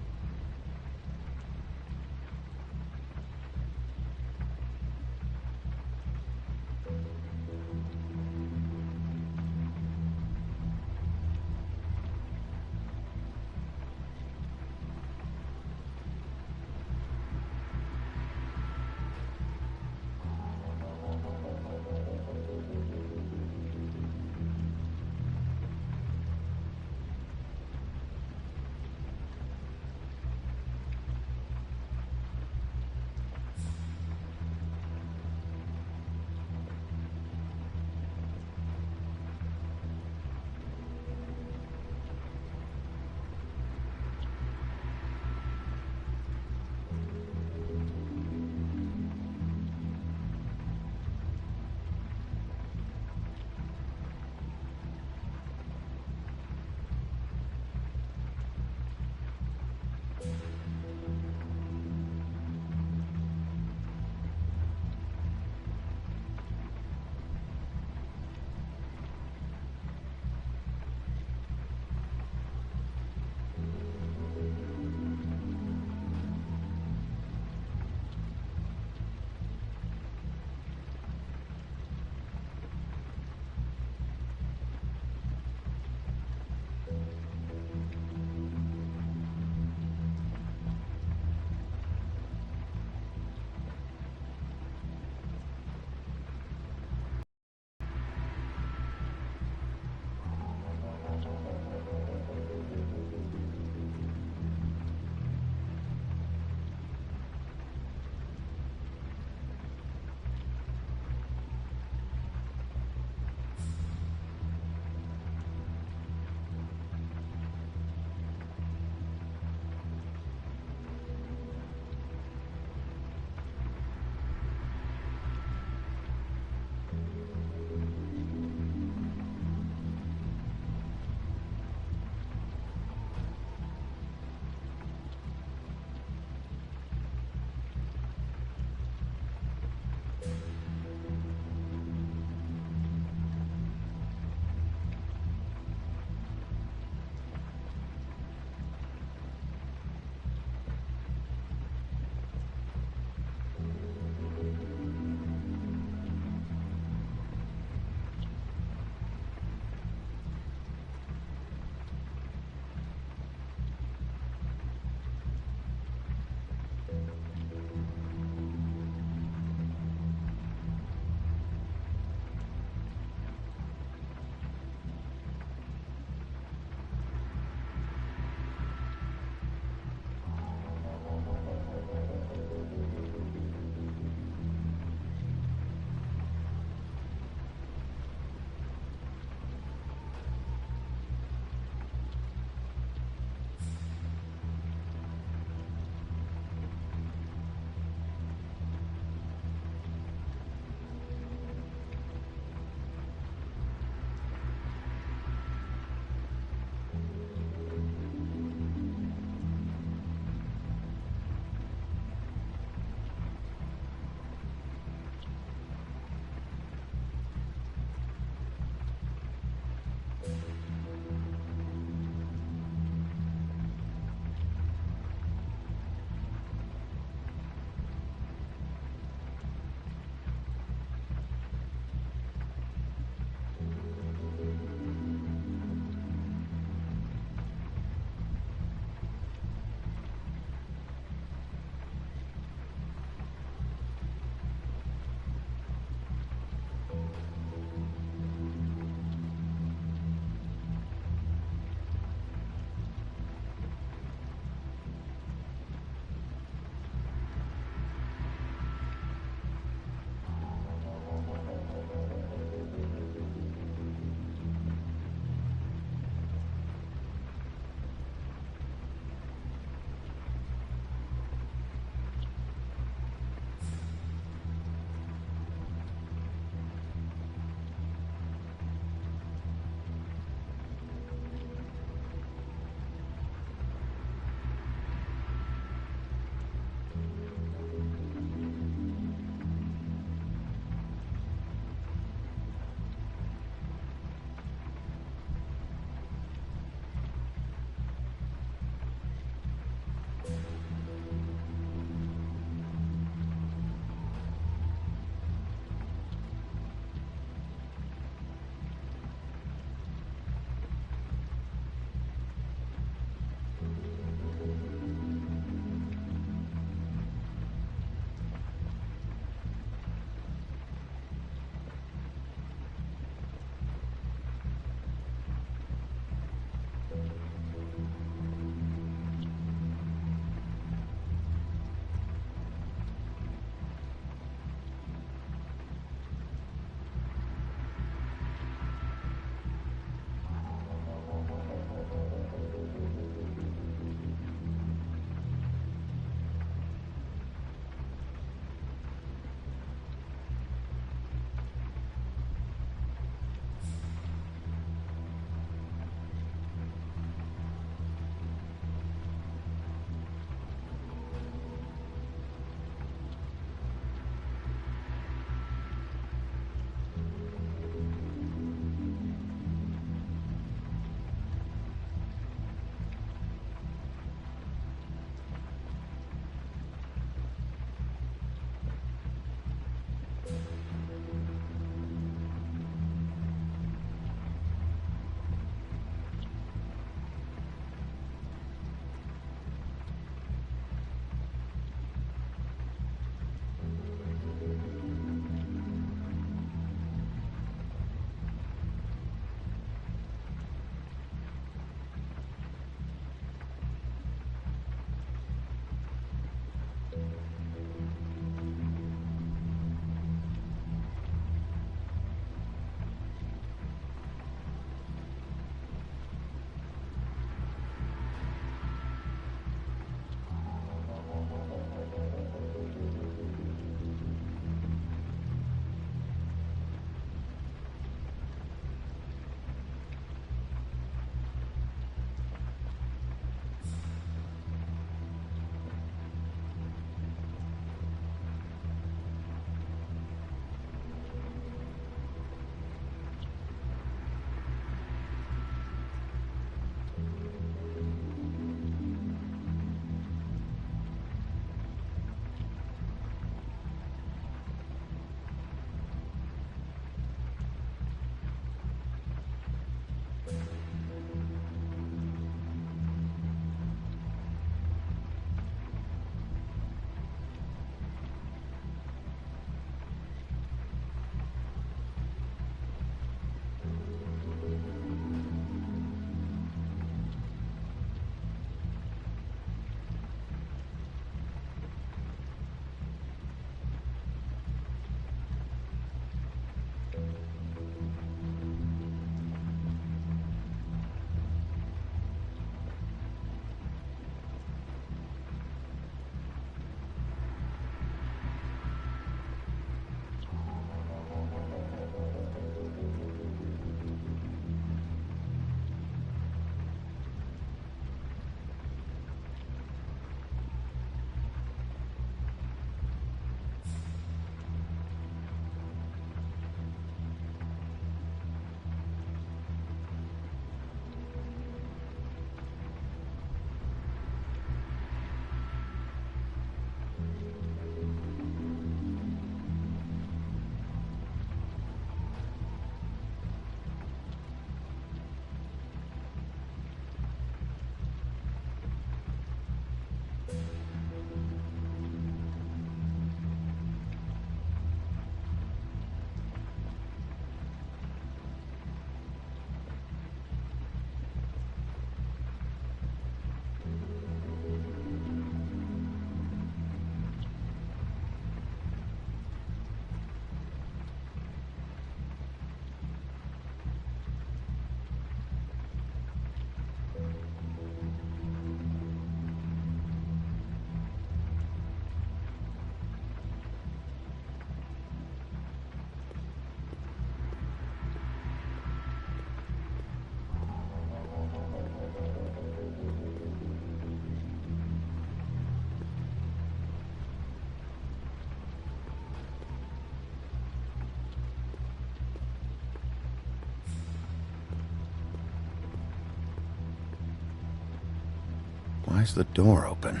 Why's the door open?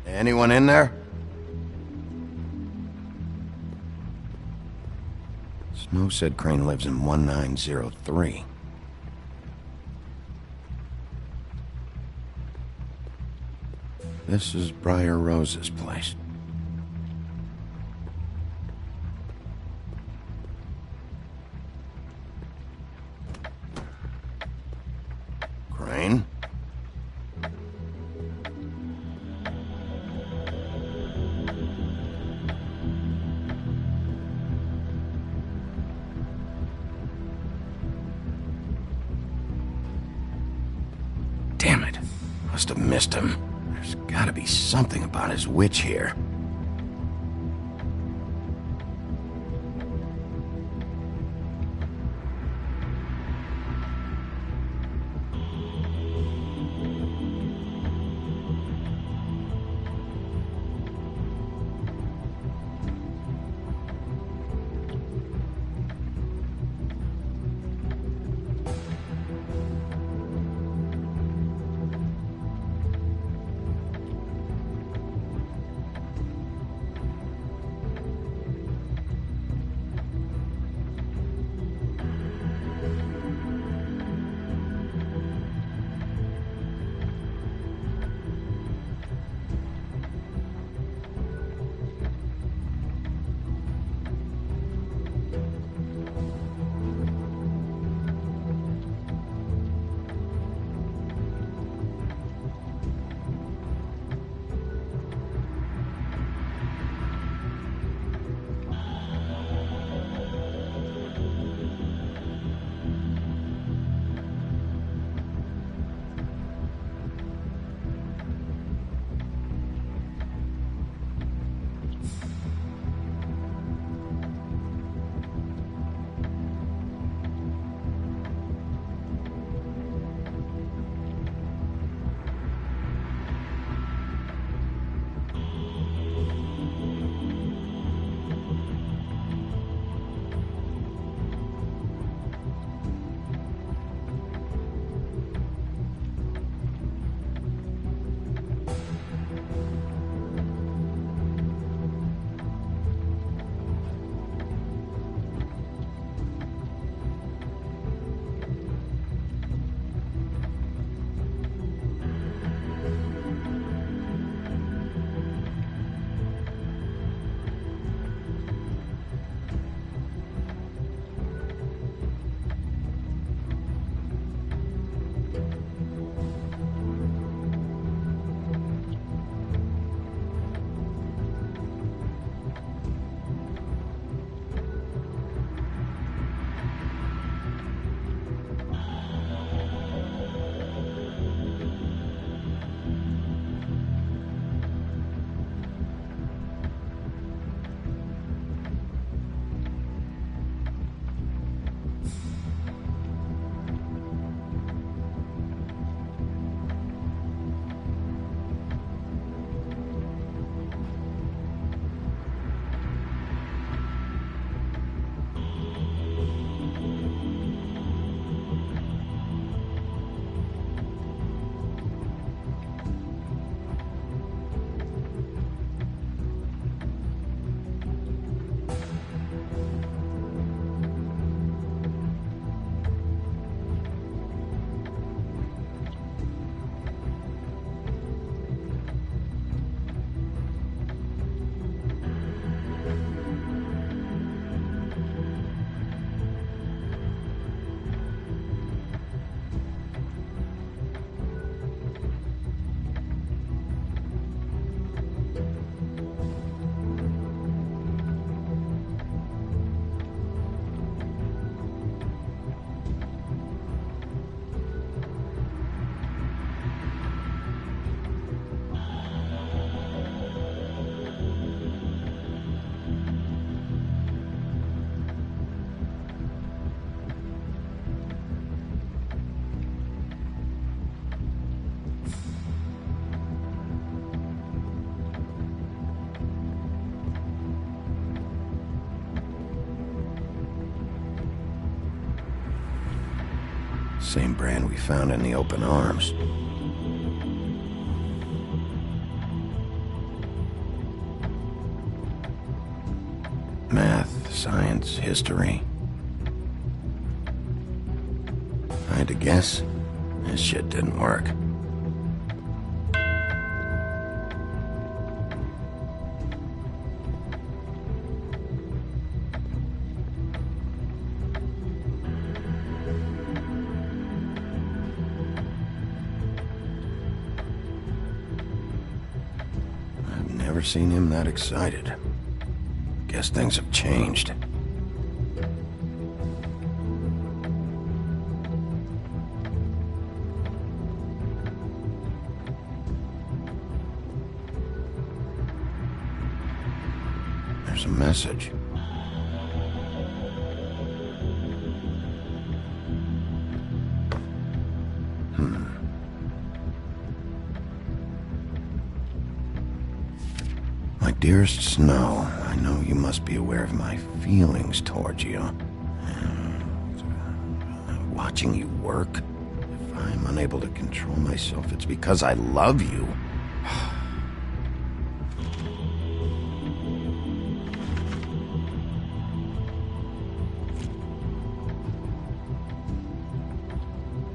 Anyone in there? Snow said Crane lives in 1903. This is Briar Rose's place. Crane? Damn it. Must have missed him. There's gotta be something about his witch here. Same brand we found in the open arms. Math, science, history. I had to guess. This shit didn't work. I've never seen him that excited. Guess things have changed. There's a message. My dearest Snow, I know you must be aware of my feelings towards you. Watching you work, if I'm unable to control myself, it's because I love you.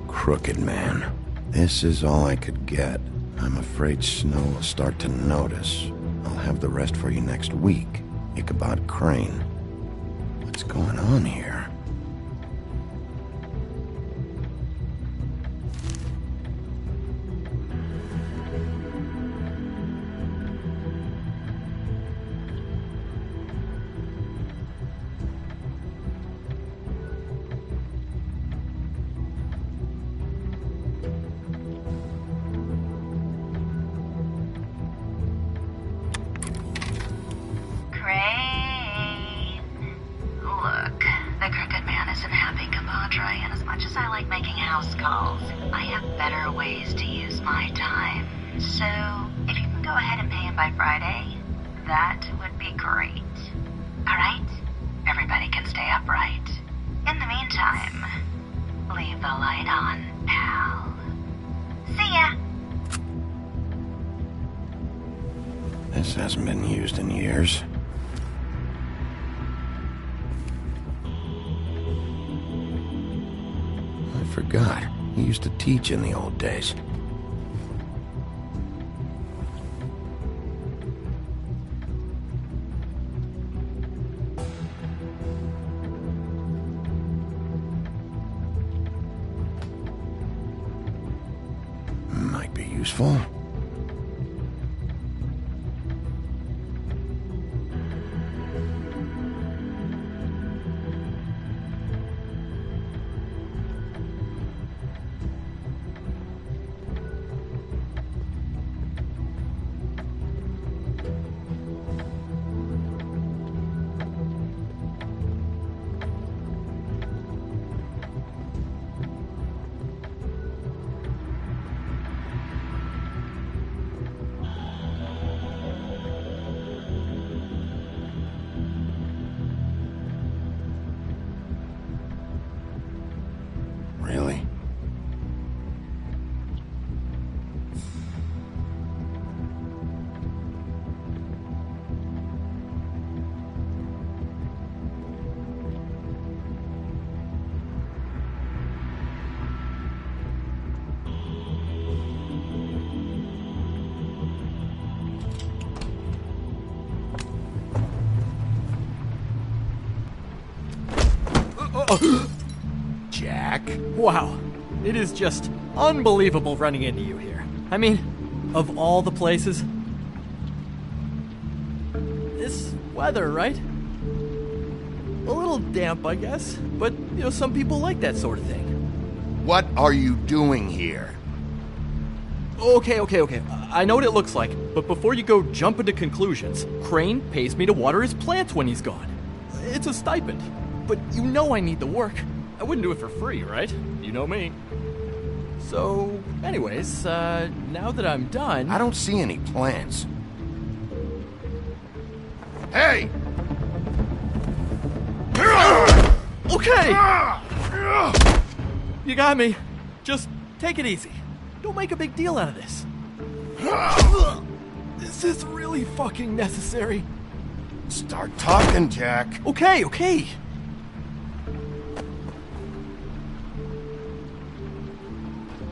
Crooked man. This is all I could get. I'm afraid Snow will start to notice. I'll have the rest for you next week. Ichabod Crane. What's going on here? This hasn't been used in years. I forgot. He used to teach in the old days. Might be useful. Really? Jack? Wow. It is just unbelievable running into you here. I mean, of all the places. This weather, right? A little damp, I guess. But, some people like that sort of thing. What are you doing here? Okay. I know what it looks like, but before you go jumping to conclusions, Crane pays me to water his plants when he's gone. It's a stipend. But I need the work. I wouldn't do it for free, right? You know me. So, anyways, now that I'm done... I don't see any plants. Hey! Okay! You got me. Just take it easy. Don't make a big deal out of this. Is this really fucking necessary? Start talking, Jack. Okay.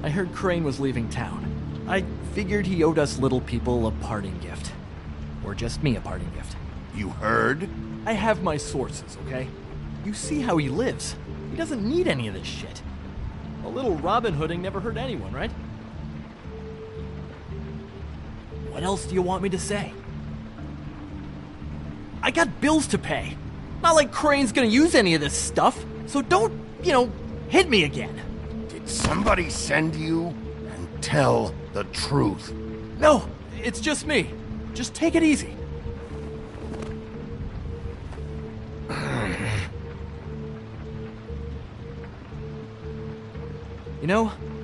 I heard Crane was leaving town. I figured he owed us little people a parting gift. Or just me a parting gift. You heard? I have my sources, okay? You see how he lives. He doesn't need any of this shit. A little Robin Hooding never hurt anyone, right? What else do you want me to say? I got bills to pay. Not like Crane's gonna use any of this stuff, so don't, hit me again. Did somebody send you? And tell the truth. No, it's just me. Just take it easy.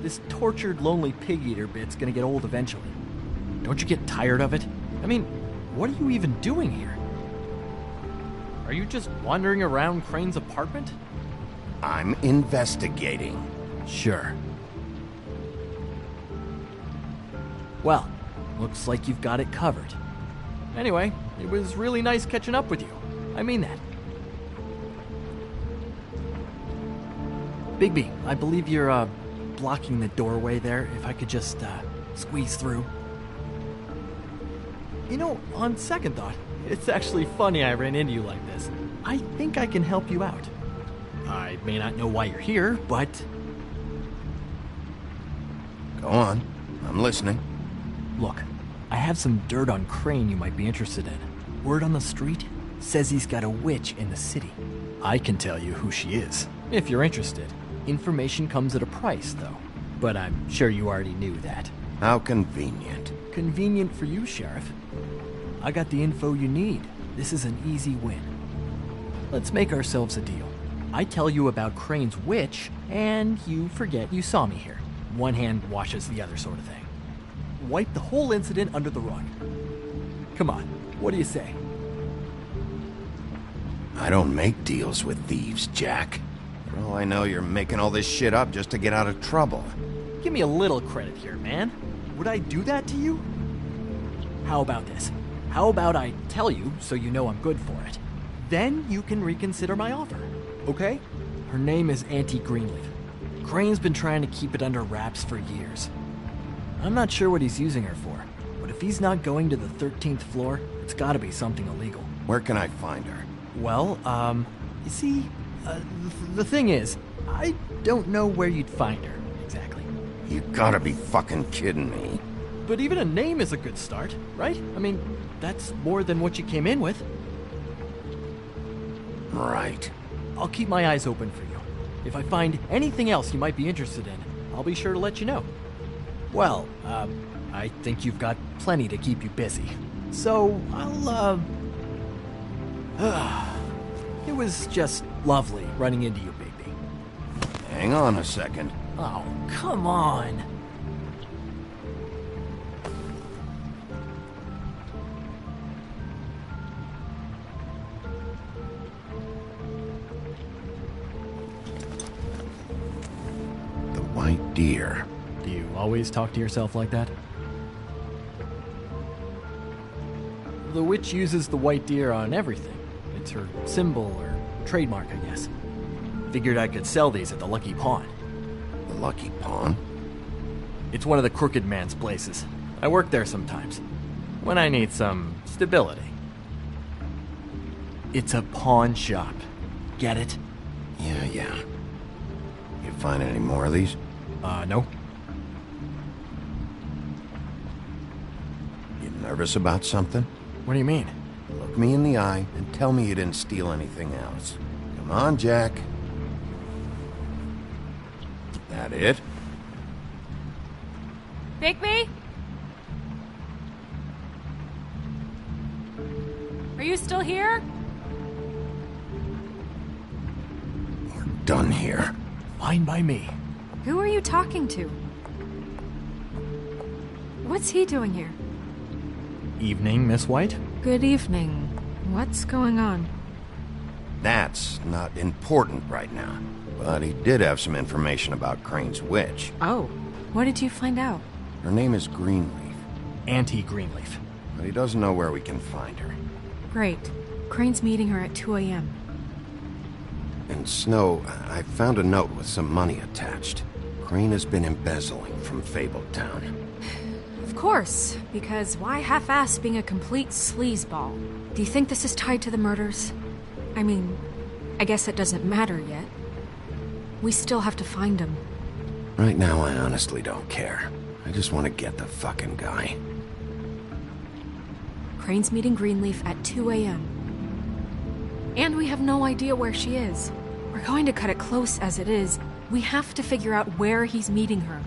This tortured, lonely pig-eater bit's gonna get old eventually. Don't you get tired of it? I mean, what are you even doing here? Are you just wandering around Crane's apartment? I'm investigating. Sure. Well, looks like you've got it covered. Anyway, it was really nice catching up with you. I mean that. Bigby, I believe you're, blocking the doorway there. If I could just, squeeze through. On second thought, it's actually funny I ran into you like this. I think I can help you out. I may not know why you're here, but... Go on. I'm listening. Look, I have some dirt on Crane you might be interested in. Word on the street says he's got a witch in the city. I can tell you who she is, if you're interested. Information comes at a price, though. But I'm sure you already knew that. How convenient. Convenient for you, Sheriff. I got the info you need. This is an easy win. Let's make ourselves a deal. I tell you about Crane's witch, and you forget you saw me here. One hand washes the other sort of thing. Wipe the whole incident under the rug. Come on, what do you say? I don't make deals with thieves, Jack. For all I know, you're making all this shit up just to get out of trouble. Give me a little credit here, man. Would I do that to you? How about this? How about I tell you so you know I'm good for it? Then you can reconsider my offer, okay? Her name is Auntie Greenleaf. Crane's been trying to keep it under wraps for years. I'm not sure what he's using her for, but if he's not going to the 13th floor, it's gotta be something illegal. Where can I find her? Well, you see, the thing is, I don't know where you'd find her, exactly. You gotta be fucking kidding me. But even a name is a good start, right? I mean, that's more than what you came in with. Right. I'll keep my eyes open for you. If I find anything else you might be interested in, I'll be sure to let you know. Well, I think you've got plenty to keep you busy. So, it was just lovely running into you, Bigby. Hang on a second. Oh, come on. The white deer. Do you always talk to yourself like that? The witch uses the white deer on everything. It's her symbol or trademark, I guess. Figured I could sell these at the Lucky Pawn. The Lucky Pawn? It's one of the crooked man's places. I work there sometimes, when I need some stability. It's a pawn shop. Get it? Yeah. You find any more of these? No. You nervous about something? What do you mean? Look me in the eye and tell me you didn't steal anything else. Come on, Jack. That it? Bigby? Are you still here? We're done here. Fine by me. Who are you talking to? What's he doing here? Evening, Miss White. Good evening. What's going on? That's not important right now. But he did have some information about Crane's witch. Oh, what did you find out? Her name is Greenleaf. Auntie Greenleaf. But he doesn't know where we can find her. Great. Crane's meeting her at 2 a.m. And Snow, I found a note with some money attached. Crane has been embezzling from Fabletown. Of course, because why half-ass being a complete sleazeball? Do you think this is tied to the murders? I mean, I guess it doesn't matter yet. We still have to find him. Right now, I honestly don't care. I just want to get the fucking guy. Crane's meeting Greenleaf at 2 a.m. And we have no idea where she is. We're going to cut it close as it is. We have to figure out where he's meeting her.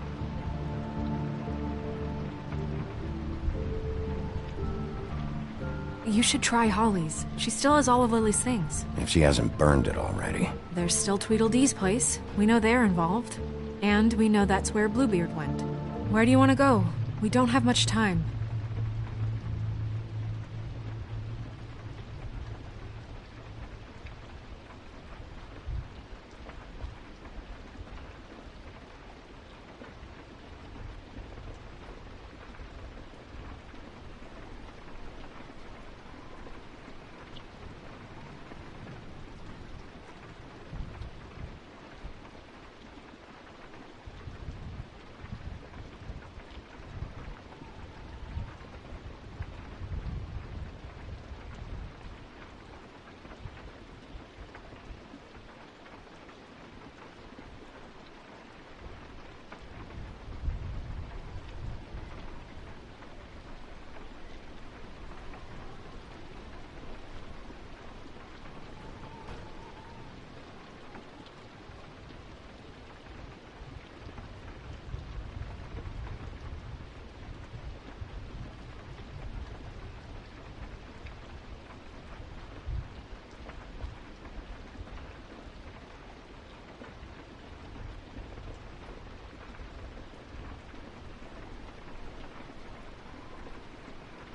You should try Holly's. She still has all of Lily's things. If she hasn't burned it already. There's still Tweedledee's place. We know they're involved. And we know that's where Bluebeard went. Where do you want to go? We don't have much time.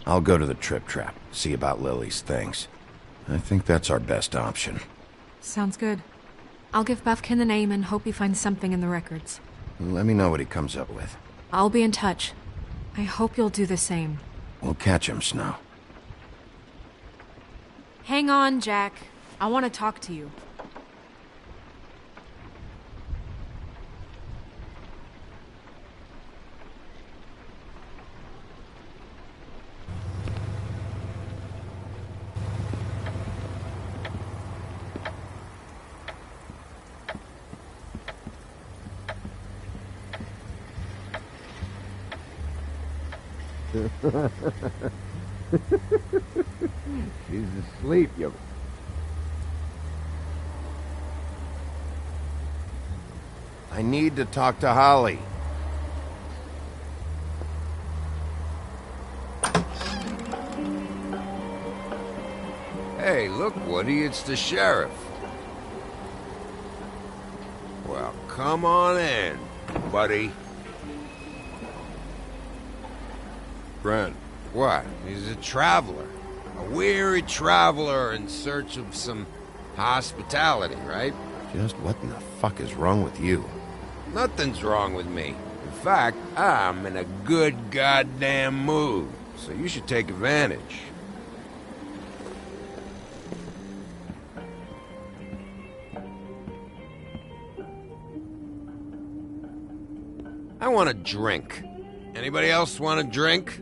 I'll go to the Trip Trap, see about Lily's things. I think that's our best option. Sounds good. I'll give Buffkin the name and hope he finds something in the records. Let me know what he comes up with. I'll be in touch. I hope you'll do the same. We'll catch him, Snow. Hang on, Jack. I want to talk to you. She's asleep, you... I need to talk to Holly. Hey, look, Woody, it's the sheriff. Well, come on in, buddy. Brent. What? He's a traveler. A weary traveler in search of some hospitality, right? Just what in the fuck is wrong with you? Nothing's wrong with me. In fact, I'm in a good goddamn mood, so you should take advantage. I want a drink. Anybody else want a drink?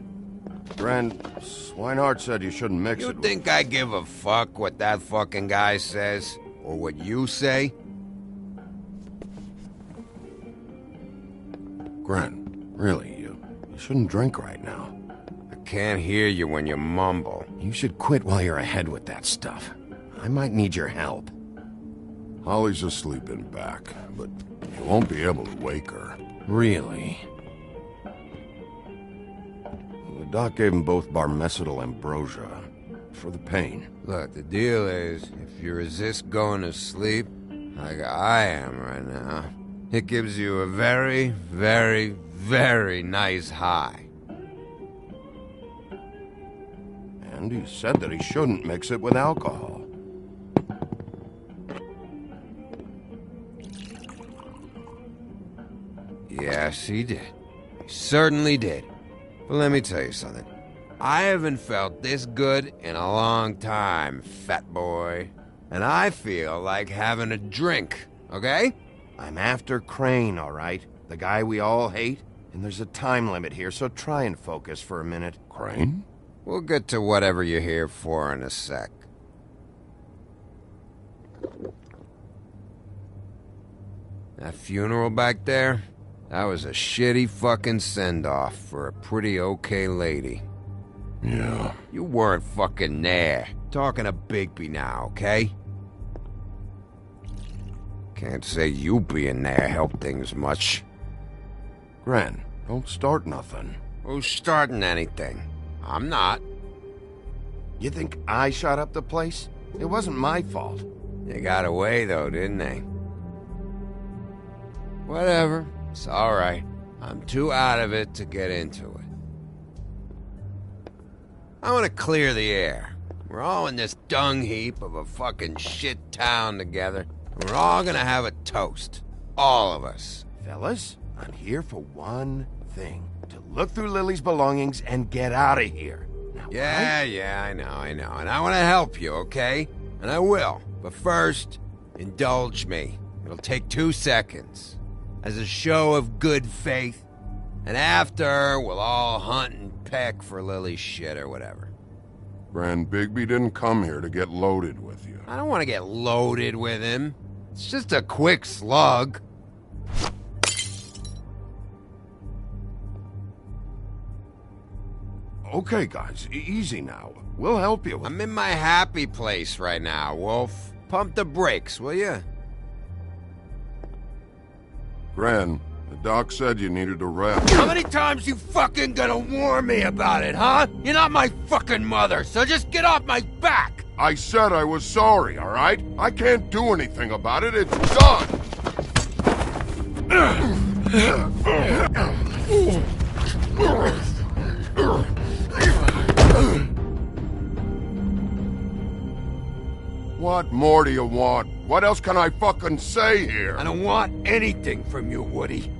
Brent, Swinehart said you shouldn't mix it You with... think I give a fuck what that fucking guy says? Or what you say? Brent, really, you shouldn't drink right now. I can't hear you when you mumble. You should quit while you're ahead with that stuff. I might need your help. Holly's asleep in back, but you won't be able to wake her. Really? The doc gave them both barmecidal ambrosia for the pain. Look, the deal is, if you resist going to sleep, like I am right now, it gives you a very, very, very nice high. And he said that he shouldn't mix it with alcohol. Yes, he did. He certainly did. But let me tell you something. I haven't felt this good in a long time, fat boy. And I feel like having a drink, okay? I'm after Crane, all right? The guy we all hate. And there's a time limit here, so try and focus for a minute. Crane? We'll get to whatever you're here for in a sec. That funeral back there? That was a shitty fucking send-off for a pretty okay lady. Yeah. You weren't fucking there. Talking to Bigby now, okay? Can't say you being there helped things much. Gren, don't start nothing. Who's starting anything? I'm not. You think I shot up the place? It wasn't my fault. They got away, though, didn't they? Whatever. It's alright. I'm too out of it to get into it. I want to clear the air. We're all in this dung heap of a fucking shit town together. We're all gonna have a toast. All of us. Fellas, I'm here for one thing. To look through Lily's belongings and get out of here. Now, Yeah, I know. And I want to help you, okay? And I will. But first, indulge me. It'll take 2 seconds. As a show of good faith. And after, we'll all hunt and peck for Lily's shit or whatever. Grand Bigby didn't come here to get loaded with you. I don't want to get loaded with him. It's just a quick slug. Okay, guys, easy now. We'll help you. I'm in my happy place right now, Wolf. Pump the brakes, will you? Gran, the doc said you needed a rest. How many times you fucking gonna warn me about it, huh? You're not my fucking mother, so just get off my back! I said I was sorry, all right? I can't do anything about it. It's done! What more do you want? What else can I fucking say here? I don't want anything from you, Woody.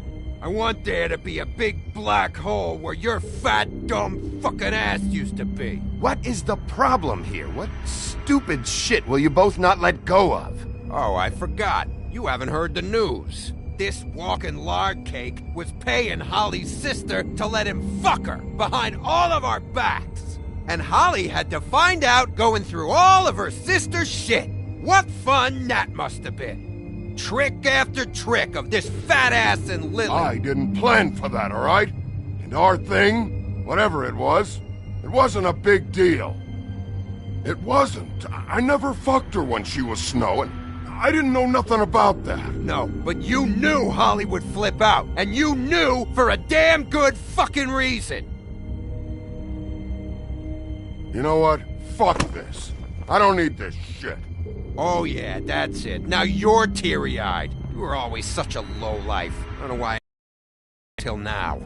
I want there to be a big black hole where your fat, dumb fucking ass used to be. What is the problem here? What stupid shit will you both not let go of? Oh, I forgot. You haven't heard the news. This walking lard cake was paying Holly's sister to let him fuck her behind all of our backs. And Holly had to find out going through all of her sister's shit. What fun that must have been. Trick after trick of this fat ass and Lily. I didn't plan for that, all right? And our thing, whatever it wasn't a big deal. It wasn't. I never fucked her when she was snowing. I didn't know nothing about that. No, but you knew Holly would flip out. And you knew for a damn good fucking reason. You know what? Fuck this. I don't need this shit. Oh yeah, that's it. Now you're teary-eyed. You were always such a lowlife. I don't know why till now.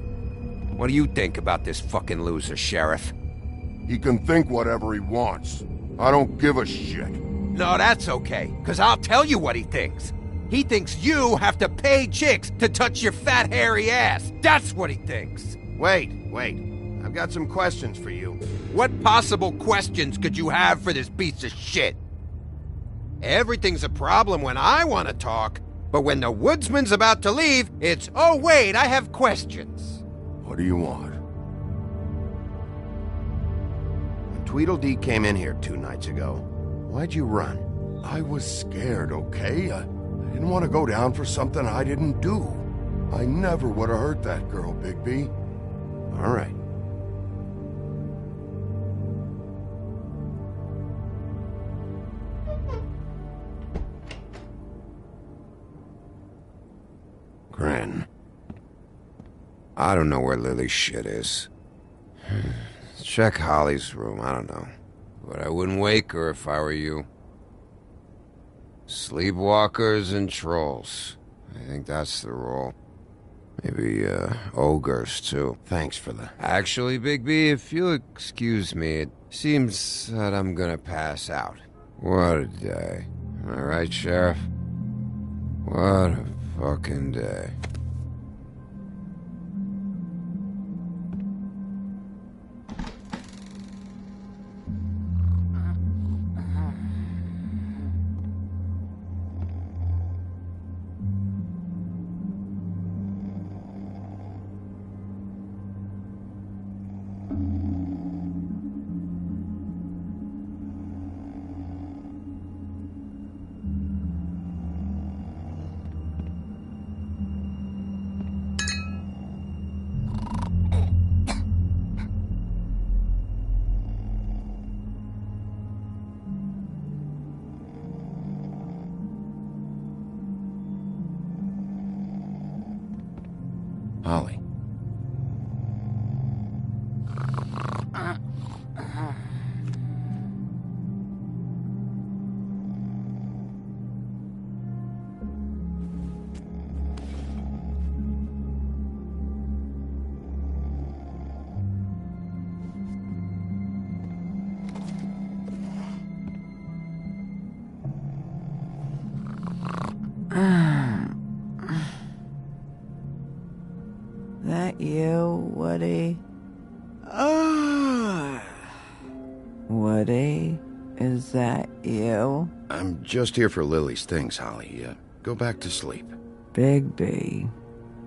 What do you think about this fucking loser, Sheriff? He can think whatever he wants. I don't give a shit. No, that's okay, because I'll tell you what he thinks. He thinks you have to pay chicks to touch your fat, hairy ass. That's what he thinks. Wait. I've got some questions for you. What possible questions could you have for this piece of shit? Everything's a problem when I want to talk, but when the woodsman's about to leave, it's, oh wait, I have questions. What do you want? When Tweedledee came in here 2 nights ago, why'd you run? I was scared, okay? I didn't want to go down for something I didn't do. I never would have hurt that girl, Bigby. All right. Gran. I don't know where Lily's shit is. Check Holly's room, I don't know. But I wouldn't wake her if I were you. Sleepwalkers and trolls. I think that's the rule. Maybe, ogres, too. Thanks for the... Actually, Bigby, if you'll excuse me, it seems that I'm gonna pass out. What a day. Am I right, Sheriff? What a fucking day. Holly. That you, Woody? Woody, is that you? I'm just here for Lily's things, Holly. Go back to sleep. Bigby,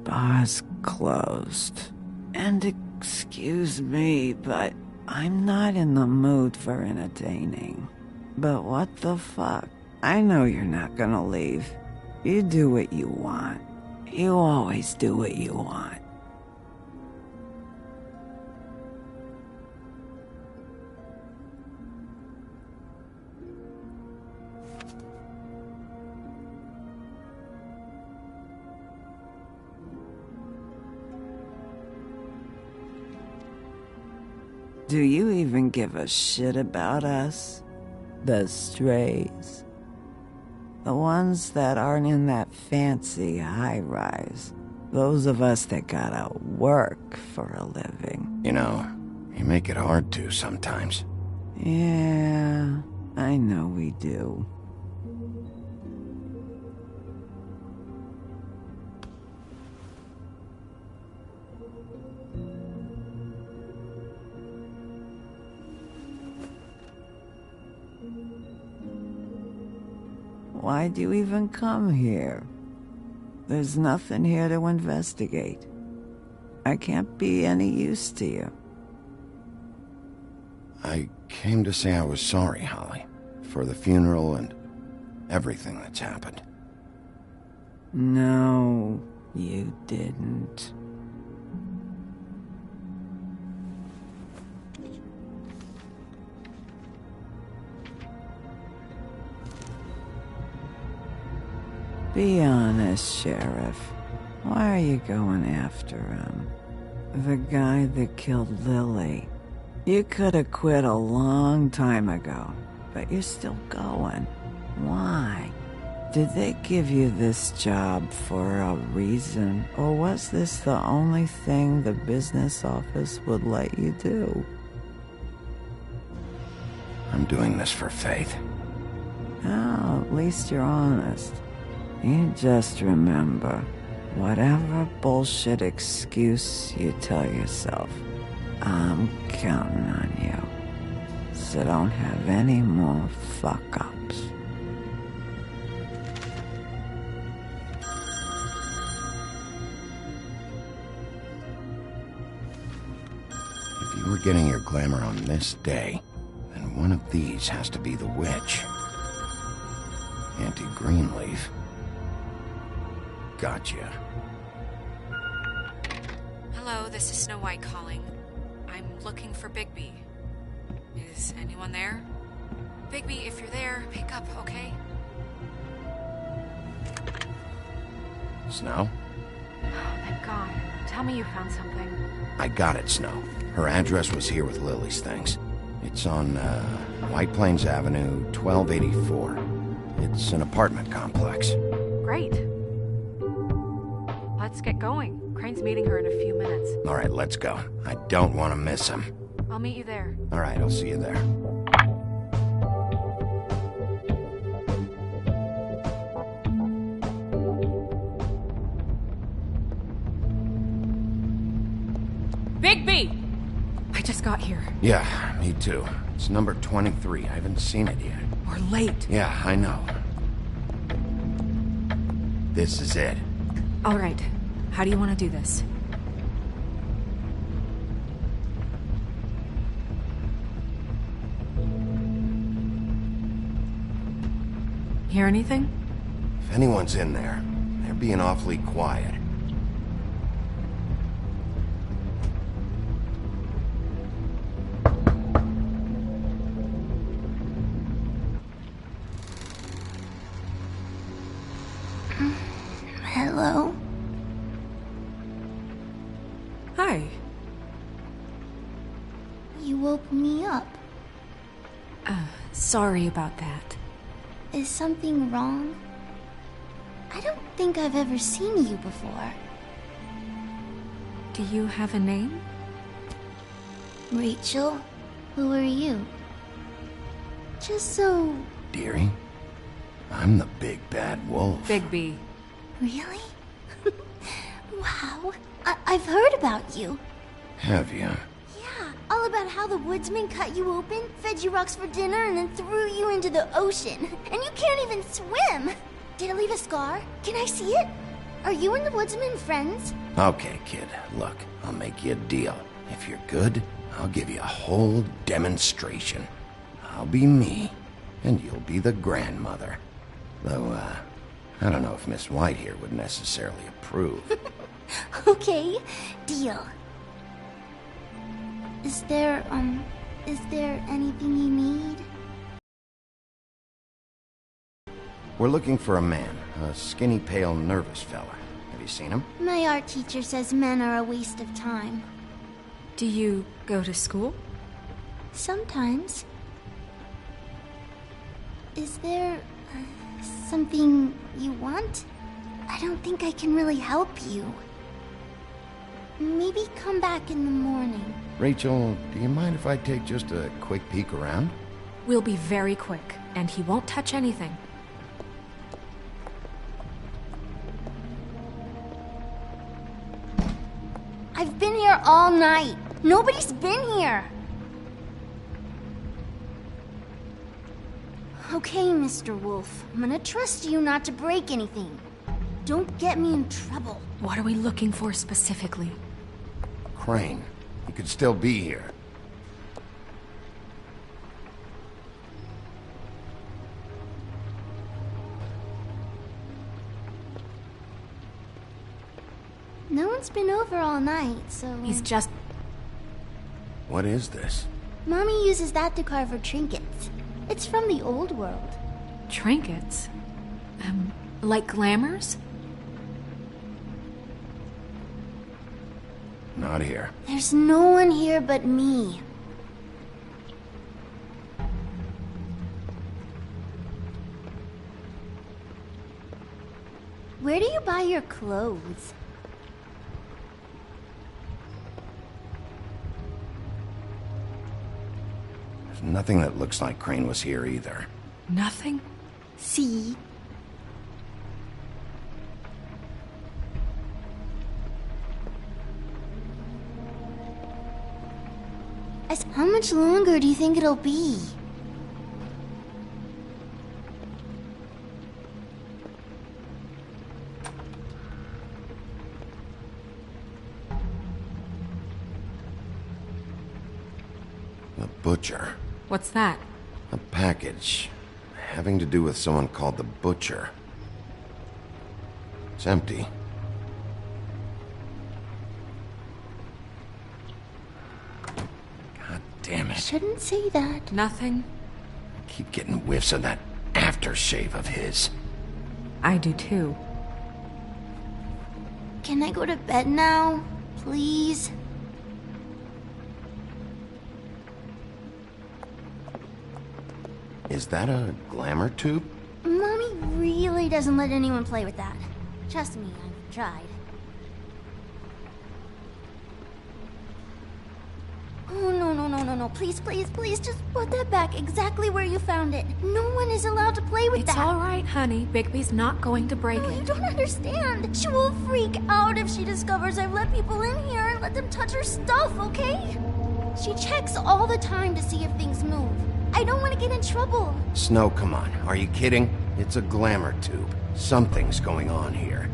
bar's closed. And excuse me, but I'm not in the mood for entertaining. But what the fuck? I know you're not gonna leave. You do what you want. You always do what you want. Do you even give a shit about us? The strays? The ones that aren't in that fancy high-rise. Those of us that gotta work for a living. You know, you make it hard to sometimes. Yeah, I know we do. Why'd you even come here? There's nothing here to investigate. I can't be any use to you. I came to say I was sorry, Holly, for the funeral and everything that's happened. No, you didn't. Be honest, Sheriff. Why are you going after him? The guy that killed Lily. You could have quit a long time ago, but you're still going. Why? Did they give you this job for a reason, or was this the only thing the business office would let you do? I'm doing this for Faith. Oh, at least you're honest. You just remember, whatever bullshit excuse you tell yourself, I'm counting on you. So don't have any more fuck-ups. If you were getting your glamour on this day, then one of these has to be the witch. Auntie Greenleaf. Gotcha. Hello, this is Snow White calling. I'm looking for Bigby. Is anyone there? Bigby, if you're there, pick up, okay? Snow? Oh, thank God. Tell me you found something. I got it, Snow. Her address was here with Lily's things. It's on, White Plains Avenue, 1284. It's an apartment complex. Great. Let's get going. Crane's meeting her in a few minutes. All right, let's go. I don't want to miss him. I'll meet you there. All right, I'll see you there. Bigby! I just got here. Yeah, me too. It's number 23. I haven't seen it yet. We're late. Yeah, I know. This is it. All right. How do you want to do this? Hear anything? If anyone's in there, they're being awfully quiet. Hello? woke me up. Sorry about that. Is something wrong? I don't think I've ever seen you before. Do you have a name? Rachel, who are you? Just so... Dearie, I'm the big bad wolf. Bigby. Really? Wow. I've heard about you. Have you? Yeah, all about how the woodsman cut you open, fed you rocks for dinner, and then threw you into the ocean. And you can't even swim! Did it leave a scar? Can I see it? Are you and the woodsman friends? Okay, kid, look, I'll make you a deal. If you're good, I'll give you a whole demonstration. I'll be me, and you'll be the grandmother. Though, I don't know if Miss White here would necessarily approve. Okay, deal. Is there anything you need? We're looking for a man, a skinny, pale, nervous fella. Have you seen him? My art teacher says men are a waste of time. Do you go to school? Sometimes. Is there something you want? I don't think I can really help you. Maybe come back in the morning. Rachel, do you mind if I take just a quick peek around? We'll be very quick, and he won't touch anything. I've been here all night. Nobody's been here. Okay, Mr. Wolf. I'm gonna trust you not to break anything. Don't get me in trouble. What are we looking for specifically? Crane, he could still be here. No one's been over all night, so... He's just... What is this? Mommy uses that to carve her trinkets. It's from the old world. Trinkets? Like glamours? Not here. There's no one here but me. Where do you buy your clothes? There's nothing that looks like Crane was here either. Nothing? See? How much longer do you think it'll be? The butcher. What's that? A package having to do with someone called the Butcher. It's empty. God damn it. Shouldn't say that. Nothing? I keep getting whiffs of that aftershave of his. I do too. Can I go to bed now? Please? Is that a glamour tube? Mommy really doesn't let anyone play with that. Trust me, I've tried. Oh, no. Please, just put that back exactly where you found it. No one is allowed to play with that. It's all right, honey. Bigby's not going to break it. You don't understand. She will freak out if she discovers I've let people in here and let them touch her stuff, okay? She checks all the time to see if things move. I don't want to get in trouble. Snow, come on. Are you kidding? It's a glamour tube. Something's going on here.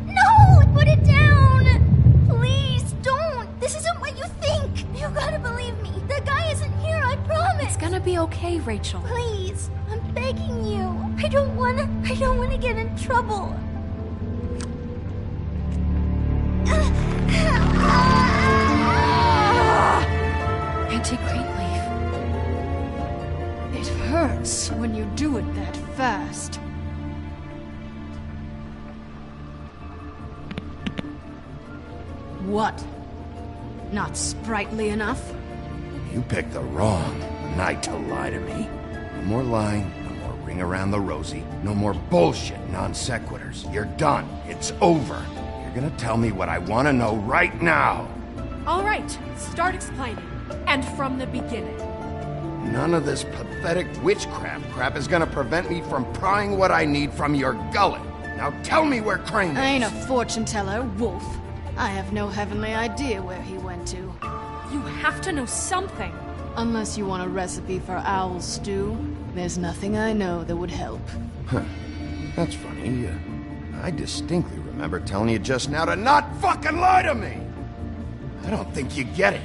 No! Put it down! Please, don't! This isn't what you think! You gotta believe me. The guy isn't here, I promise! It's gonna be okay, Rachel. Please, I'm begging you. I don't wanna get in trouble. Anti-green leaf. It hurts when you do it that fast. What? Not sprightly enough? You picked the wrong night to lie to me. No more lying, no more ring around the rosy, no more bullshit non sequiturs. You're done. It's over. You're gonna tell me what I want to know right now. All right, start explaining. And from the beginning. None of this pathetic witchcraft crap is gonna prevent me from prying what I need from your gullet. Now tell me where Crane is. I ain't a fortune teller, Wolf. I have no heavenly idea where he went to. You have to know something. Unless you want a recipe for owl stew, there's nothing I know that would help. Huh. That's funny. I distinctly remember telling you just now to not fucking lie to me! I don't think you get it.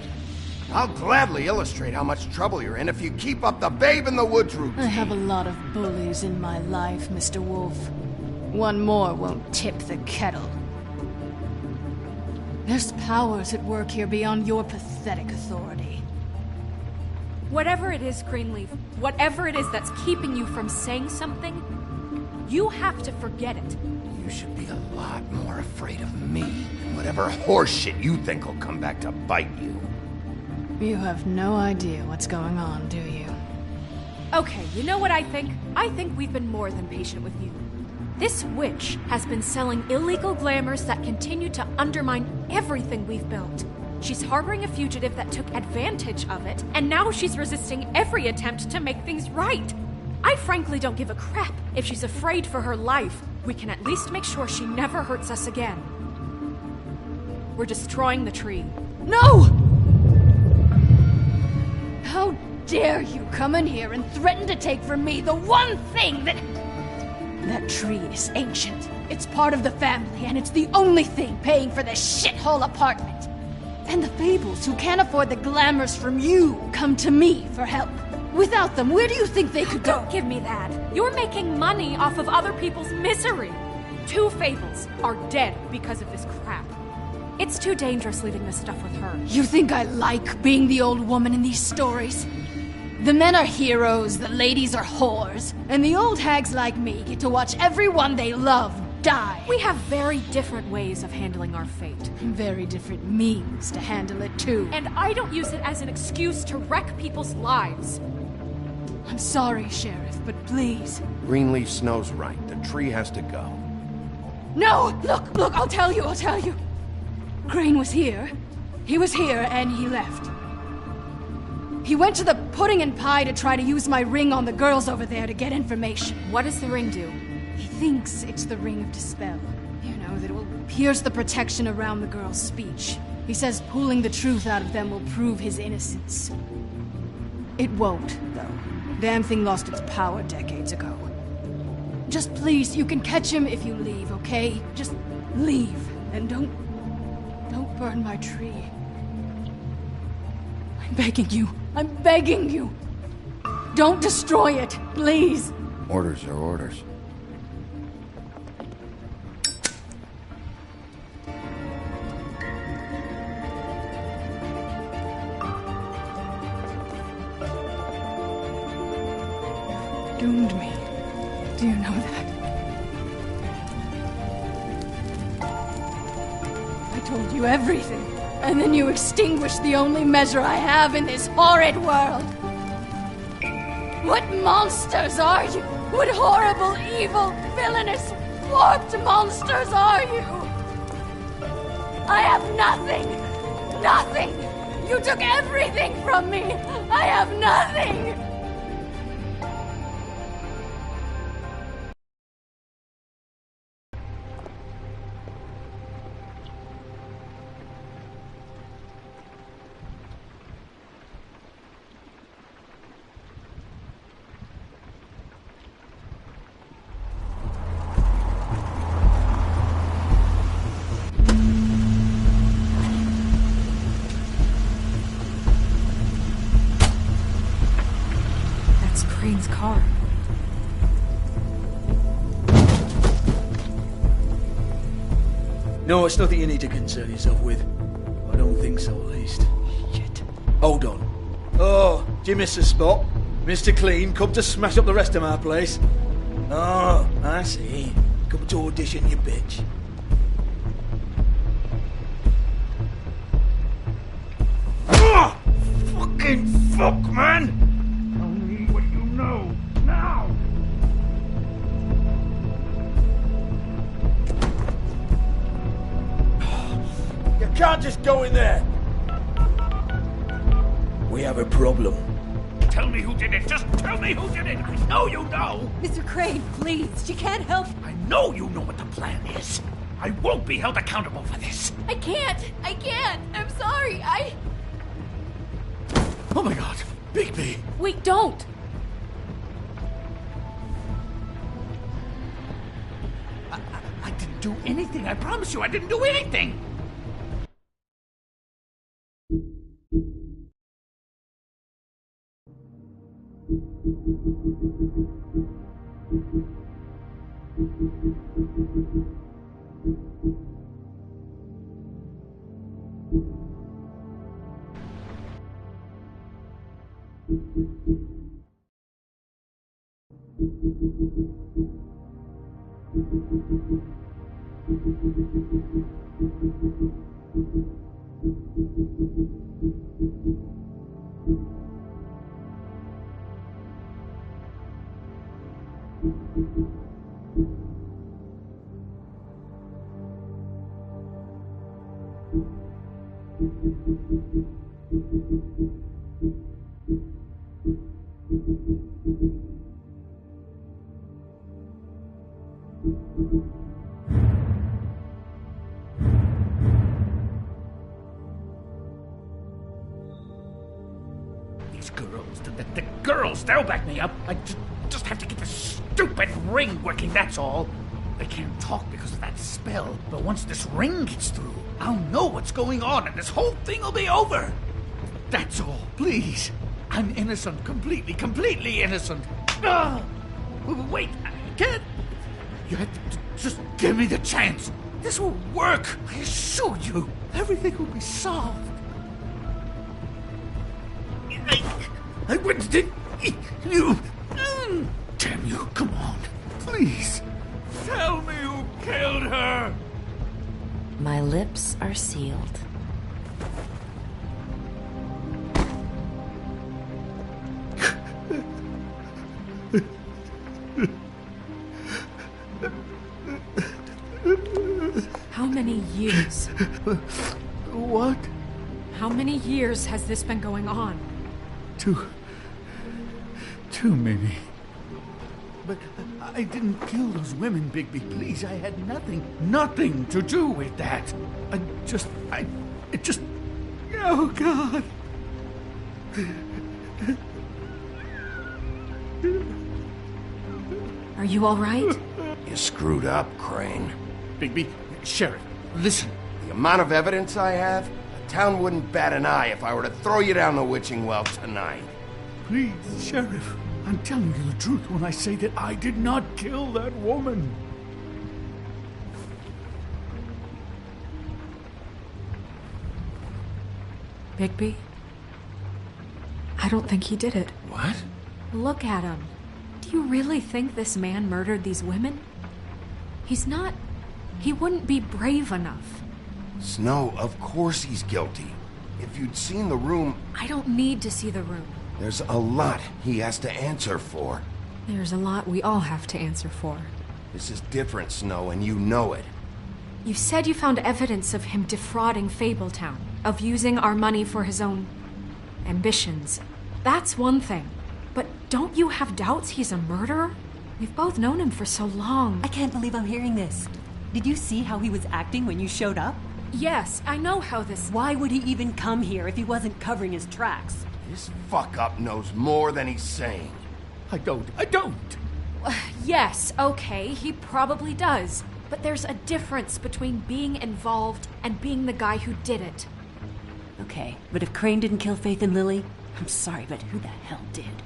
I'll gladly illustrate how much trouble you're in if you keep up the babe in the woods routine. I have a lot of bullies in my life, Mr. Wolf. One more won't tip the kettle. There's powers at work here beyond your pathetic authority. Whatever it is, Greenleaf, whatever it is that's keeping you from saying something, you have to forget it. You should be a lot more afraid of me than whatever horseshit you think will come back to bite you. You have no idea what's going on, do you? Okay, you know what I think? I think we've been more than patient with you. This witch has been selling illegal glamours that continue to undermine everything we've built. She's harboring a fugitive that took advantage of it, and now she's resisting every attempt to make things right. I frankly don't give a crap if she's afraid for her life. We can at least make sure she never hurts us again. We're destroying the tree. No! How dare you come in here and threaten to take from me the one thing that... That tree is ancient. It's part of the family, and it's the only thing paying for this shithole apartment. And the Fables, who can't afford the glamours from you, come to me for help. Without them, where do you think they could go? Don't give me that. You're making money off of other people's misery. 2 Fables are dead because of this crap. It's too dangerous leaving this stuff with her. You think I like being the old woman in these stories? The men are heroes, the ladies are whores, and the old hags like me get to watch everyone they love die. We have very different ways of handling our fate. Very different means to handle it, too. And I don't use it as an excuse to wreck people's lives. I'm sorry, Sheriff, but please. Greenleaf Snow's right. The tree has to go. No! Look, I'll tell you. Crane was here. He was here, and he left. He went to the pudding and pie to try to use my ring on the girls over there to get information. What does the ring do? He thinks it's the ring of dispel. You know, that it will pierce the protection around the girls' speech. He says pulling the truth out of them will prove his innocence. It won't, though. Damn thing lost its power decades ago. Just please, you can catch him if you leave, okay? Just leave, and don't burn my tree. I'm begging you. Don't destroy it, please. Orders are orders. Doomed me. Do you know that? I told you everything, and then you extinguished the only measure I have in this horrid world. What monsters are you? What horrible, evil, villainous, warped monsters are you? I have nothing! Nothing! You took everything from me! I have nothing! Crane's car. No, it's nothing you need to concern yourself with. I don't think so, at least. Shit. Hold on. Oh, do you miss a spot? Mr. Clean, come to smash up the rest of my place. Oh, I see. Come to audition, you bitch. Fucking fuck, man? Tell me what you know, now! You can't just go in there. We have a problem. Tell me who did it. Just tell me who did it. I know you know. Mr. Crane, please. She can't help. I know you know what the plan is. I won't be held accountable for this. I can't. I'm sorry. Oh my God. Bigby. Wait, don't. I didn't do anything. I promise you, I didn't do anything. These girls, the girls, they'll back me up. I just have to get this stupid ring working, that's all. They can't talk because of that spell, but once this ring gets through, I'll know what's going on and this whole thing will be over. That's all, please. I'm innocent, completely innocent. Wait, I can't. You have to just give me the chance. This will work, I assure you. Everything will be solved. I wouldn't did you. Damn you, come on, please. Tell me who killed her. My lips are sealed. How many years? What? How many years has this been going on? Too many. But I didn't kill those women, Bigby. Please, I had nothing to do with that. It just... Oh, God. Are you all right? You screwed up, Crane. Bigby, Sheriff, listen. The amount of evidence I have, the town wouldn't bat an eye if I were to throw you down the witching well tonight. Please, Sheriff, I'm telling you the truth when I say that I did not kill that woman. Bigby? I don't think he did it. What? Look at him. Do you really think this man murdered these women? He's not... He wouldn't be brave enough. Snow, of course he's guilty. If you'd seen the room... I don't need to see the room. There's a lot he has to answer for. There's a lot we all have to answer for. This is different, Snow, and you know it. You said you found evidence of him defrauding Fabletown, of using our money for his own ambitions. That's one thing. But don't you have doubts he's a murderer? We've both known him for so long. I can't believe I'm hearing this. Did you see how he was acting when you showed up? Yes, I know how this... Why would he even come here if he wasn't covering his tracks? This fuck-up knows more than he's saying. I don't. Yes, okay, he probably does. But there's a difference between being involved and being the guy who did it. Okay, but if Crane didn't kill Faith and Lily, I'm sorry, but who the hell did?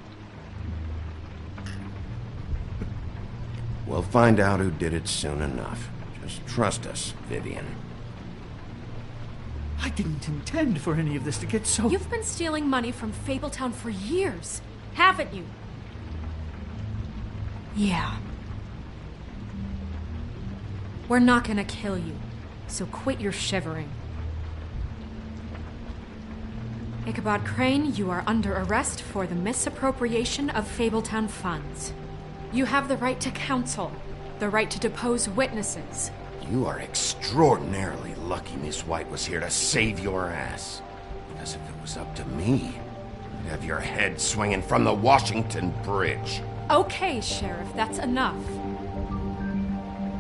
We'll find out who did it soon enough. Just trust us, Vivian. I didn't intend for any of this to get so... You've been stealing money from Fabletown for years, haven't you? Yeah. We're not gonna kill you, so quit your shivering. Ichabod Crane, you are under arrest for the misappropriation of Fabletown funds. You have the right to counsel, the right to depose witnesses. You are extraordinarily lucky Miss White was here to save your ass. Because if it was up to me, you'd have your head swinging from the Washington Bridge. Okay, Sheriff, that's enough.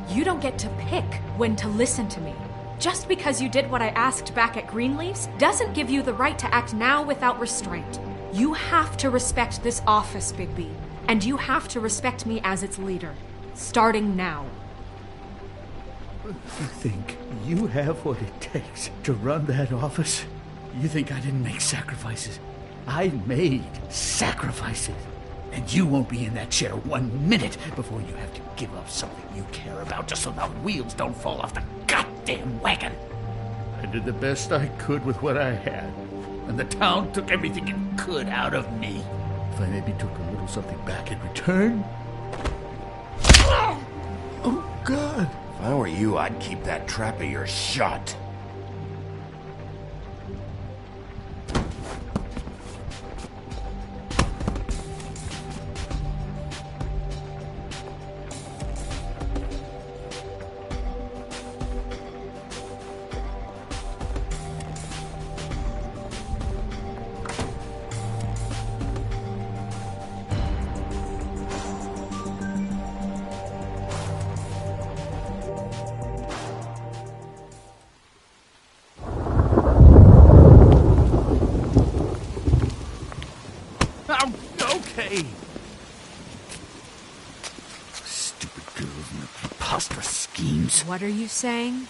You don't get to pick when to listen to me. Just because you did what I asked back at Greenleaf's doesn't give you the right to act now without restraint. You have to respect this office, Bigby, and you have to respect me as its leader, starting now. You think you have what it takes to run that office? You think I didn't make sacrifices? I made sacrifices. And you won't be in that chair 1 minute before you have to give up something you care about just so the wheels don't fall off the goddamn wagon. I did the best I could with what I had, and the town took everything it could out of me. If I maybe took a little something back in return... Oh, God! If I were you, I'd keep that trap of yours shut. Okay. Stupid girls and their preposterous schemes. What are you saying?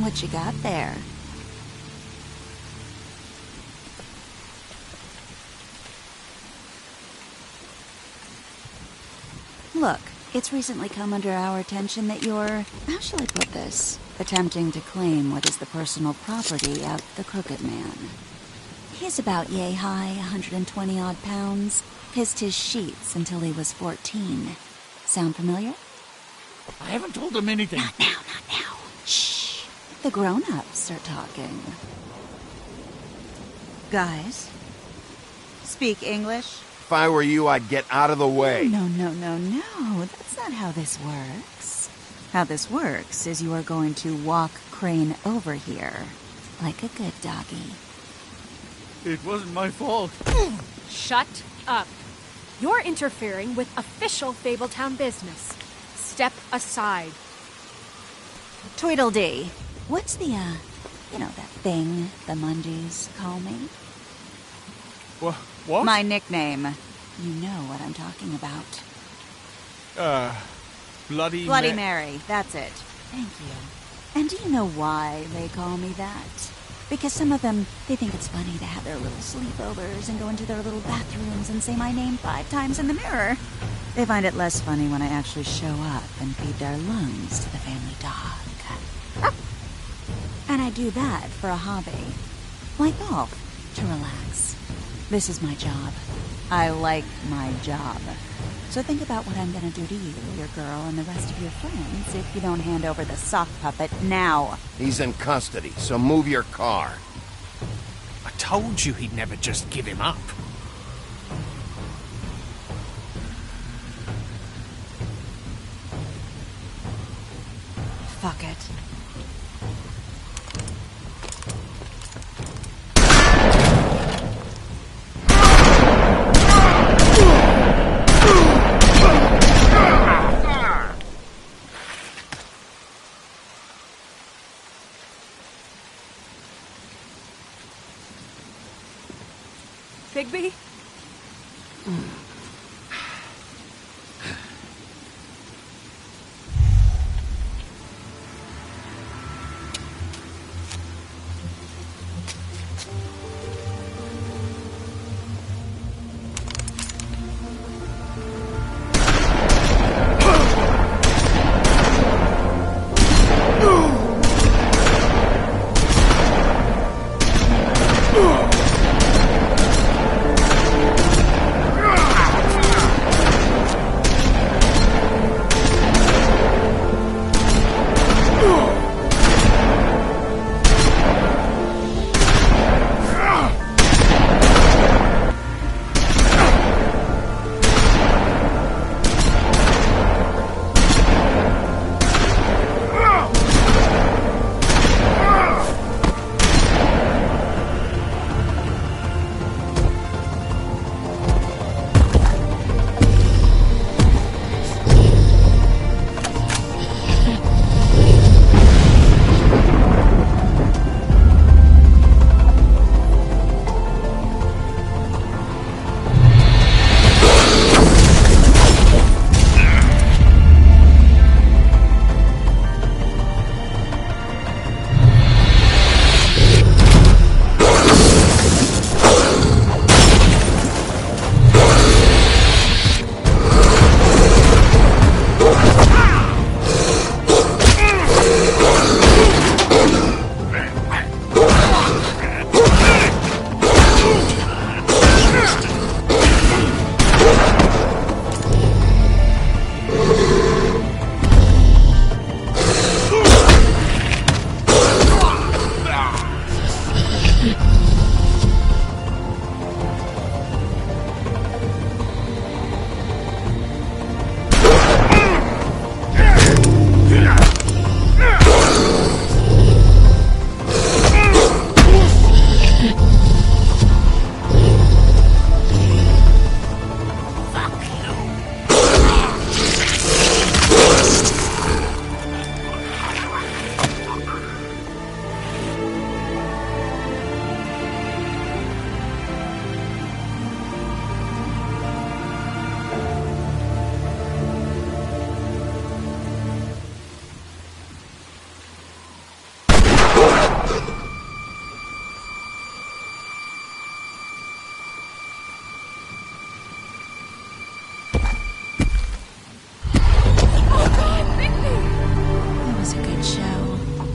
What you got there? Look, it's recently come under our attention that you're, how shall I put this, attempting to claim what is the personal property of the Crooked Man. He's about yay high, 120-odd pounds, pissed his sheets until he was 14. Sound familiar? I haven't told him anything. Not now, not now. Shh. The grown-ups are talking. Guys, speak English? If I were you, I'd get out of the way. No. That's not how this works. How this works is you are going to walk Crane over here, like a good doggy. It wasn't my fault. Shut up. You're interfering with official Fabletown business. Step aside. Tweedledee. What's the, you know, that thing the Mundies call me? What? My nickname. You know what I'm talking about. Bloody Mary, that's it. Thank you. And do you know why they call me that? Because some of them, they think it's funny to have their little sleepovers and go into their little bathrooms and say my name 5 times in the mirror. They find it less funny when I actually show up and feed their lungs to the family dog. And I do that for a hobby. Like golf, to relax. This is my job. I like my job. So think about what I'm gonna do to you, your girl, and the rest of your friends if you don't hand over the sock puppet now. He's in custody, so move your car. I told you he'd never just give him up. Fuck it. Bigby?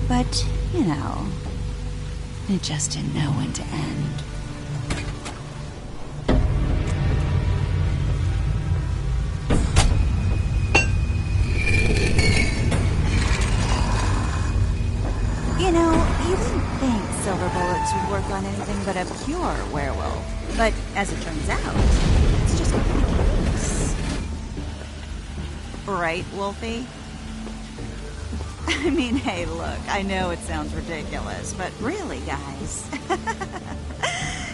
But, you know, it just didn't know when to end. You know, you didn't think silver bullets would work on anything but a pure werewolf. But as it turns out, it's just not the case. Right, Wolfie? I mean, hey, look, I know it sounds ridiculous, but really, guys,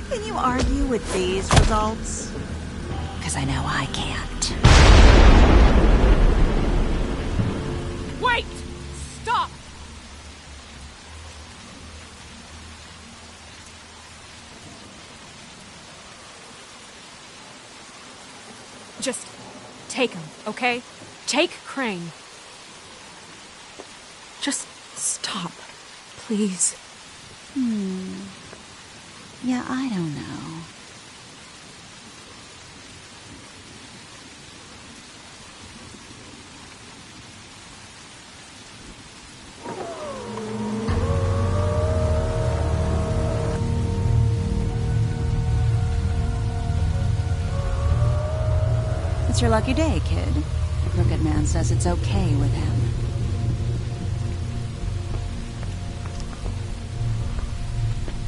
can you argue with these results? Because I know I can't. Wait! Stop! Just take him, okay? Take Crane. Just stop, please. Yeah, I don't know. It's your lucky day, kid. The Crooked Man says it's okay with him.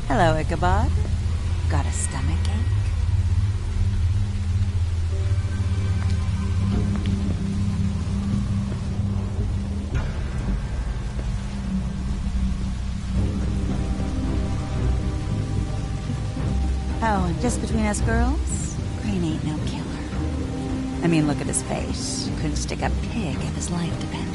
Hello, Ichabod. Got a stomachache? Oh, and just between us girls, Crane ain't no killer. I mean, look at his face. Couldn't stick a pig if his life depended.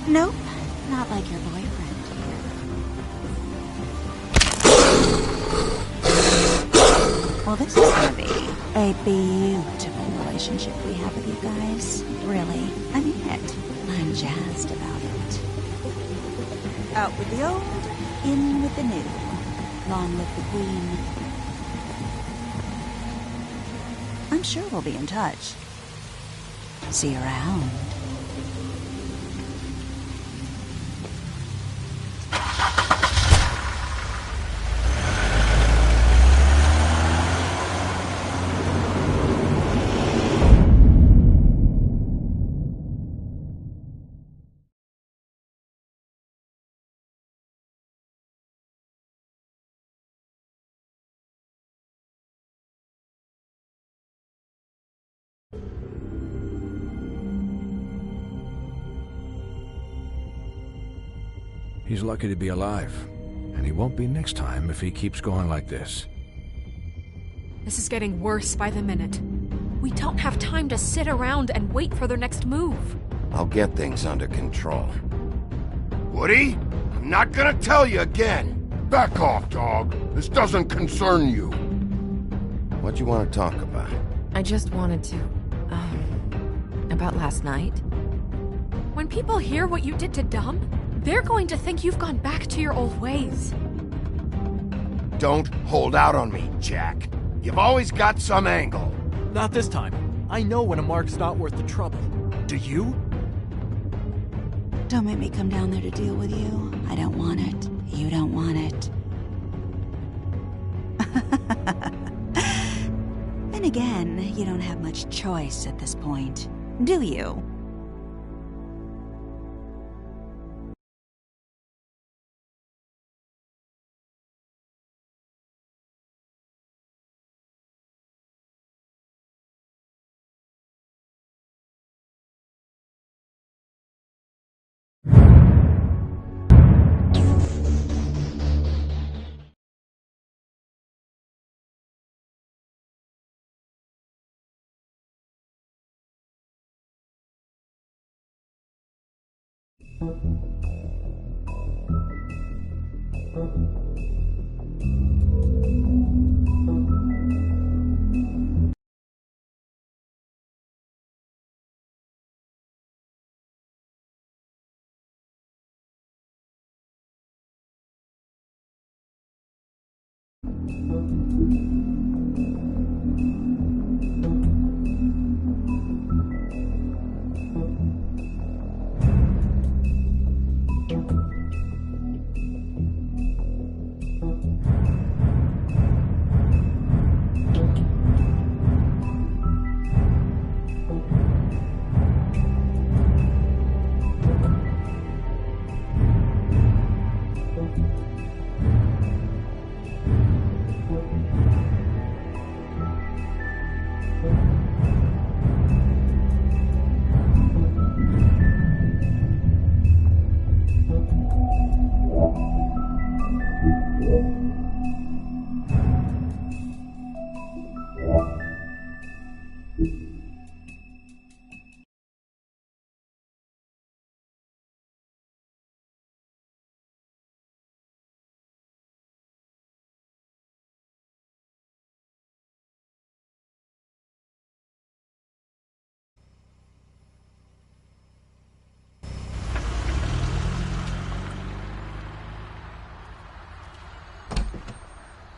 Nope, not like your boyfriend here. Well, this is gonna be a beautiful relationship we have with you guys. Really, I mean it. I'm jazzed about it. Out with the old, in with the new. Long live the Queen. I'm sure we'll be in touch. See you around. He's lucky to be alive, and he won't be next time if he keeps going like this. This is getting worse by the minute. We don't have time to sit around and wait for their next move. I'll get things under control. Woody, I'm not gonna tell you again. Back off, dog. This doesn't concern you. What you want to talk about? I just wanted to... about last night. When people hear what you did to Dom, they're going to think you've gone back to your old ways. Don't hold out on me, Jack. You've always got some angle. Not this time. I know when a mark's not worth the trouble. Do you? Don't make me come down there to deal with you. I don't want it. You don't want it. Then again, you don't have much choice at this point, do you?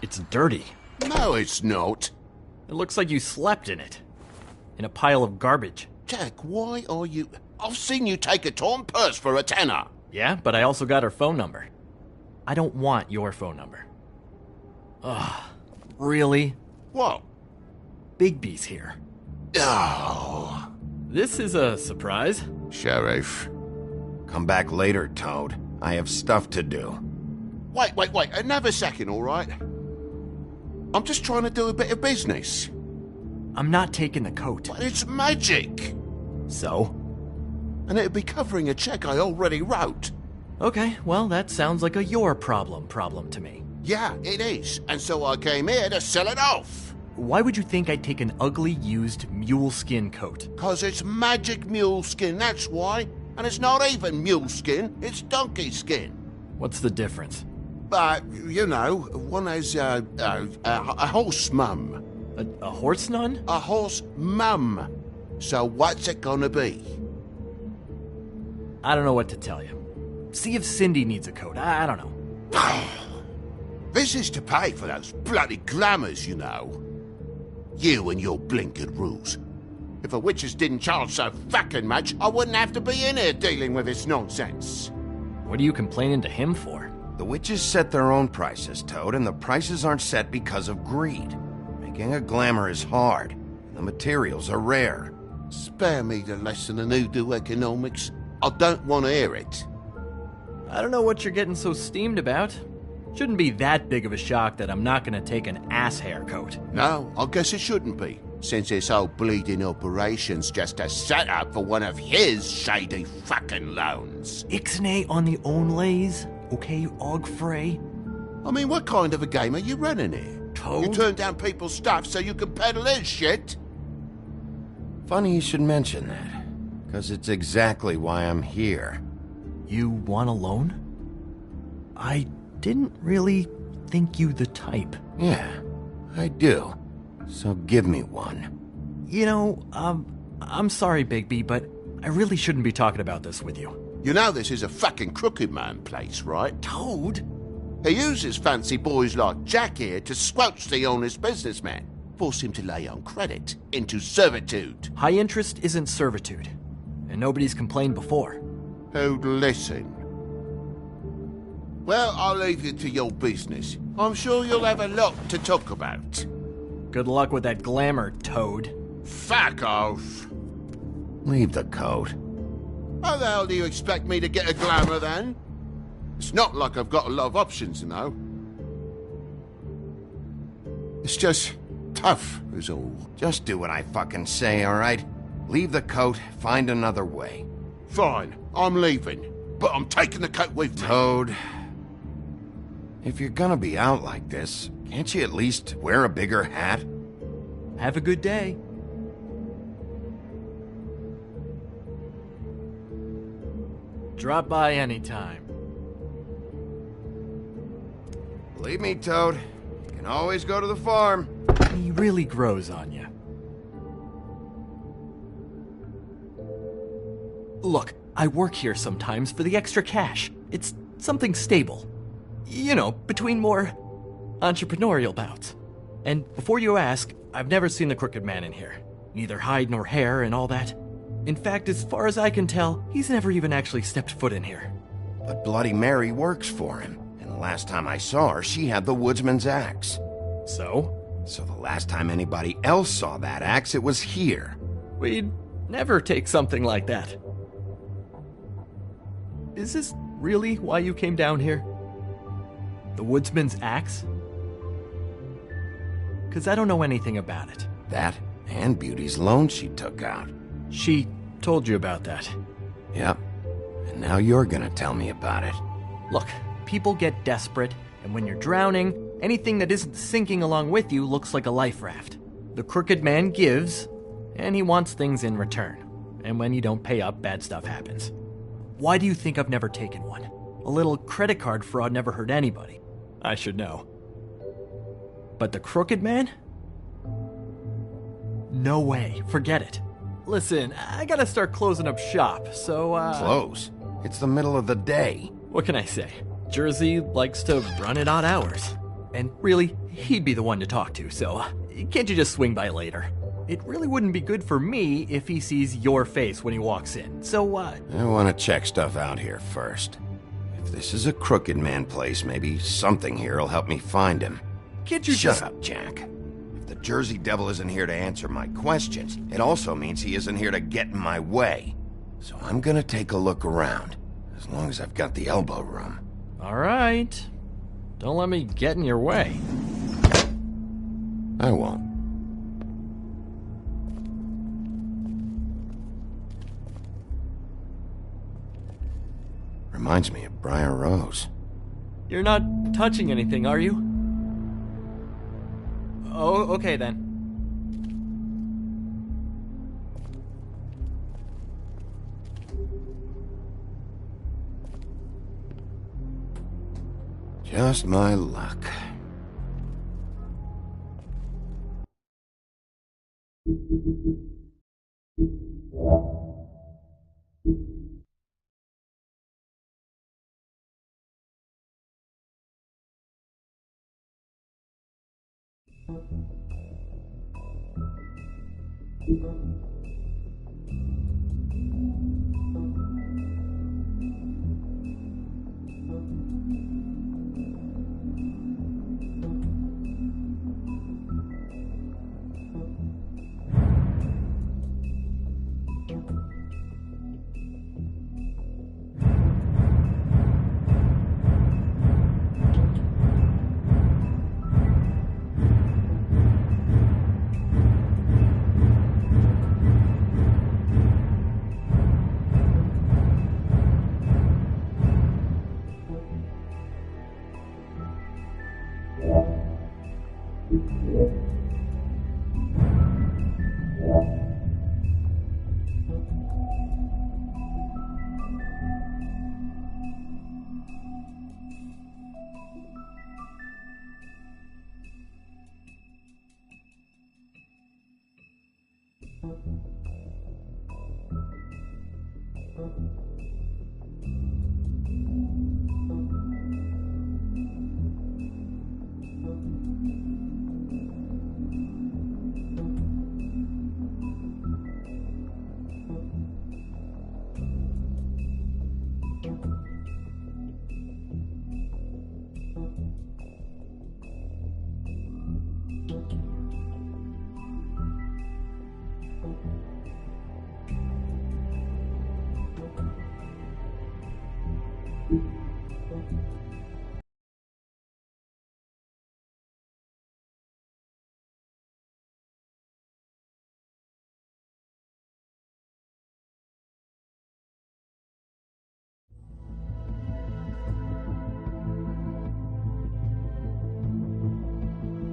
It's dirty. No, it's not. It looks like you slept in it. In a pile of garbage. Jack, why are you... I've seen you take a torn purse for a tenner. Yeah, but I also got her phone number. I don't want your phone number. Ugh. Really? What? Bigby's here. Oh. This is a surprise. Sheriff. Come back later, Toad. I have stuff to do. Wait. Another second, all right? I'm just trying to do a bit of business. I'm not taking the coat. But it's magic. So? And it'd be covering a check I already wrote. Okay, well, that sounds like a your problem to me. Yeah, it is. And so I came here to sell it off. Why would you think I'd take an ugly, used mule skin coat? 'Cause it's magic mule skin, that's why. And it's not even mule skin, it's donkey skin. What's the difference? You know, one has a horse mum. A horse nun? A horse mum. So what's it gonna be? I don't know what to tell you. See if Cindy needs a coat. I don't know. This is to pay for those bloody glamours, you know. You and your blinkered rules. If the witches didn't charge so fucking much, I wouldn't have to be in here dealing with this nonsense. What are you complaining to him for? The witches set their own prices, Toad, and the prices aren't set because of greed. Making a glamour is hard. The materials are rare. Spare me the lesson in hoodoo economics. I don't want to hear it. I don't know what you're getting so steamed about. Shouldn't be that big of a shock that I'm not gonna take an ass haircoat. No, I guess it shouldn't be, since this whole bleeding operation's just a setup for one of his shady fucking loans. Ixnay on the own lays, okay, Og Frey? I mean, what kind of a game are you running here? Toad? You turn down people's stuff so you can peddle his shit? Funny you should mention that, because it's exactly why I'm here. You want a loan? I didn't really think you the type. Yeah, I do. So give me one. You know, I'm sorry, Bigby, but I really shouldn't be talking about this with you. You know this is a fucking crooked man place, right? Toad? He uses fancy boys like Jack here to squelch the honest businessman. Force him to lay on credit into servitude. High interest isn't servitude. And nobody's complained before. Who'd listen? Well, I'll leave you to your business. I'm sure you'll have a lot to talk about. Good luck with that glamour, Toad. Fuck off. Leave the coat. How the hell do you expect me to get a glamour then? It's not like I've got a lot of options, you know. It's just tough, is all. Just do what I fucking say, alright? Leave the coat, find another way. Fine, I'm leaving. But I'm taking the coat with me. Toad, if you're gonna be out like this, can't you at least wear a bigger hat? Have a good day. Drop by anytime. Believe me, Toad, you can always go to the farm. He really grows on you. Look, I work here sometimes for the extra cash. It's something stable. You know, between more entrepreneurial bouts. And before you ask, I've never seen the Crooked Man in here. Neither hide nor hair and all that. In fact, as far as I can tell, he's never even actually stepped foot in here. But Bloody Mary works for him. And the last time I saw her, she had the woodsman's axe. So? So the last time anybody else saw that axe, it was here. We'd never take something like that. Is this really why you came down here? The woodsman's axe? 'Cause I don't know anything about it. That and Beauty's loan she took out. She told you about that. Yep. And now you're gonna tell me about it. Look, people get desperate, and when you're drowning, anything that isn't sinking along with you looks like a life raft. The Crooked Man gives, and he wants things in return. And when you don't pay up, bad stuff happens. Why do you think I've never taken one? A little credit card fraud never hurt anybody. I should know. But the Crooked Man? No way. Forget it. Listen, I gotta start closing up shop, so, Close? It's the middle of the day. What can I say? Jersey likes to run at odd hours. And really, he'd be the one to talk to, so can't you just swing by later? It really wouldn't be good for me if he sees your face when he walks in, so, I want to check stuff out here first. If this is a Crooked Man place, maybe something here will help me find him. Can't you Shut up, Jack. If the Jersey Devil isn't here to answer my questions, it also means he isn't here to get in my way. So I'm gonna take a look around, as long as I've got the elbow room. Alright. Don't let me get in your way. I won't. Reminds me of Briar Rose. You're not touching anything, are you? Oh, okay then. Just my luck.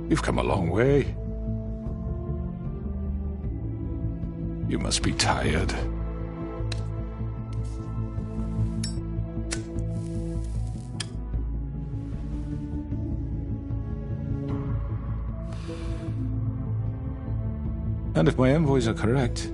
You've come a long way. You must be tired. And if my envoys are correct,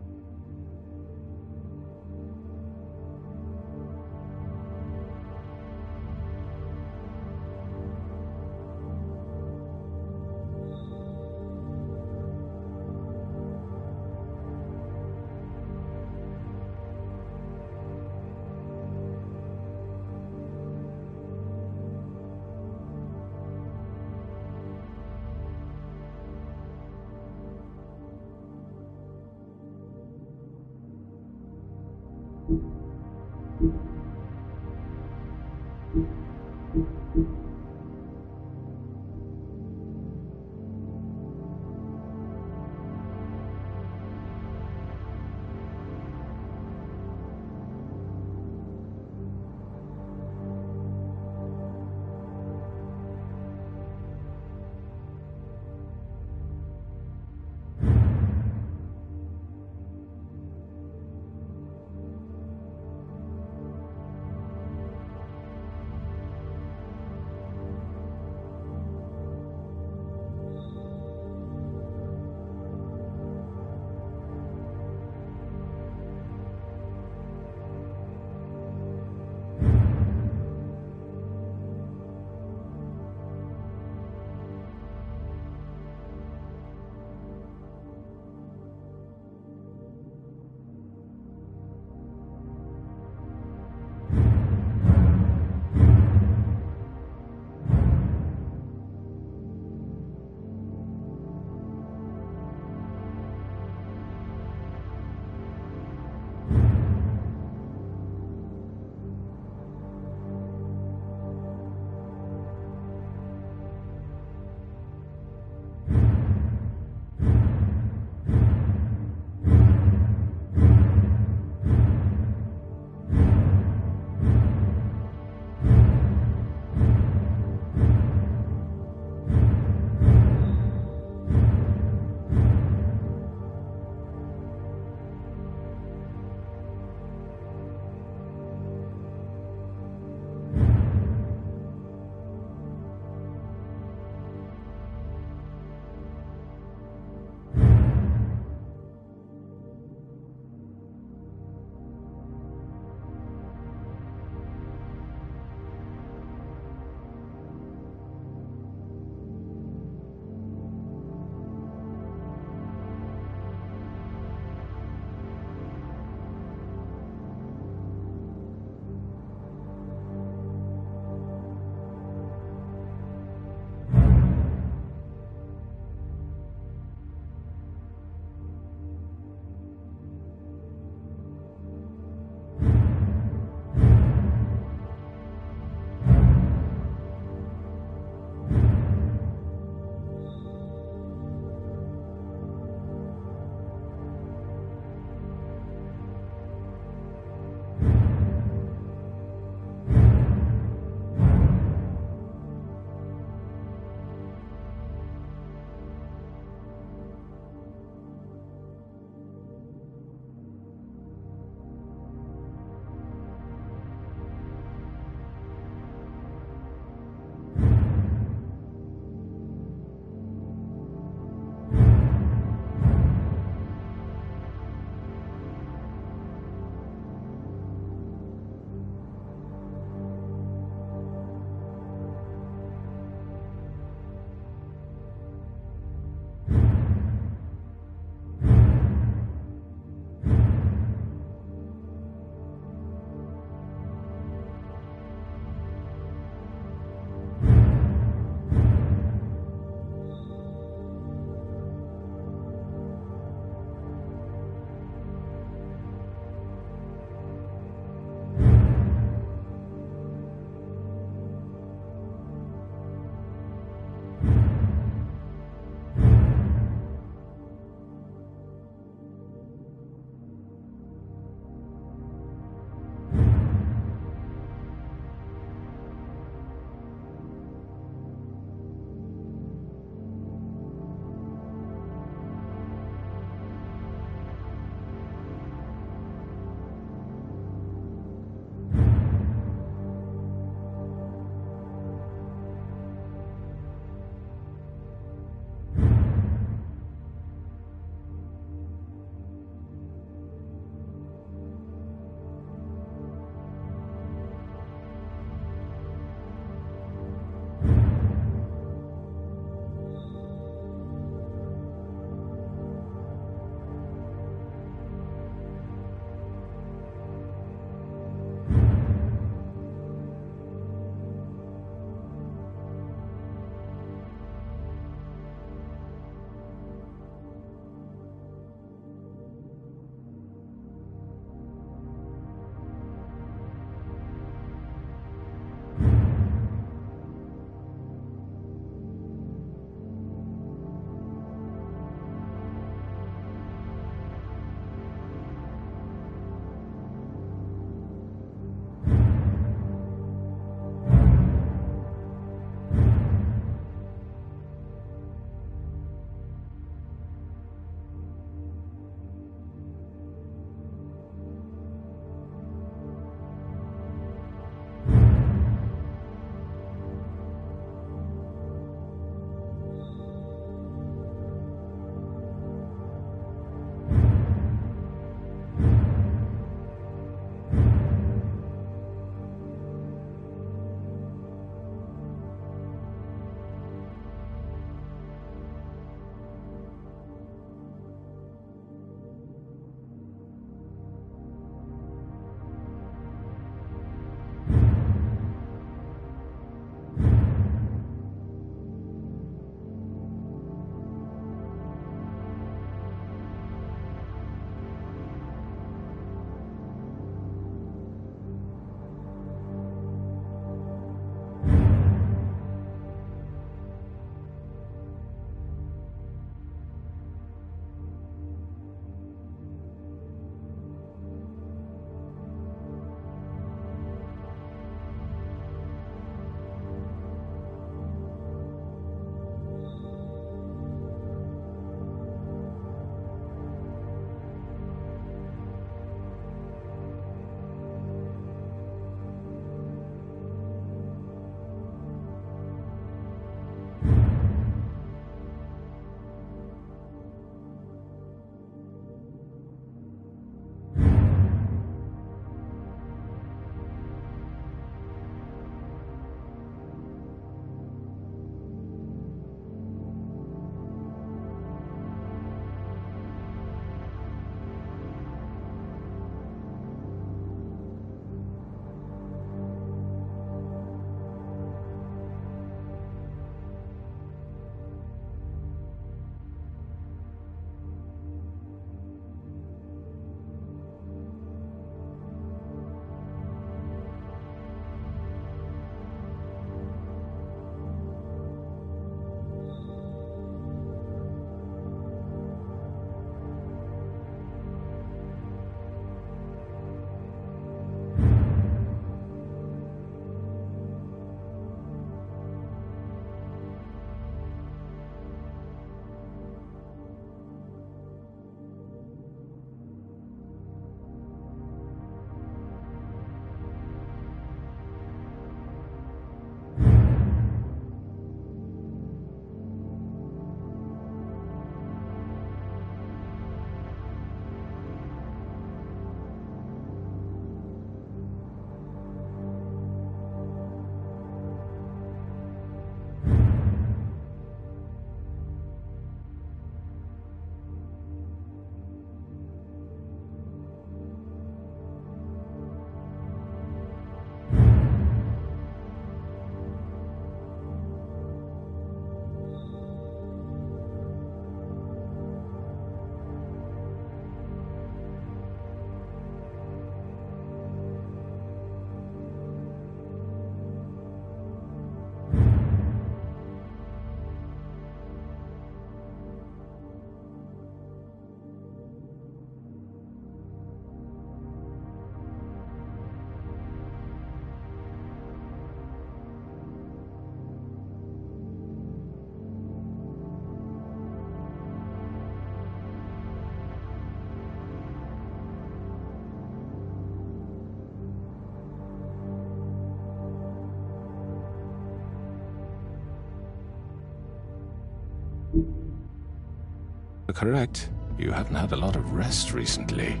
You're correct. You haven't had a lot of rest recently.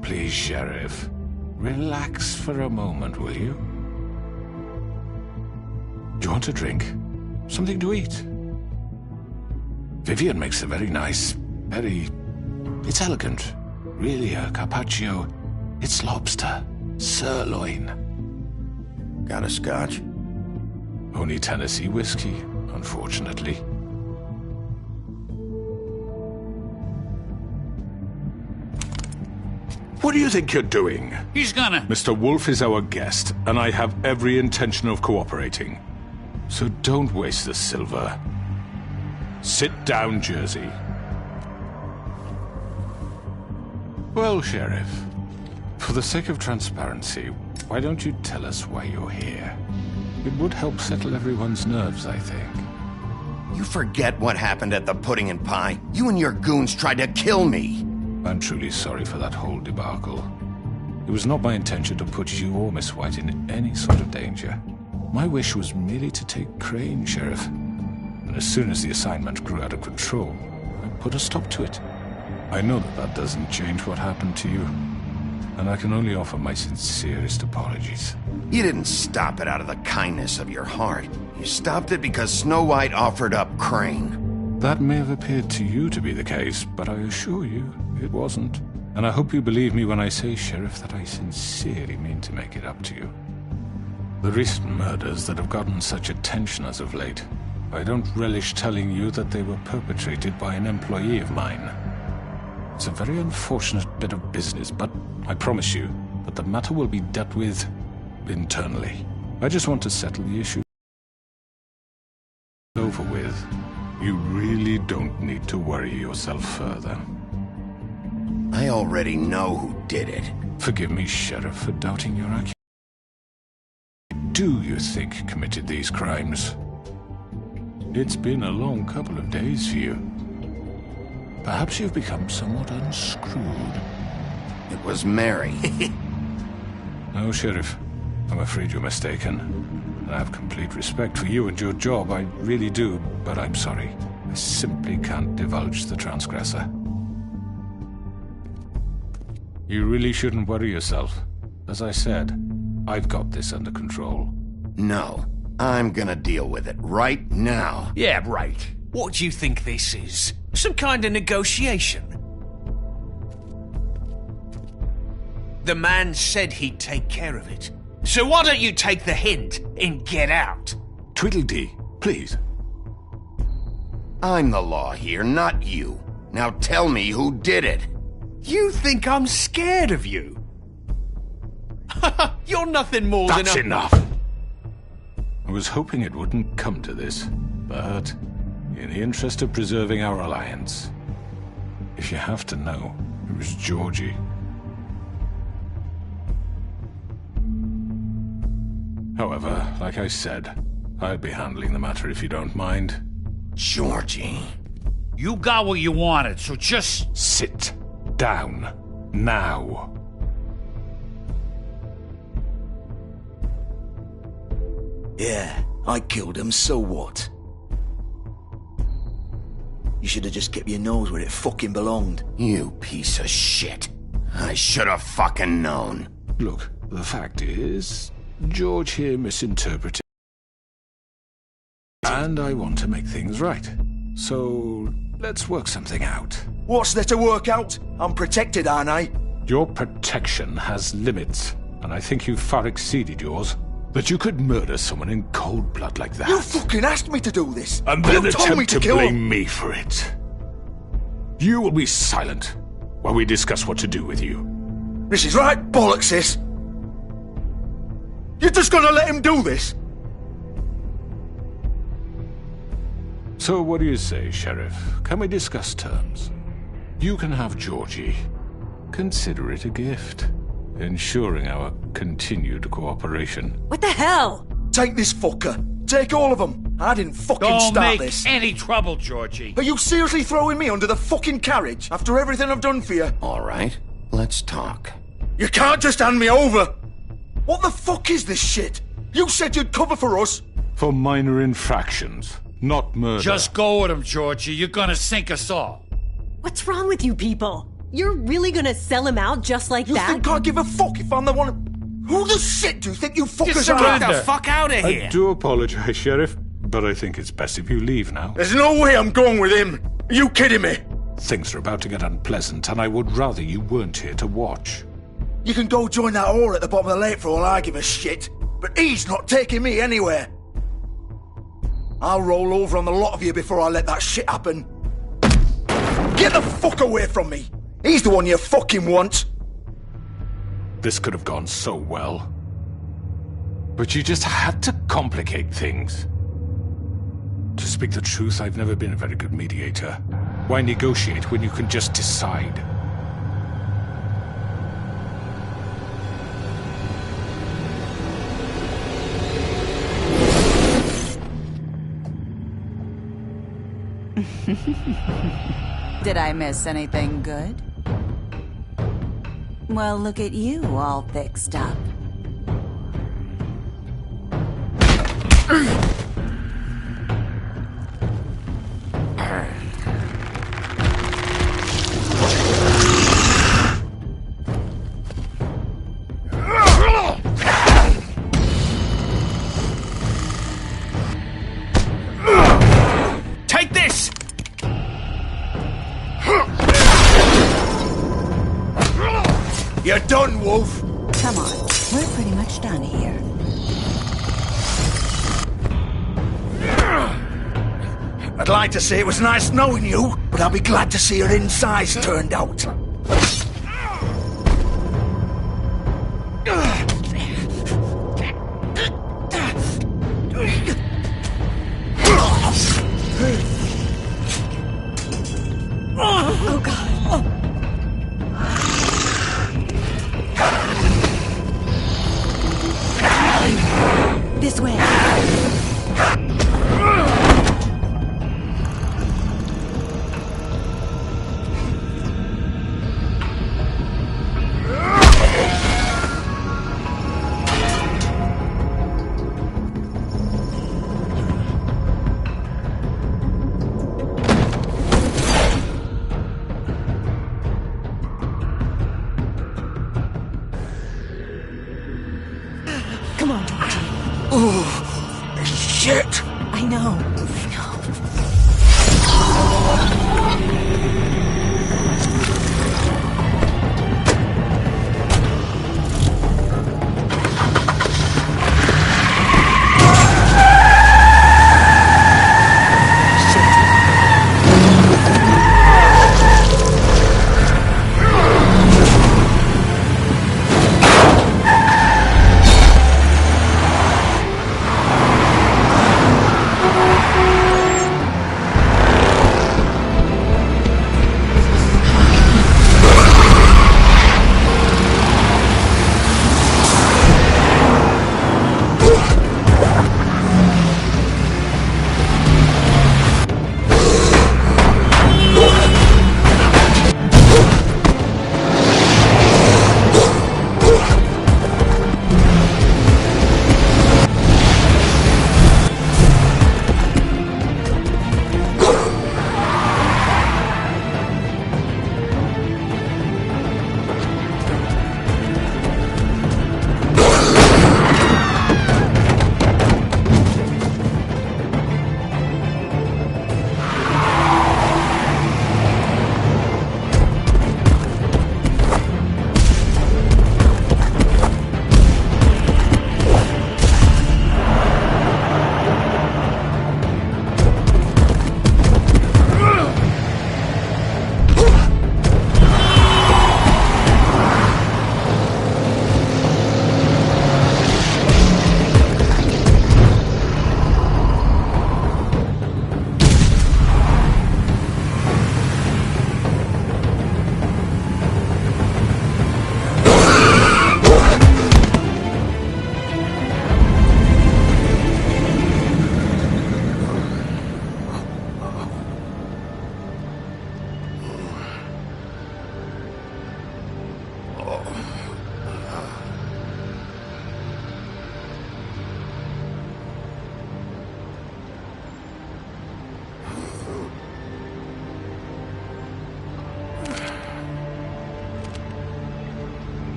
Please, Sheriff. Relax for a moment, will you? Do you want a drink? Something to eat? Vivian makes a very nice, it's elegant. Really a carpaccio. It's lobster. Sirloin. Got a scotch? Only Tennessee whiskey, unfortunately. What do you think you're doing? He's gonna... Mr. Wolf is our guest, and I have every intention of cooperating. So don't waste the silver. Sit down, Jersey. Well, Sheriff, for the sake of transparency, why don't you tell us why you're here? It would help settle everyone's nerves, I think. You forget what happened at the Pudding and Pie? You and your goons tried to kill me! I'm truly sorry for that whole debacle. It was not my intention to put you or Miss White in any sort of danger. My wish was merely to take Crane, Sheriff. And as soon as the assignment grew out of control, I put a stop to it. I know that that doesn't change what happened to you, and I can only offer my sincerest apologies. You didn't stop it out of the kindness of your heart. You stopped it because Snow White offered up Crane. That may have appeared to you to be the case, but I assure you, it wasn't. And I hope you believe me when I say, Sheriff, that I sincerely mean to make it up to you. The recent murders that have gotten such attention as of late, I don't relish telling you that they were perpetrated by an employee of mine. It's a very unfortunate bit of business, but I promise you that the matter will be dealt with internally. I just want to settle the issue over with. You really don't need to worry yourself further. I already know who did it. Forgive me, Sheriff, for doubting your accuracy. Do you think committed these crimes? It's been a long couple of days for you. Perhaps you've become somewhat unscrewed. It was Mary. No, Sheriff. I'm afraid you're mistaken. I have complete respect for you and your job, I really do, but I'm sorry. I simply can't divulge the transgressor. You really shouldn't worry yourself. As I said, I've got this under control. No, I'm gonna deal with it right now. Yeah, right. What do you think this is? Some kind of negotiation? The man said he'd take care of it. So why don't you take the hint and get out? Tweedledee, please. I'm the law here, not you. Now tell me who did it. You think I'm scared of you? You're nothing more than a... That's enough! I was hoping it wouldn't come to this, but in the interest of preserving our alliance, if you have to know, it was Georgie. However, like I said, I'll be handling the matter if you don't mind. Georgie. You got what you wanted, so just... Sit down. Now. Yeah, I killed him, so what? You should have just kept your nose where it fucking belonged. You piece of shit. I should have fucking known. Look, the fact is, George here misinterpreted. And I want to make things right. So, let's work something out. What's there to work out? I'm protected, aren't I? Your protection has limits, and I think you've far exceeded yours. That you could murder someone in cold blood like that. You fucking asked me to do this! And then you told me attempt to kill blame him. me for it. You will be silent while we discuss what to do with you. This is right bollocks, sis. You're just gonna let him do this? So what do you say, Sheriff? Can we discuss terms? You can have Georgie. Consider it a gift, ensuring our continued cooperation. What the hell? Take this fucker. Take all of them. I didn't fucking Don't start make this. any trouble, Georgie. Are you seriously throwing me under the fucking carriage after everything I've done for you? All right, let's talk. You can't just hand me over. What the fuck is this shit? You said you'd cover for us. For minor infractions, not murder. Just go with him, Georgie. You're gonna sink us all. What's wrong with you people? You're really gonna sell him out just like that? You think I give a fuck if I'm the one... Who the shit do you think you fuckers Get are? the fuck out of here! I do apologize, Sheriff, but I think it's best if you leave now. There's no way I'm going with him. Are you kidding me? Things are about to get unpleasant, and I would rather you weren't here to watch. You can go join that whore at the bottom of the lake for all I give a shit, but he's not taking me anywhere. I'll roll over on the lot of you before I let that shit happen. Get the fuck away from me! He's the one you fucking want! This could have gone so well. But you just had to complicate things. To speak the truth, I've never been a very good mediator. Why negotiate when you can just decide? Did I miss anything good? Well, look at you, all fixed up. Take this! You're done, Wolf! Come on, we're pretty much done here. I'd like to say it was nice knowing you, but I'll be glad to see your insides turned out. Oh, God. This way.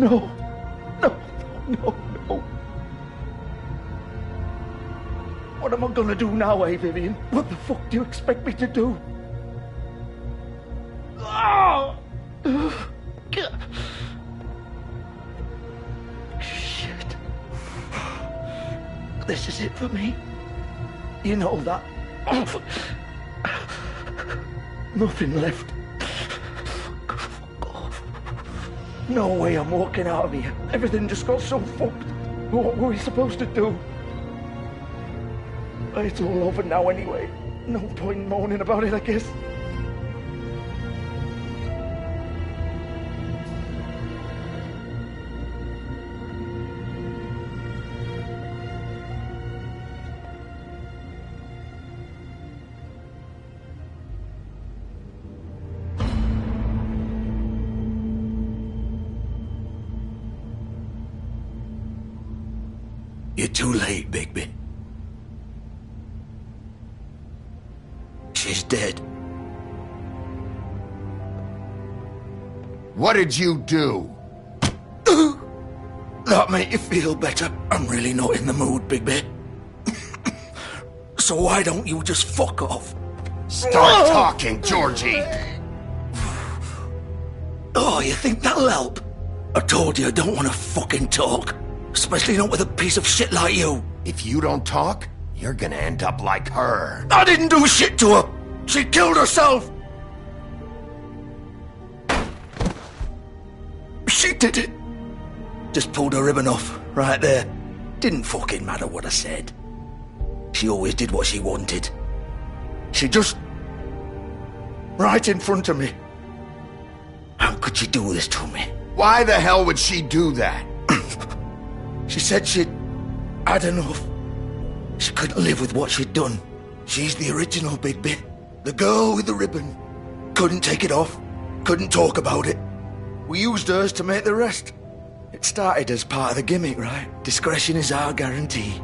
No. No, no, no. What am I gonna do now, eh, Vivian? What the fuck do you expect me to do? Ah! Shit. This is it for me. You know that. Nothing left. Fuck off. No way I'm walking out of here. Everything just got so fucked. What were we supposed to do? It's all over now anyway. No point moaning about it, I guess. You're too late, Bigby. She's dead. What did you do? That make you feel better? I'm really not in the mood, Bigby. So why don't you just fuck off? Start talking, Georgie! Oh, you think that'll help? I told you I don't want to fucking talk. Especially not with a piece of shit like you. If you don't talk, you're gonna end up like her. I didn't do shit to her. She killed herself. She did it. Just pulled her ribbon off, right there. Didn't fucking matter what I said. She always did what she wanted. She just... right in front of me. How could she do this to me? Why the hell would she do that? She said she'd had enough. She couldn't live with what she'd done. She's the original Bigby. The girl with the ribbon. Couldn't take it off. Couldn't talk about it. We used hers to make the rest. It started as part of the gimmick, right? Discretion is our guarantee.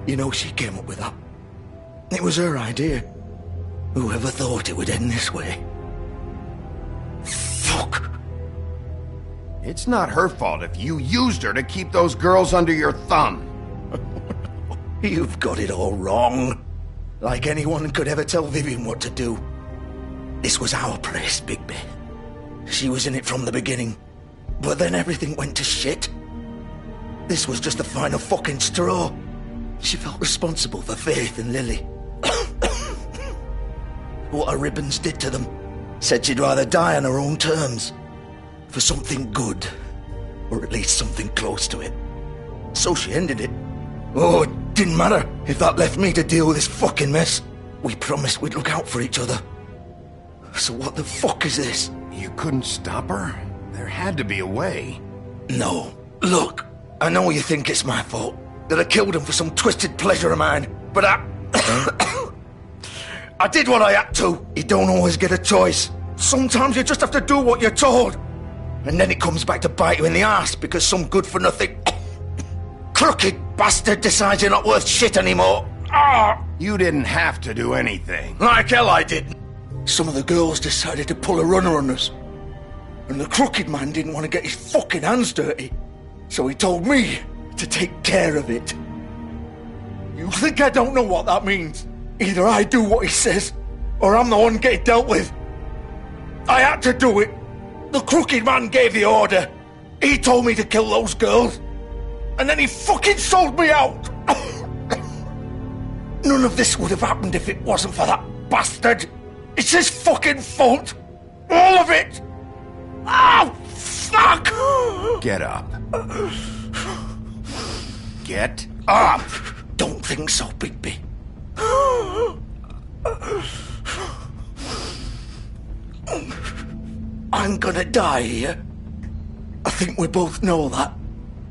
You know, she came up with that. It was her idea. Whoever thought it would end this way? Fuck. It's not her fault if you used her to keep those girls under your thumb. You've got it all wrong. Like anyone could ever tell Vivian what to do. This was our place, Bigby. She was in it from the beginning. But then everything went to shit. This was just the final fucking straw. She felt responsible for Faith and Lily. What her ribbons did to them. Said she'd rather die on her own terms. For something good. Or at least something close to it. So she ended it. Oh, it didn't matter if that left me to deal with this fucking mess. We promised we'd look out for each other. So what the fuck is this? You couldn't stop her? There had to be a way. No. Look, I know you think it's my fault. That I killed him for some twisted pleasure of mine. But I did what I had to. You don't always get a choice. Sometimes you just have to do what you're told. And then it comes back to bite you in the arse because some good-for-nothing crooked bastard decides you're not worth shit anymore. You didn't have to do anything. Like hell I didn't. Some of the girls decided to pull a runner on us. And the crooked man didn't want to get his fucking hands dirty. So he told me to take care of it. You think I don't know what that means? Either I do what he says, or I'm the one getting dealt with. I had to do it. The crooked man gave the order. He told me to kill those girls. And then he fucking sold me out. None of this would have happened if it wasn't for that bastard. It's his fucking fault. All of it. Oh, fuck. Get up. Get up. Don't think so, Bigby. I'm gonna die here. I think we both know that.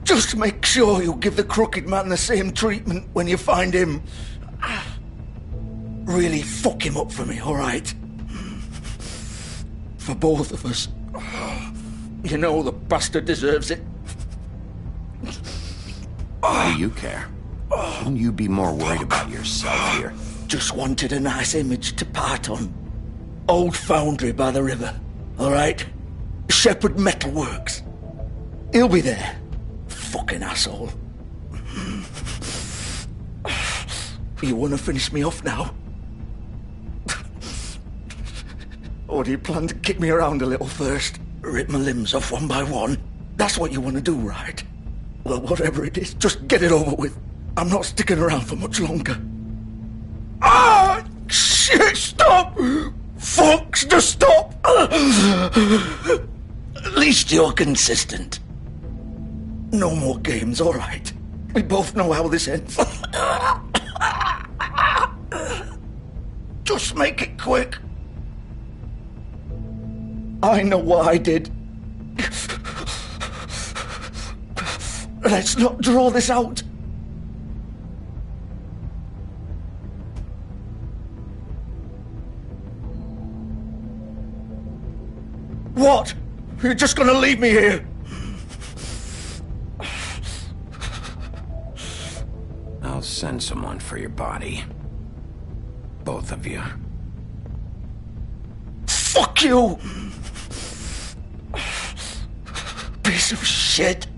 Just make sure you give the crooked man the same treatment when you find him. Really fuck him up for me, alright? For both of us. You know the bastard deserves it. Why do you care? Shouldn't you be more worried about yourself here? Just wanted a nice image to part on. Old foundry by the river, alright? Shepherd Metalworks. He'll be there. Fucking asshole. You want to finish me off now? Or do you plan to kick me around a little first? Rip my limbs off one by one? That's what you want to do, right? Well, whatever it is, just get it over with. I'm not sticking around for much longer. Ah! Shit, stop! Fox, just stop! At least you're consistent. No more games, all right? We both know how this ends. Just make it quick. I know what I did. Let's not draw this out. What? You're just gonna leave me here? I'll send someone for your body. Both of you. Fuck you! Piece of shit.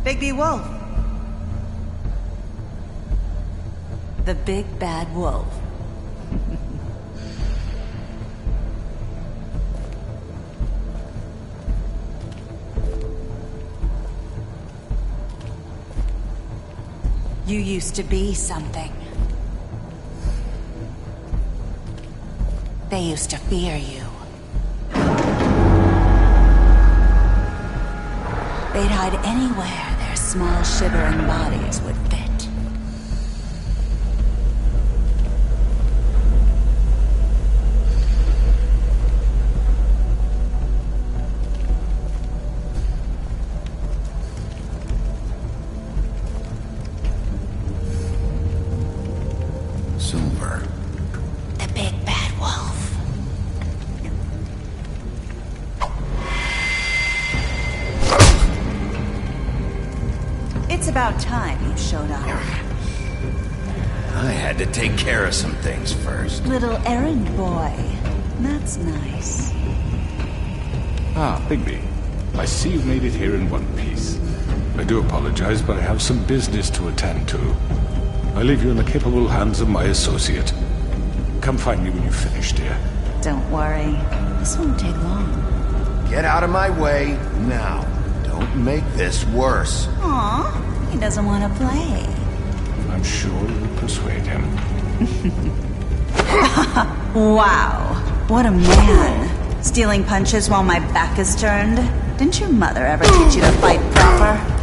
Bigby Wolf. The big bad wolf. You used to be something. They used to fear you. They'd hide anywhere their small, shivering bodies would fit. Silver. The big bad wolf. It's about time you showed up. I had to take care of some things first. Little errand boy. That's nice. Ah, Bigby. I see you've made it here in one piece. I do apologize, but I have some business to attend to. I leave you in the capable hands of my associate. Come find me when you've finished, dear. Don't worry. This won't take long. Get out of my way now. Don't make this worse. Aw, he doesn't want to play. I'm sure you'll persuade him. Wow. What a man. Stealing punches while my back is turned? Didn't your mother ever teach you to fight proper?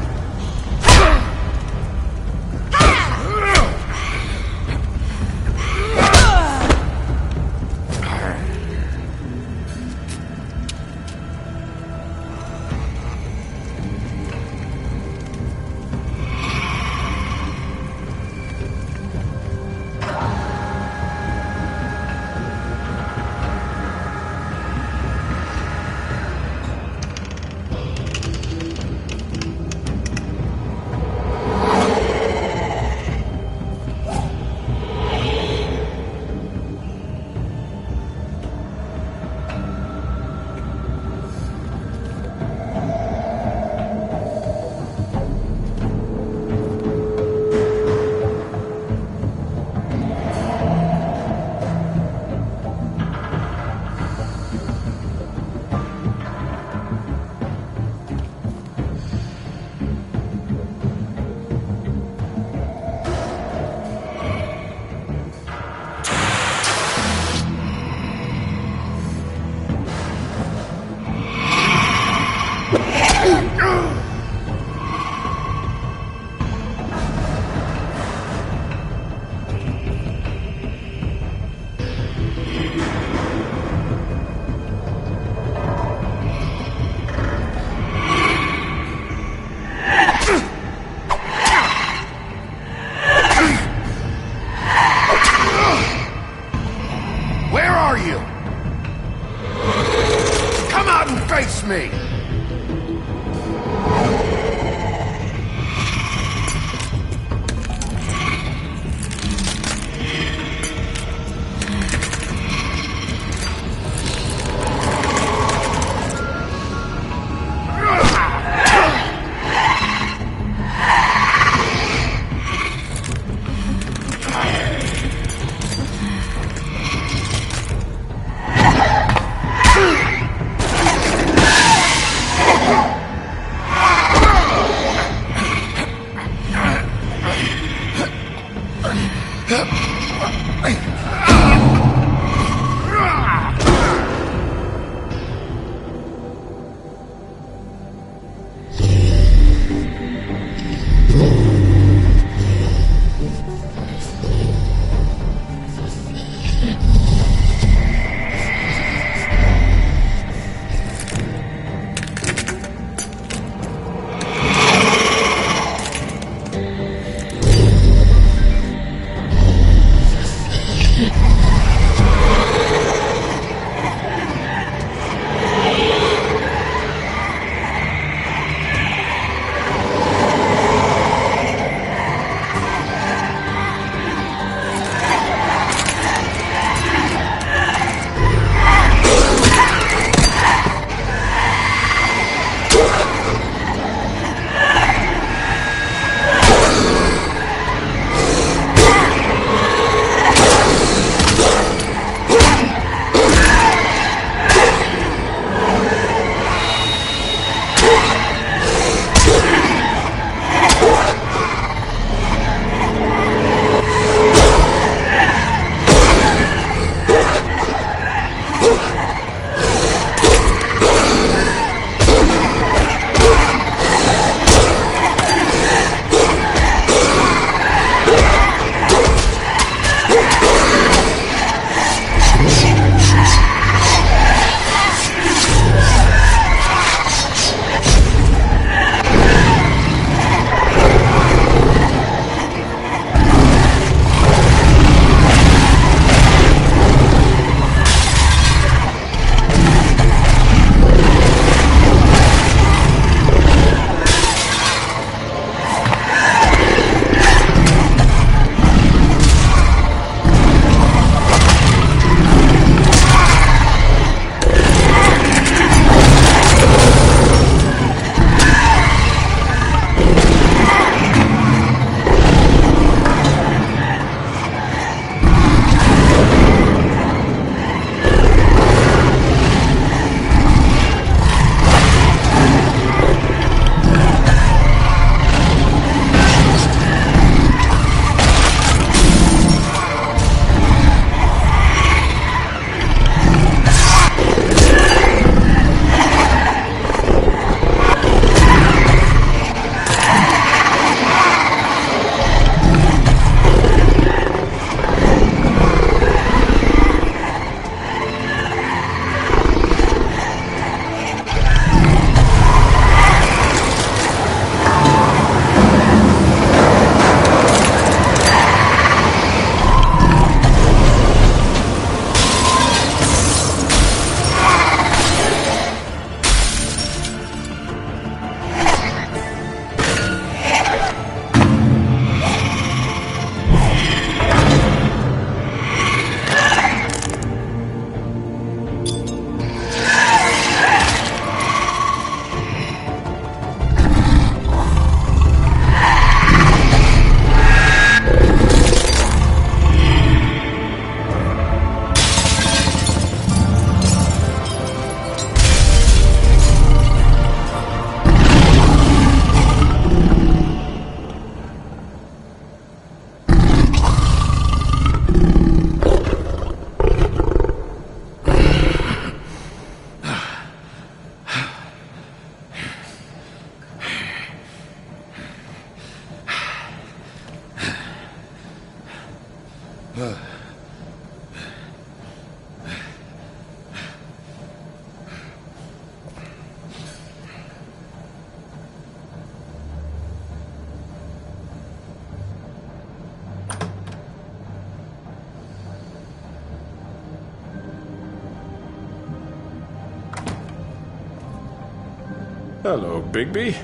Hello, Bigby.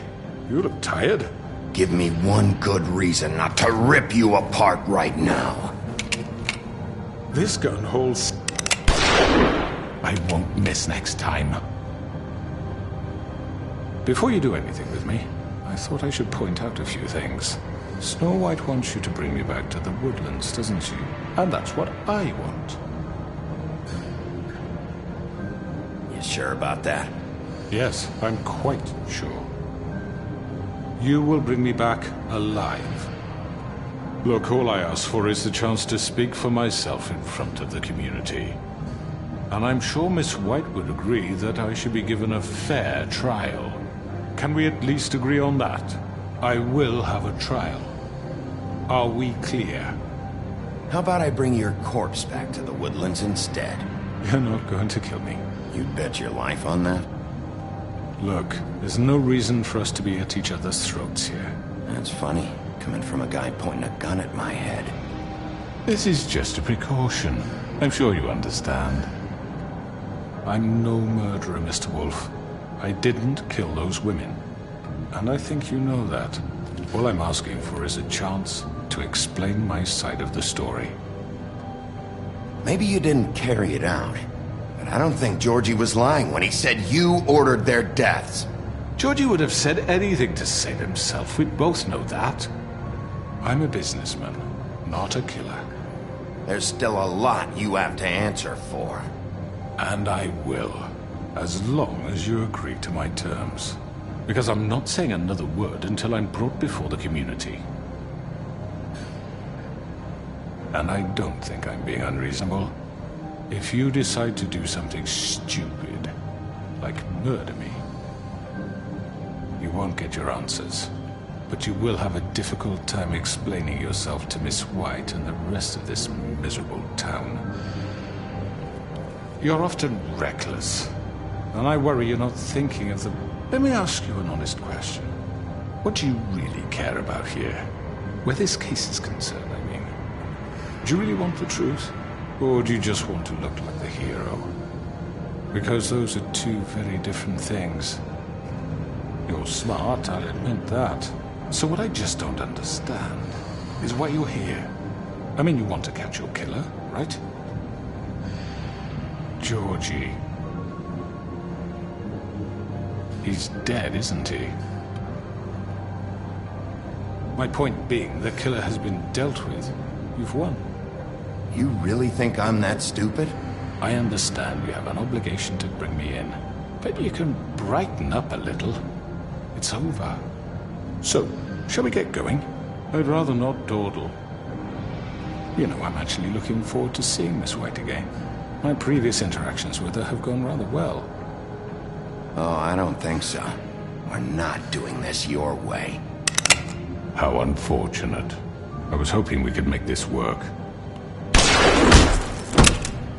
You look tired. Give me one good reason not to rip you apart right now. This gun holds... I won't miss next time. Before you do anything with me, I thought I should point out a few things. Snow White wants you to bring me back to the woodlands, doesn't she? And that's what I want. You sure about that? Yes, I'm quite sure. You will bring me back alive. Look, all I ask for is the chance to speak for myself in front of the community. And I'm sure Miss White would agree that I should be given a fair trial. Can we at least agree on that? I will have a trial. Are we clear? How about I bring your corpse back to the woodlands instead? You're not going to kill me. You'd bet your life on that? Look, there's no reason for us to be at each other's throats here. That's funny, coming from a guy pointing a gun at my head. This is just a precaution. I'm sure you understand. I'm no murderer, Mr. Wolf. I didn't kill those women. And I think you know that. All I'm asking for is a chance to explain my side of the story. Maybe you didn't carry it out. But I don't think Georgie was lying when he said you ordered their deaths. Georgie would have said anything to save himself. We both know that. I'm a businessman, not a killer. There's still a lot you have to answer for. And I will, as long as you agree to my terms. Because I'm not saying another word until I'm brought before the community. And I don't think I'm being unreasonable. If you decide to do something stupid, like murder me, you won't get your answers. But you will have a difficult time explaining yourself to Miss White and the rest of this miserable town. You're often reckless, and I worry you're not thinking of the... Let me ask you an honest question. What do you really care about here? Where this case is concerned, I mean. Do you really want the truth? Or do you just want to look like the hero? Because those are two very different things. You're smart, I'll admit that. So what I just don't understand is why you're here. I mean, you want to catch your killer, right? Georgie. He's dead, isn't he? My point being, the killer has been dealt with. You've won. You really think I'm that stupid? I understand you have an obligation to bring me in. But you can brighten up a little. It's over. So, shall we get going? I'd rather not dawdle. You know, I'm actually looking forward to seeing Miss White again. My previous interactions with her have gone rather well. Oh, I don't think so. We're not doing this your way. How unfortunate. I was hoping we could make this work.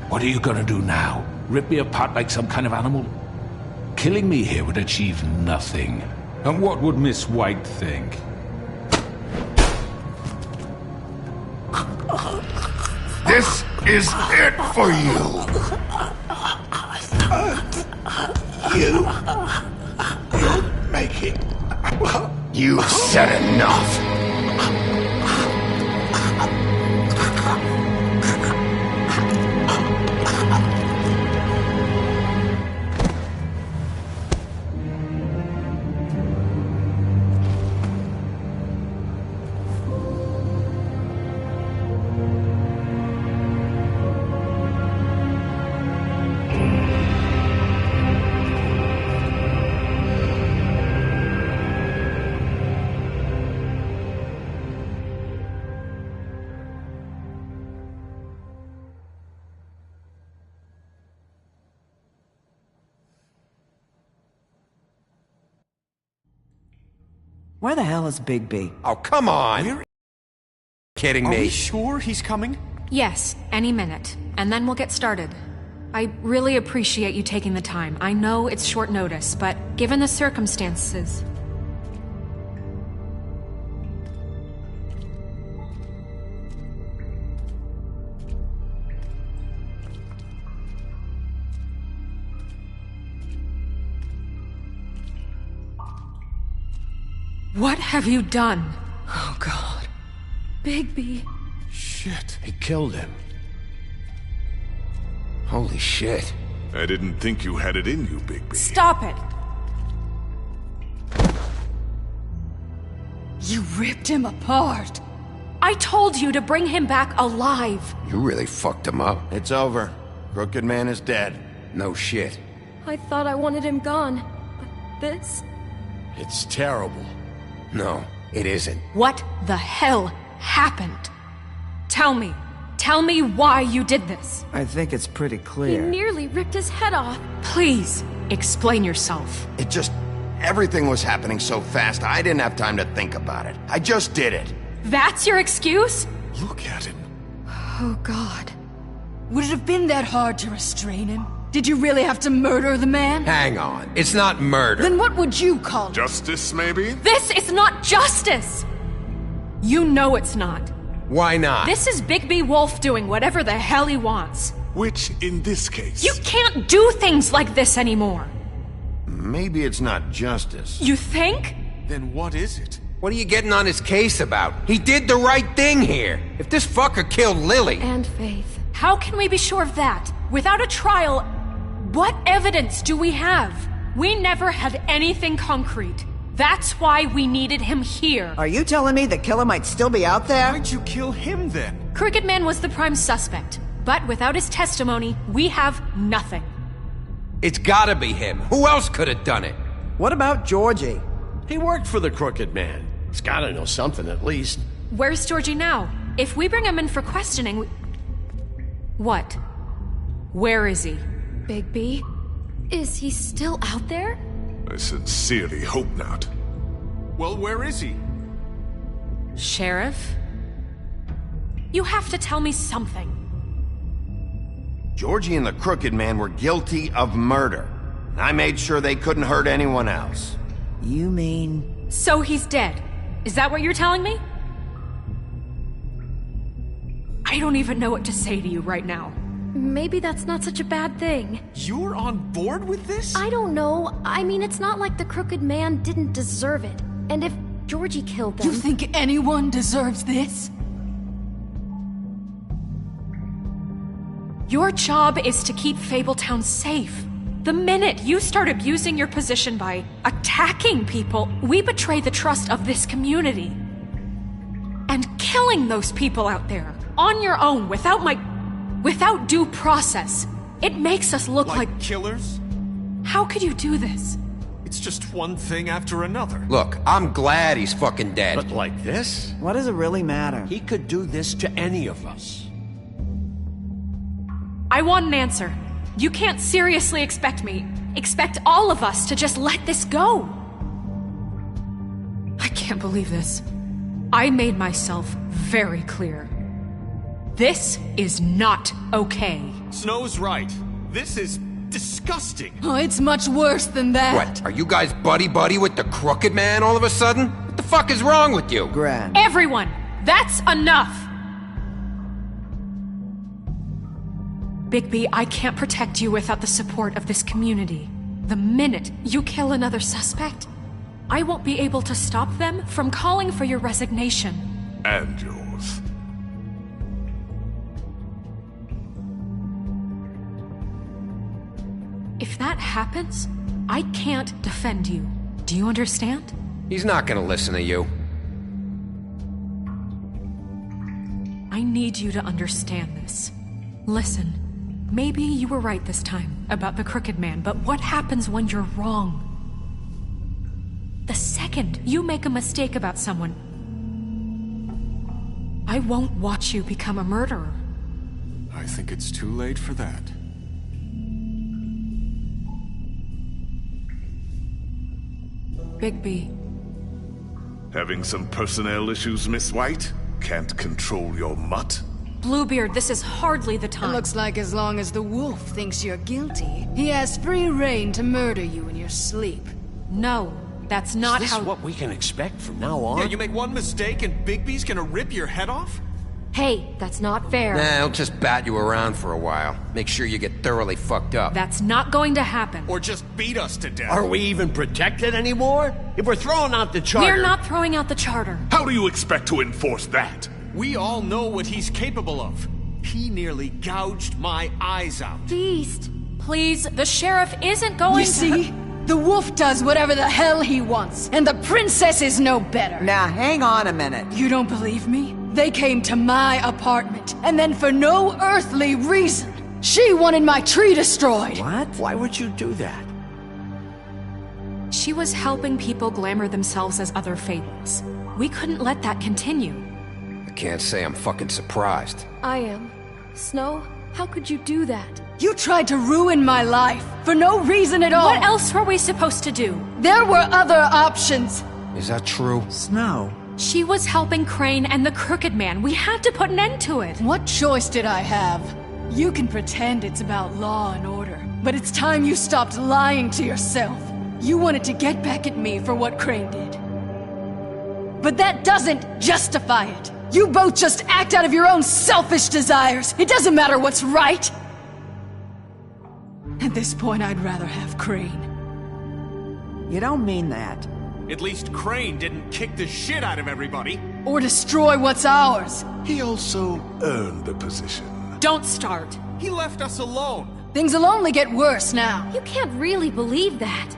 What are you gonna do now? Rip me apart like some kind of animal? Killing me here would achieve nothing. And what would Miss White think? This is it for you! You'll make it. You said enough! Where the hell is Bigby? Oh, come on! Are Kidding me? we sure he's coming? Yes, any minute. And then we'll get started. I really appreciate you taking the time. I know it's short notice, but given the circumstances... What have you done? Oh, God. Bigby. Shit. He killed him. Holy shit. I didn't think you had it in you, Bigby. Stop it! You ripped him apart. I told you to bring him back alive. You really fucked him up. It's over. Crooked Man is dead. No shit. I thought I wanted him gone. But this? It's terrible. No, it isn't. What the hell happened? Tell me. Tell me why you did this. I think it's pretty He clear. nearly ripped his head off. Please, explain yourself. It just... everything was happening so fast, I didn't have time to think about it. I just did it. That's your excuse? Look at him. Oh, God. Would it have been that hard to restrain him? Did you really have to murder the man? Hang on. It's not murder. Then what would you call it? Justice, maybe? This is not justice! You know it's not. Why not? This is Bigby Wolf doing whatever the hell he wants. Which, in this case... You can't do things like this anymore. Maybe it's not justice. You think? Then what is it? What are you getting on his case about? He did the right thing here. If this fucker killed Lily... And Faith. How can we be sure of that? Without a trial, what evidence do we have? We never had anything concrete. That's why we needed him here. Are you telling me the killer might still be out there? Why'd you kill him then? Crooked Man was the prime suspect, but without his testimony, we have nothing. It's gotta be him. Who else could have done it? What about Georgie? He worked for the Crooked Man. He's gotta know something at least. Where's Georgie now? If we bring him in for questioning, What? Where is he? Bigby? Is he still out there? I sincerely hope not. Well, where is he? Sheriff? You have to tell me something. Georgie and the Crooked Man were guilty of murder. I made sure they couldn't hurt anyone else. You mean... So he's dead. Is that what you're telling me? I don't even know what to say to you right now. Maybe that's not such a bad thing. You're on board with this? I don't know. I mean, it's not like the Crooked Man didn't deserve it. And if Georgie killed them... You think anyone deserves this? Your job is to keep Fabletown safe. The minute you start abusing your position by attacking people, we betray the trust of this community. And killing those people out there, on your own, without due process, it makes us look like killers? How could you do this? It's just one thing after another. Look, I'm glad he's fucking dead. But like this? What does it really matter? He could do this to any of us. I want an answer. You can't seriously expect all of us to just let this go. I can't believe this. I made myself very clear. This is not okay. Snow's right. This is disgusting. Oh, it's much worse than that. What, are you guys buddy-buddy with the Crooked Man all of a sudden? What the fuck is wrong with you? Gran. Everyone, that's enough! Bigby, I can't protect you without the support of this community. The minute you kill another suspect, I won't be able to stop them from calling for your resignation. And yours. If that happens, I can't defend you. Do you understand? He's not gonna listen to you. I need you to understand this. Listen. Maybe you were right this time about the Crooked Man, but what happens when you're wrong? The second you make a mistake about someone, I won't watch you become a murderer. I think it's too late for that. Bigby. Having some personnel issues, Miss White? Can't control your mutt? Bluebeard, this is hardly the time. It looks like as long as the wolf thinks you're guilty, he has free rein to murder you in your sleep. No, that's not Is this how- what we can expect from now on? Yeah, you make one mistake and Bigby's gonna rip your head off? Hey, that's not fair. Nah, he'll just bat you around for a while. Make sure you get thoroughly fucked up. That's not going to happen. Or just beat us to death. Are we even protected anymore? If we're throwing out the charter... We're not throwing out the charter. How do you expect to enforce that? We all know what he's capable of. He nearly gouged my eyes out. Beast, please, the sheriff isn't going You see? The wolf does whatever the hell he wants, and the princess is no better. Now, hang on a minute. You don't believe me? They came to my apartment, and then for no earthly reason, she wanted my tree destroyed. What? Why would you do that? She was helping people glamour themselves as other fables. We couldn't let that continue. I can't say I'm fucking surprised. I am. Snow, how could you do that? You tried to ruin my life, for no reason at all. What else were we supposed to do? There were other options. Is that true? Snow. She was helping Crane and the Crooked Man. We had to put an end to it. What choice did I have? You can pretend it's about law and order, but it's time you stopped lying to yourself. You wanted to get back at me for what Crane did. But that doesn't justify it. You both just act out of your own selfish desires. It doesn't matter what's right. At this point, I'd rather have Crane. You don't mean that. At least Crane didn't kick the shit out of everybody. Or destroy what's ours. He also earned the position. Don't start. He left us alone. Things will only get worse now. You can't really believe that.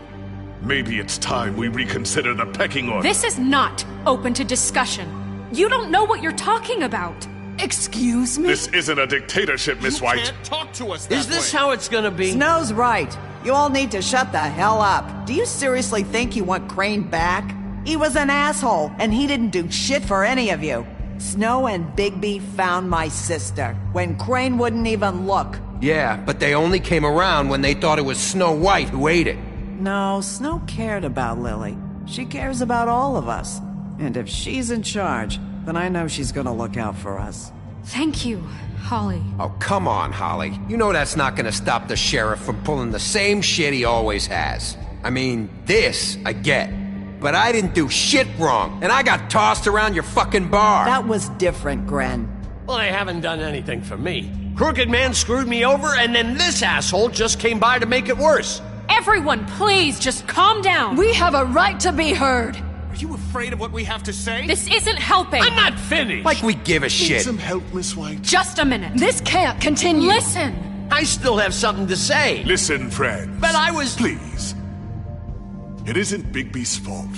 Maybe it's time we reconsider the pecking order. This is not open to discussion. You don't know what you're talking about. Excuse me? This isn't a dictatorship, Miss You White. can't talk to us that Is this way. how it's gonna be? Snow's right. You all need to shut the hell up. Do you seriously think you want Crane back? He was an asshole, and he didn't do shit for any of you. Snow and Bigby found my sister, when Crane wouldn't even look. Yeah, but they only came around when they thought it was Snow White who ate it. No, Snow cared about Lily. She cares about all of us. And if she's in charge, then I know she's gonna look out for us. Thank you, Holly. Oh, come on, Holly. You know that's not gonna stop the sheriff from pulling the same shit he always has. I mean, this, I get. But I didn't do shit wrong, and I got tossed around your fucking bar. That was different, Gren. Well, they haven't done anything for me. Crooked Man screwed me over, and then this asshole just came by to make it worse. Everyone, please, just calm down. We have a right to be heard. Are you afraid of what we have to say? This isn't helping. I'm not finished. Like we give a Need shit. some help, Miss White? Just a minute. This can't continue. Listen. I still have something to say. Listen, friends. But I was... Please. It isn't Bigby's fault.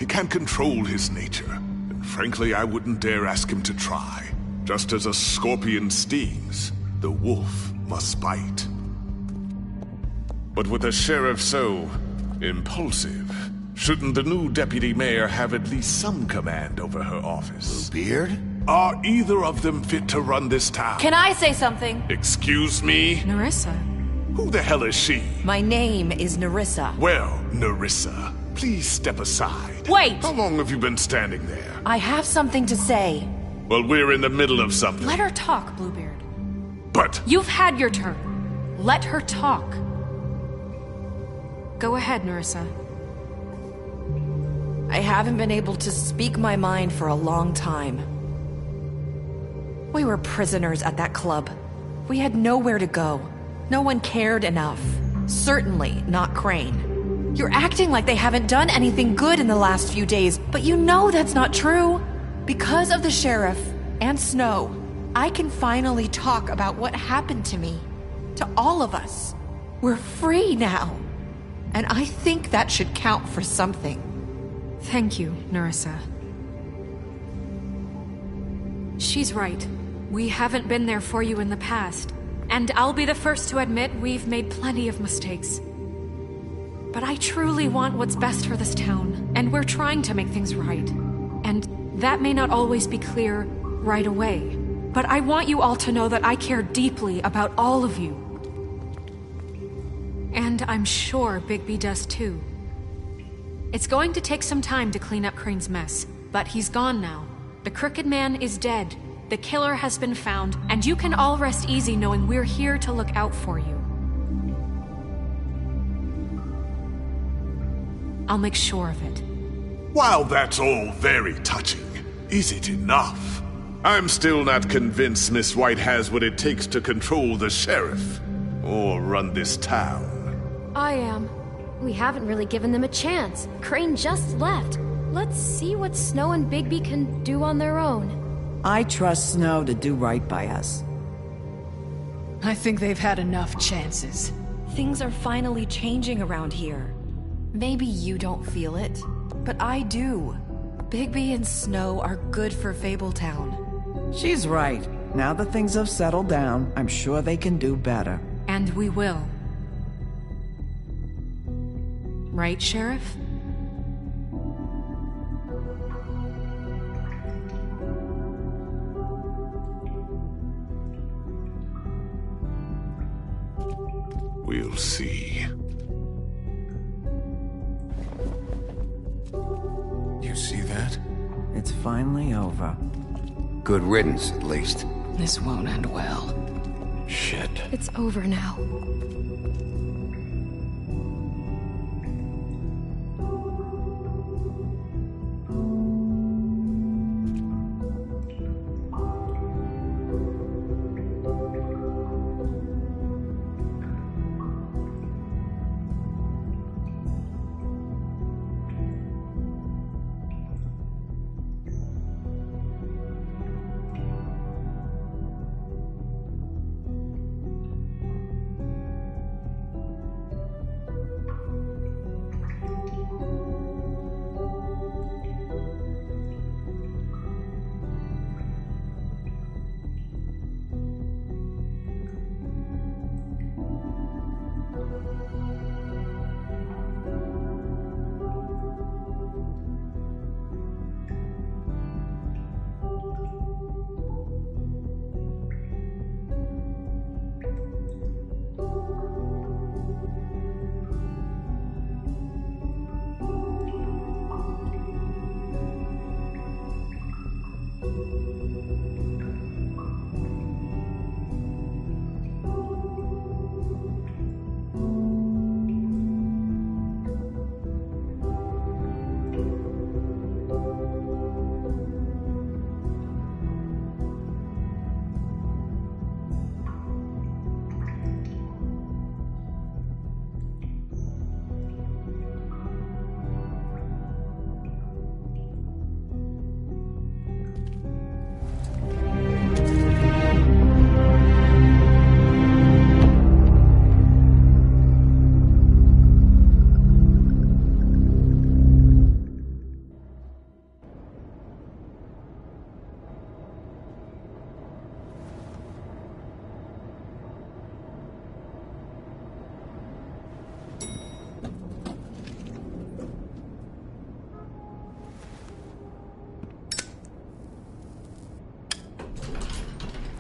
He can't control his nature. And frankly, I wouldn't dare ask him to try. Just as a scorpion stings, the wolf must bite. But with a sheriff so impulsive, shouldn't the new deputy mayor have at least some command over her office? Bluebeard? Are either of them fit to run this town? Can I say something? Excuse me? Nerissa. Who the hell is she? My name is Nerissa. Well, Nerissa, please step aside. Wait! How long have you been standing there? I have something to say. Well, we're in the middle of something. Let her talk, Bluebeard. But... You've had your turn. Let her talk. Go ahead, Nerissa. I haven't been able to speak my mind for a long time. We were prisoners at that club. We had nowhere to go. No one cared enough. Certainly not Crane. You're acting like they haven't done anything good in the last few days, but you know that's not true. Because of the sheriff and Snow, I can finally talk about what happened to me. To all of us. We're free now. And I think that should count for something. Thank you, Nerissa. She's right. We haven't been there for you in the past. And I'll be the first to admit we've made plenty of mistakes. But I truly want what's best for this town, and we're trying to make things right. And that may not always be clear right away. But I want you all to know that I care deeply about all of you. And I'm sure Bigby does too. It's going to take some time to clean up Crane's mess, but he's gone now. The Crooked Man is dead, The killer has been found, and you can all rest easy knowing we're here to look out for you. I'll make sure of it. While that's all very touching, is it enough? I'm still not convinced Miss White has what it takes to control the sheriff, or run this town. I am. We haven't really given them a chance. Crane just left. Let's see what Snow and Bigby can do on their own. I trust Snow to do right by us. I think they've had enough chances. Things are finally changing around here. Maybe you don't feel it, but I do. Bigby and Snow are good for Fabletown. She's right. Now that things have settled down, I'm sure they can do better. And we will. Right, Sheriff? We'll see. You see that? It's finally over. Good riddance, at least. This won't end well. Shit. It's over now.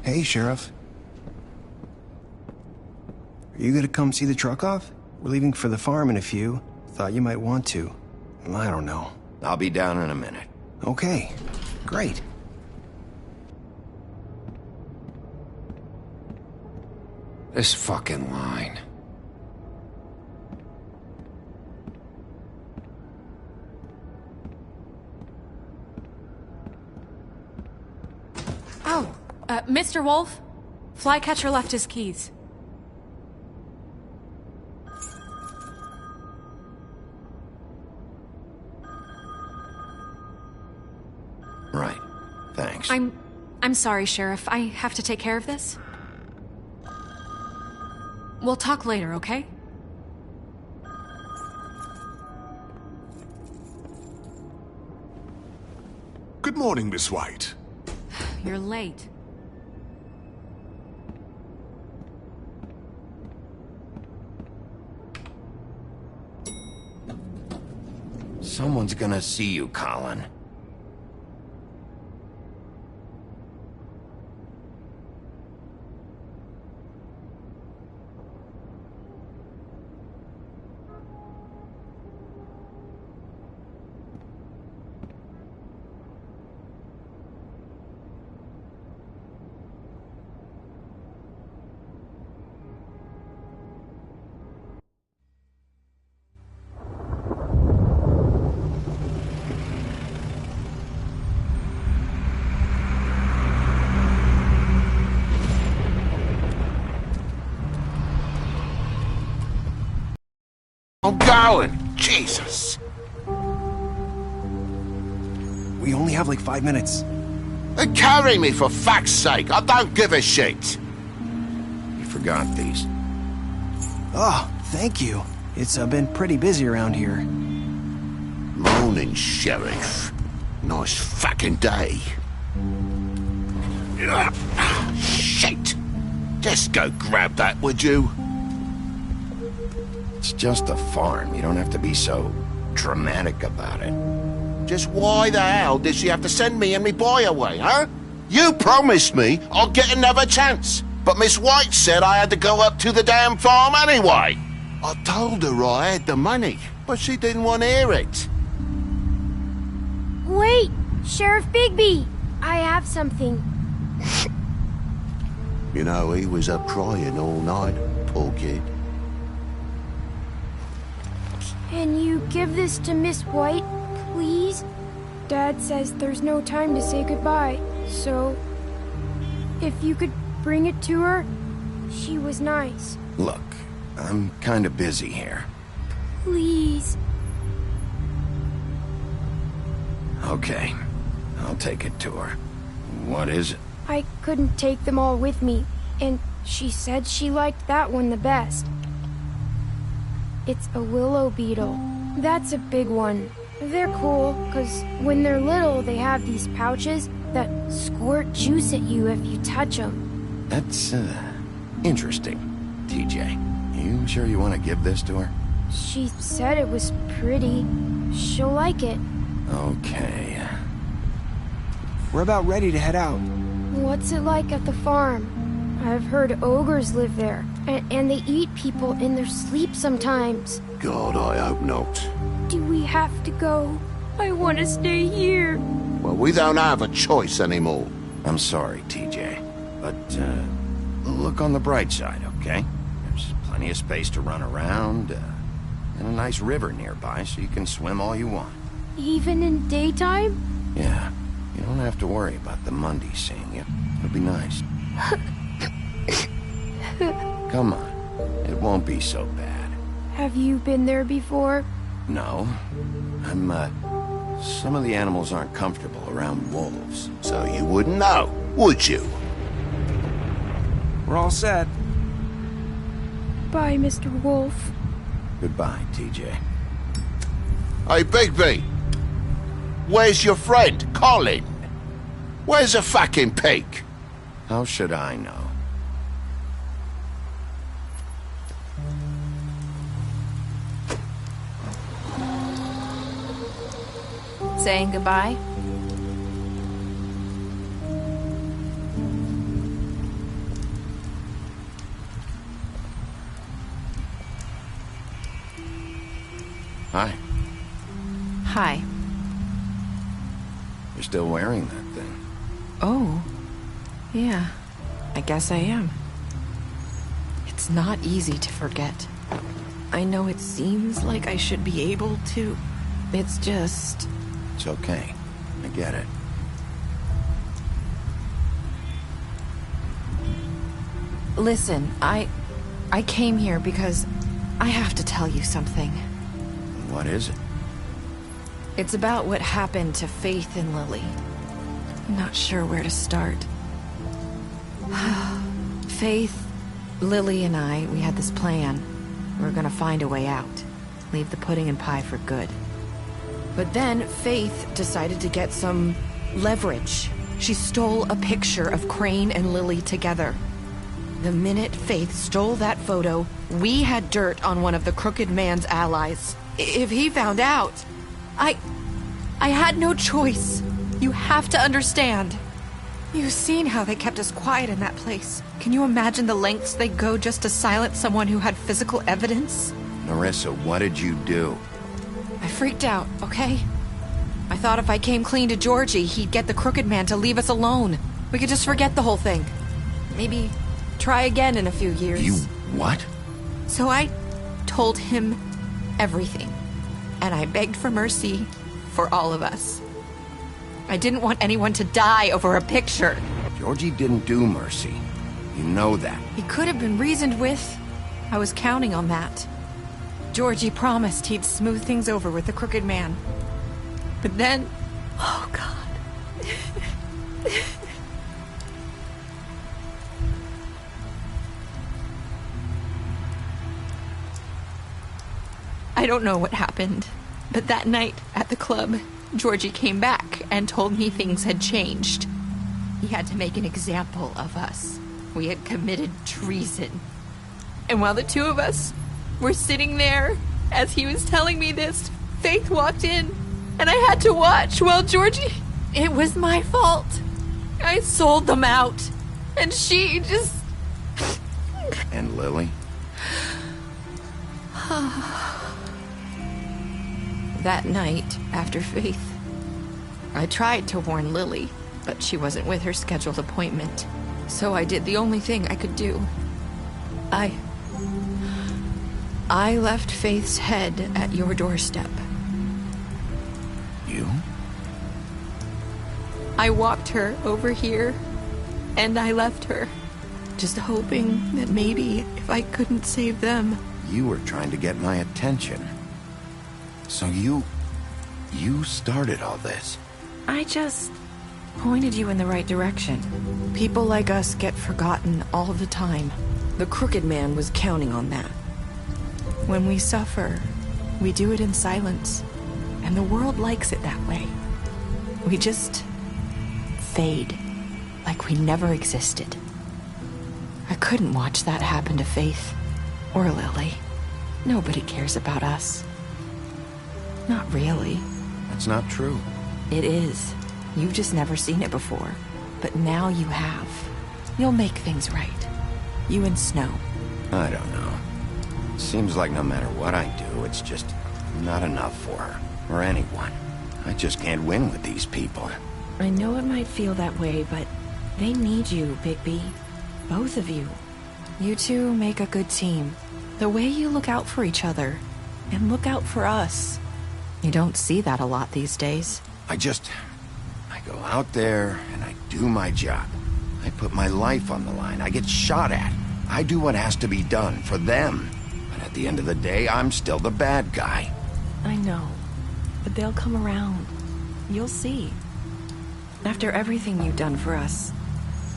Hey, Sheriff. Are you gonna come see the truck off? We're leaving for the farm in a few. Thought you might want to. I don't know. I'll be down in a minute. Okay, great. This fucking line. Oh, Mr. Wolf? Flycatcher left his keys. Right. Thanks. I'm sorry, Sheriff. I have to take care of this. We'll talk later, okay? Good morning, Miss White. You're late. Someone's gonna see you, Colin. I'm going. Jesus. We only have like 5 minutes. Carry me for fuck's sake. I don't give a shit. You forgot these. Oh, thank you. It's been pretty busy around here. Morning, Sheriff. Nice fucking day. Shit. Just go grab that, would you? It's just a farm. You don't have to be so dramatic about it. Just why the hell did she have to send me and me boy away, huh? You promised me I'll get another chance, but Miss White said I had to go up to the damn farm anyway. I told her I had the money, but she didn't want to hear it. Wait, Sheriff Bigby, I have something. You know, he was up crying all night, poor kid. Can you give this to Miss White, please? Dad says there's no time to say goodbye, so if you could bring it to her, she was nice. Look, I'm kind of busy here. Please. Okay, I'll take it to her. What is it? I couldn't take them all with me, and she said she liked that one the best. It's a willow beetle. That's a big one. They're cool, because when they're little, they have these pouches that squirt juice at you if you touch them. That's, interesting, TJ. You sure you want to give this to her? She said it was pretty. She'll like it. Okay. We're about ready to head out. What's it like at the farm? I've heard ogres live there, and they eat people in their sleep sometimes. God, I hope not. Do we have to go? I want to stay here. Well, we don't have a choice anymore. I'm sorry, TJ, but, look on the bright side, okay? There's plenty of space to run around, and a nice river nearby, so you can swim all you want. Even in daytime? Yeah, you don't have to worry about the Mundies seeing you. It'll be nice. Come on, it won't be so bad. Have you been there before? No, some of the animals aren't comfortable around wolves. So you wouldn't know, would you? We're all set. Bye, Mr. Wolf. Goodbye, TJ. Hey, Bigby. Where's your friend, Colin? Where's the fucking pig? How should I know? Saying goodbye? Hi. Hi. You're still wearing that thing. Oh. Yeah. I guess I am. It's not easy to forget. I know it seems like I should be able to. It's just... It's okay. I get it. Listen, I came here because I have to tell you something. What is it? It's about what happened to Faith and Lily. I'm not sure where to start. Faith, Lily, and I, we had this plan. We were gonna find a way out. Leave the pudding and pie for good. But then Faith decided to get some leverage. She stole a picture of Crane and Lily together. The minute Faith stole that photo, we had dirt on one of the Crooked Man's allies. If he found out, I had no choice. You have to understand. You've seen how they kept us quiet in that place. Can you imagine the lengths they go just to silence someone who had physical evidence? Narissa, what did you do? I freaked out, okay? I thought if I came clean to Georgie, he'd get the Crooked Man to leave us alone. We could just forget the whole thing. Maybe try again in a few years. You what? So I told him everything. And I begged for mercy for all of us. I didn't want anyone to die over a picture. Georgie didn't do mercy. You know that. He could have been reasoned with. I was counting on that. Georgie promised he'd smooth things over with the Crooked Man. But then... Oh, God. I don't know what happened, but that night at the club, Georgie came back and told me things had changed. He had to make an example of us. We had committed treason. And while the two of us were sitting there, as he was telling me this, Faith walked in, and I had to watch while Georgie... It was my fault. I sold them out, and she just... And Lily? That night, after Faith, I tried to warn Lily, but she wasn't with her scheduled appointment. So I did the only thing I could do. I left Faith's head at your doorstep. You? I walked her over here, and I left her, just hoping that maybe if I couldn't save them... You were trying to get my attention. So you started all this. I just pointed you in the right direction. People like us get forgotten all the time. The Crooked Man was counting on that. When we suffer, we do it in silence, and the world likes it that way. We just fade, like we never existed. I couldn't watch that happen to Faith, or Lily. Nobody cares about us. Not really. That's not true. It is. You've just never seen it before. But now you have. You'll make things right. You and Snow. I don't know. Seems like no matter what I do, it's just not enough for her, or anyone. I just can't win with these people. I know it might feel that way, but they need you, Bigby. Both of you. You two make a good team. The way you look out for each other, and look out for us. You don't see that a lot these days. I go out there and I do my job. I put my life on the line. I get shot at. I do what has to be done for them. But at the end of the day, I'm still the bad guy. I know, but they'll come around. You'll see. After everything you've done for us,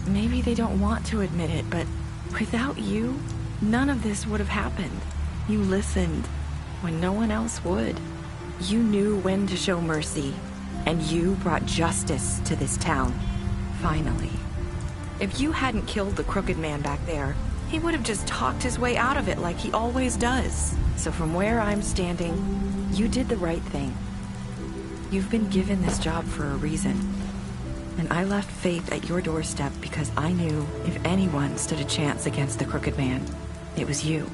maybe they don't want to admit it, but without you, none of this would have happened. You listened when no one else would. You knew when to show mercy, and you brought justice to this town. Finally. If you hadn't killed the Crooked Man back there, he would have just talked his way out of it like he always does. So from where I'm standing, you did the right thing. You've been given this job for a reason. And I left Faith at your doorstep because I knew if anyone stood a chance against the Crooked Man, it was you.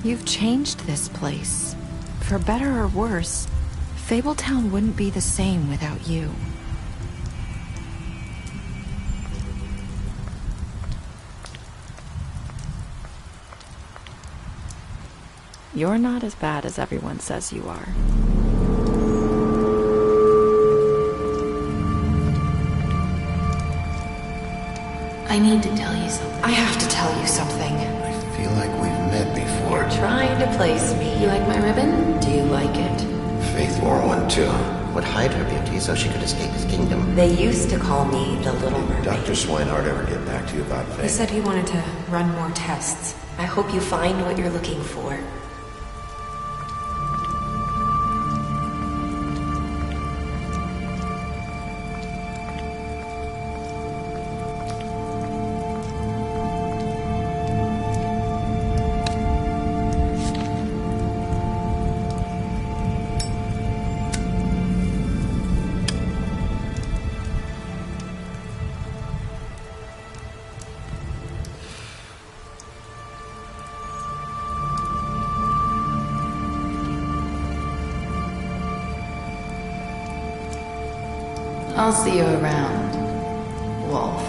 You've changed this place. For better or worse, Fabletown wouldn't be the same without you. You're not as bad as everyone says you are. I need to tell you something. I have to tell you something. I feel like we've met before. You're trying to place me. You like my ribbon? Do you like it? Faith wore one too. Would hide her beauty so she could escape his kingdom. They used to call me the Little Mermaid. Dr. Swinehart ever get back to you about Faith? He said he wanted to run more tests. I hope you find what you're looking for. I'll see you around, Wolf.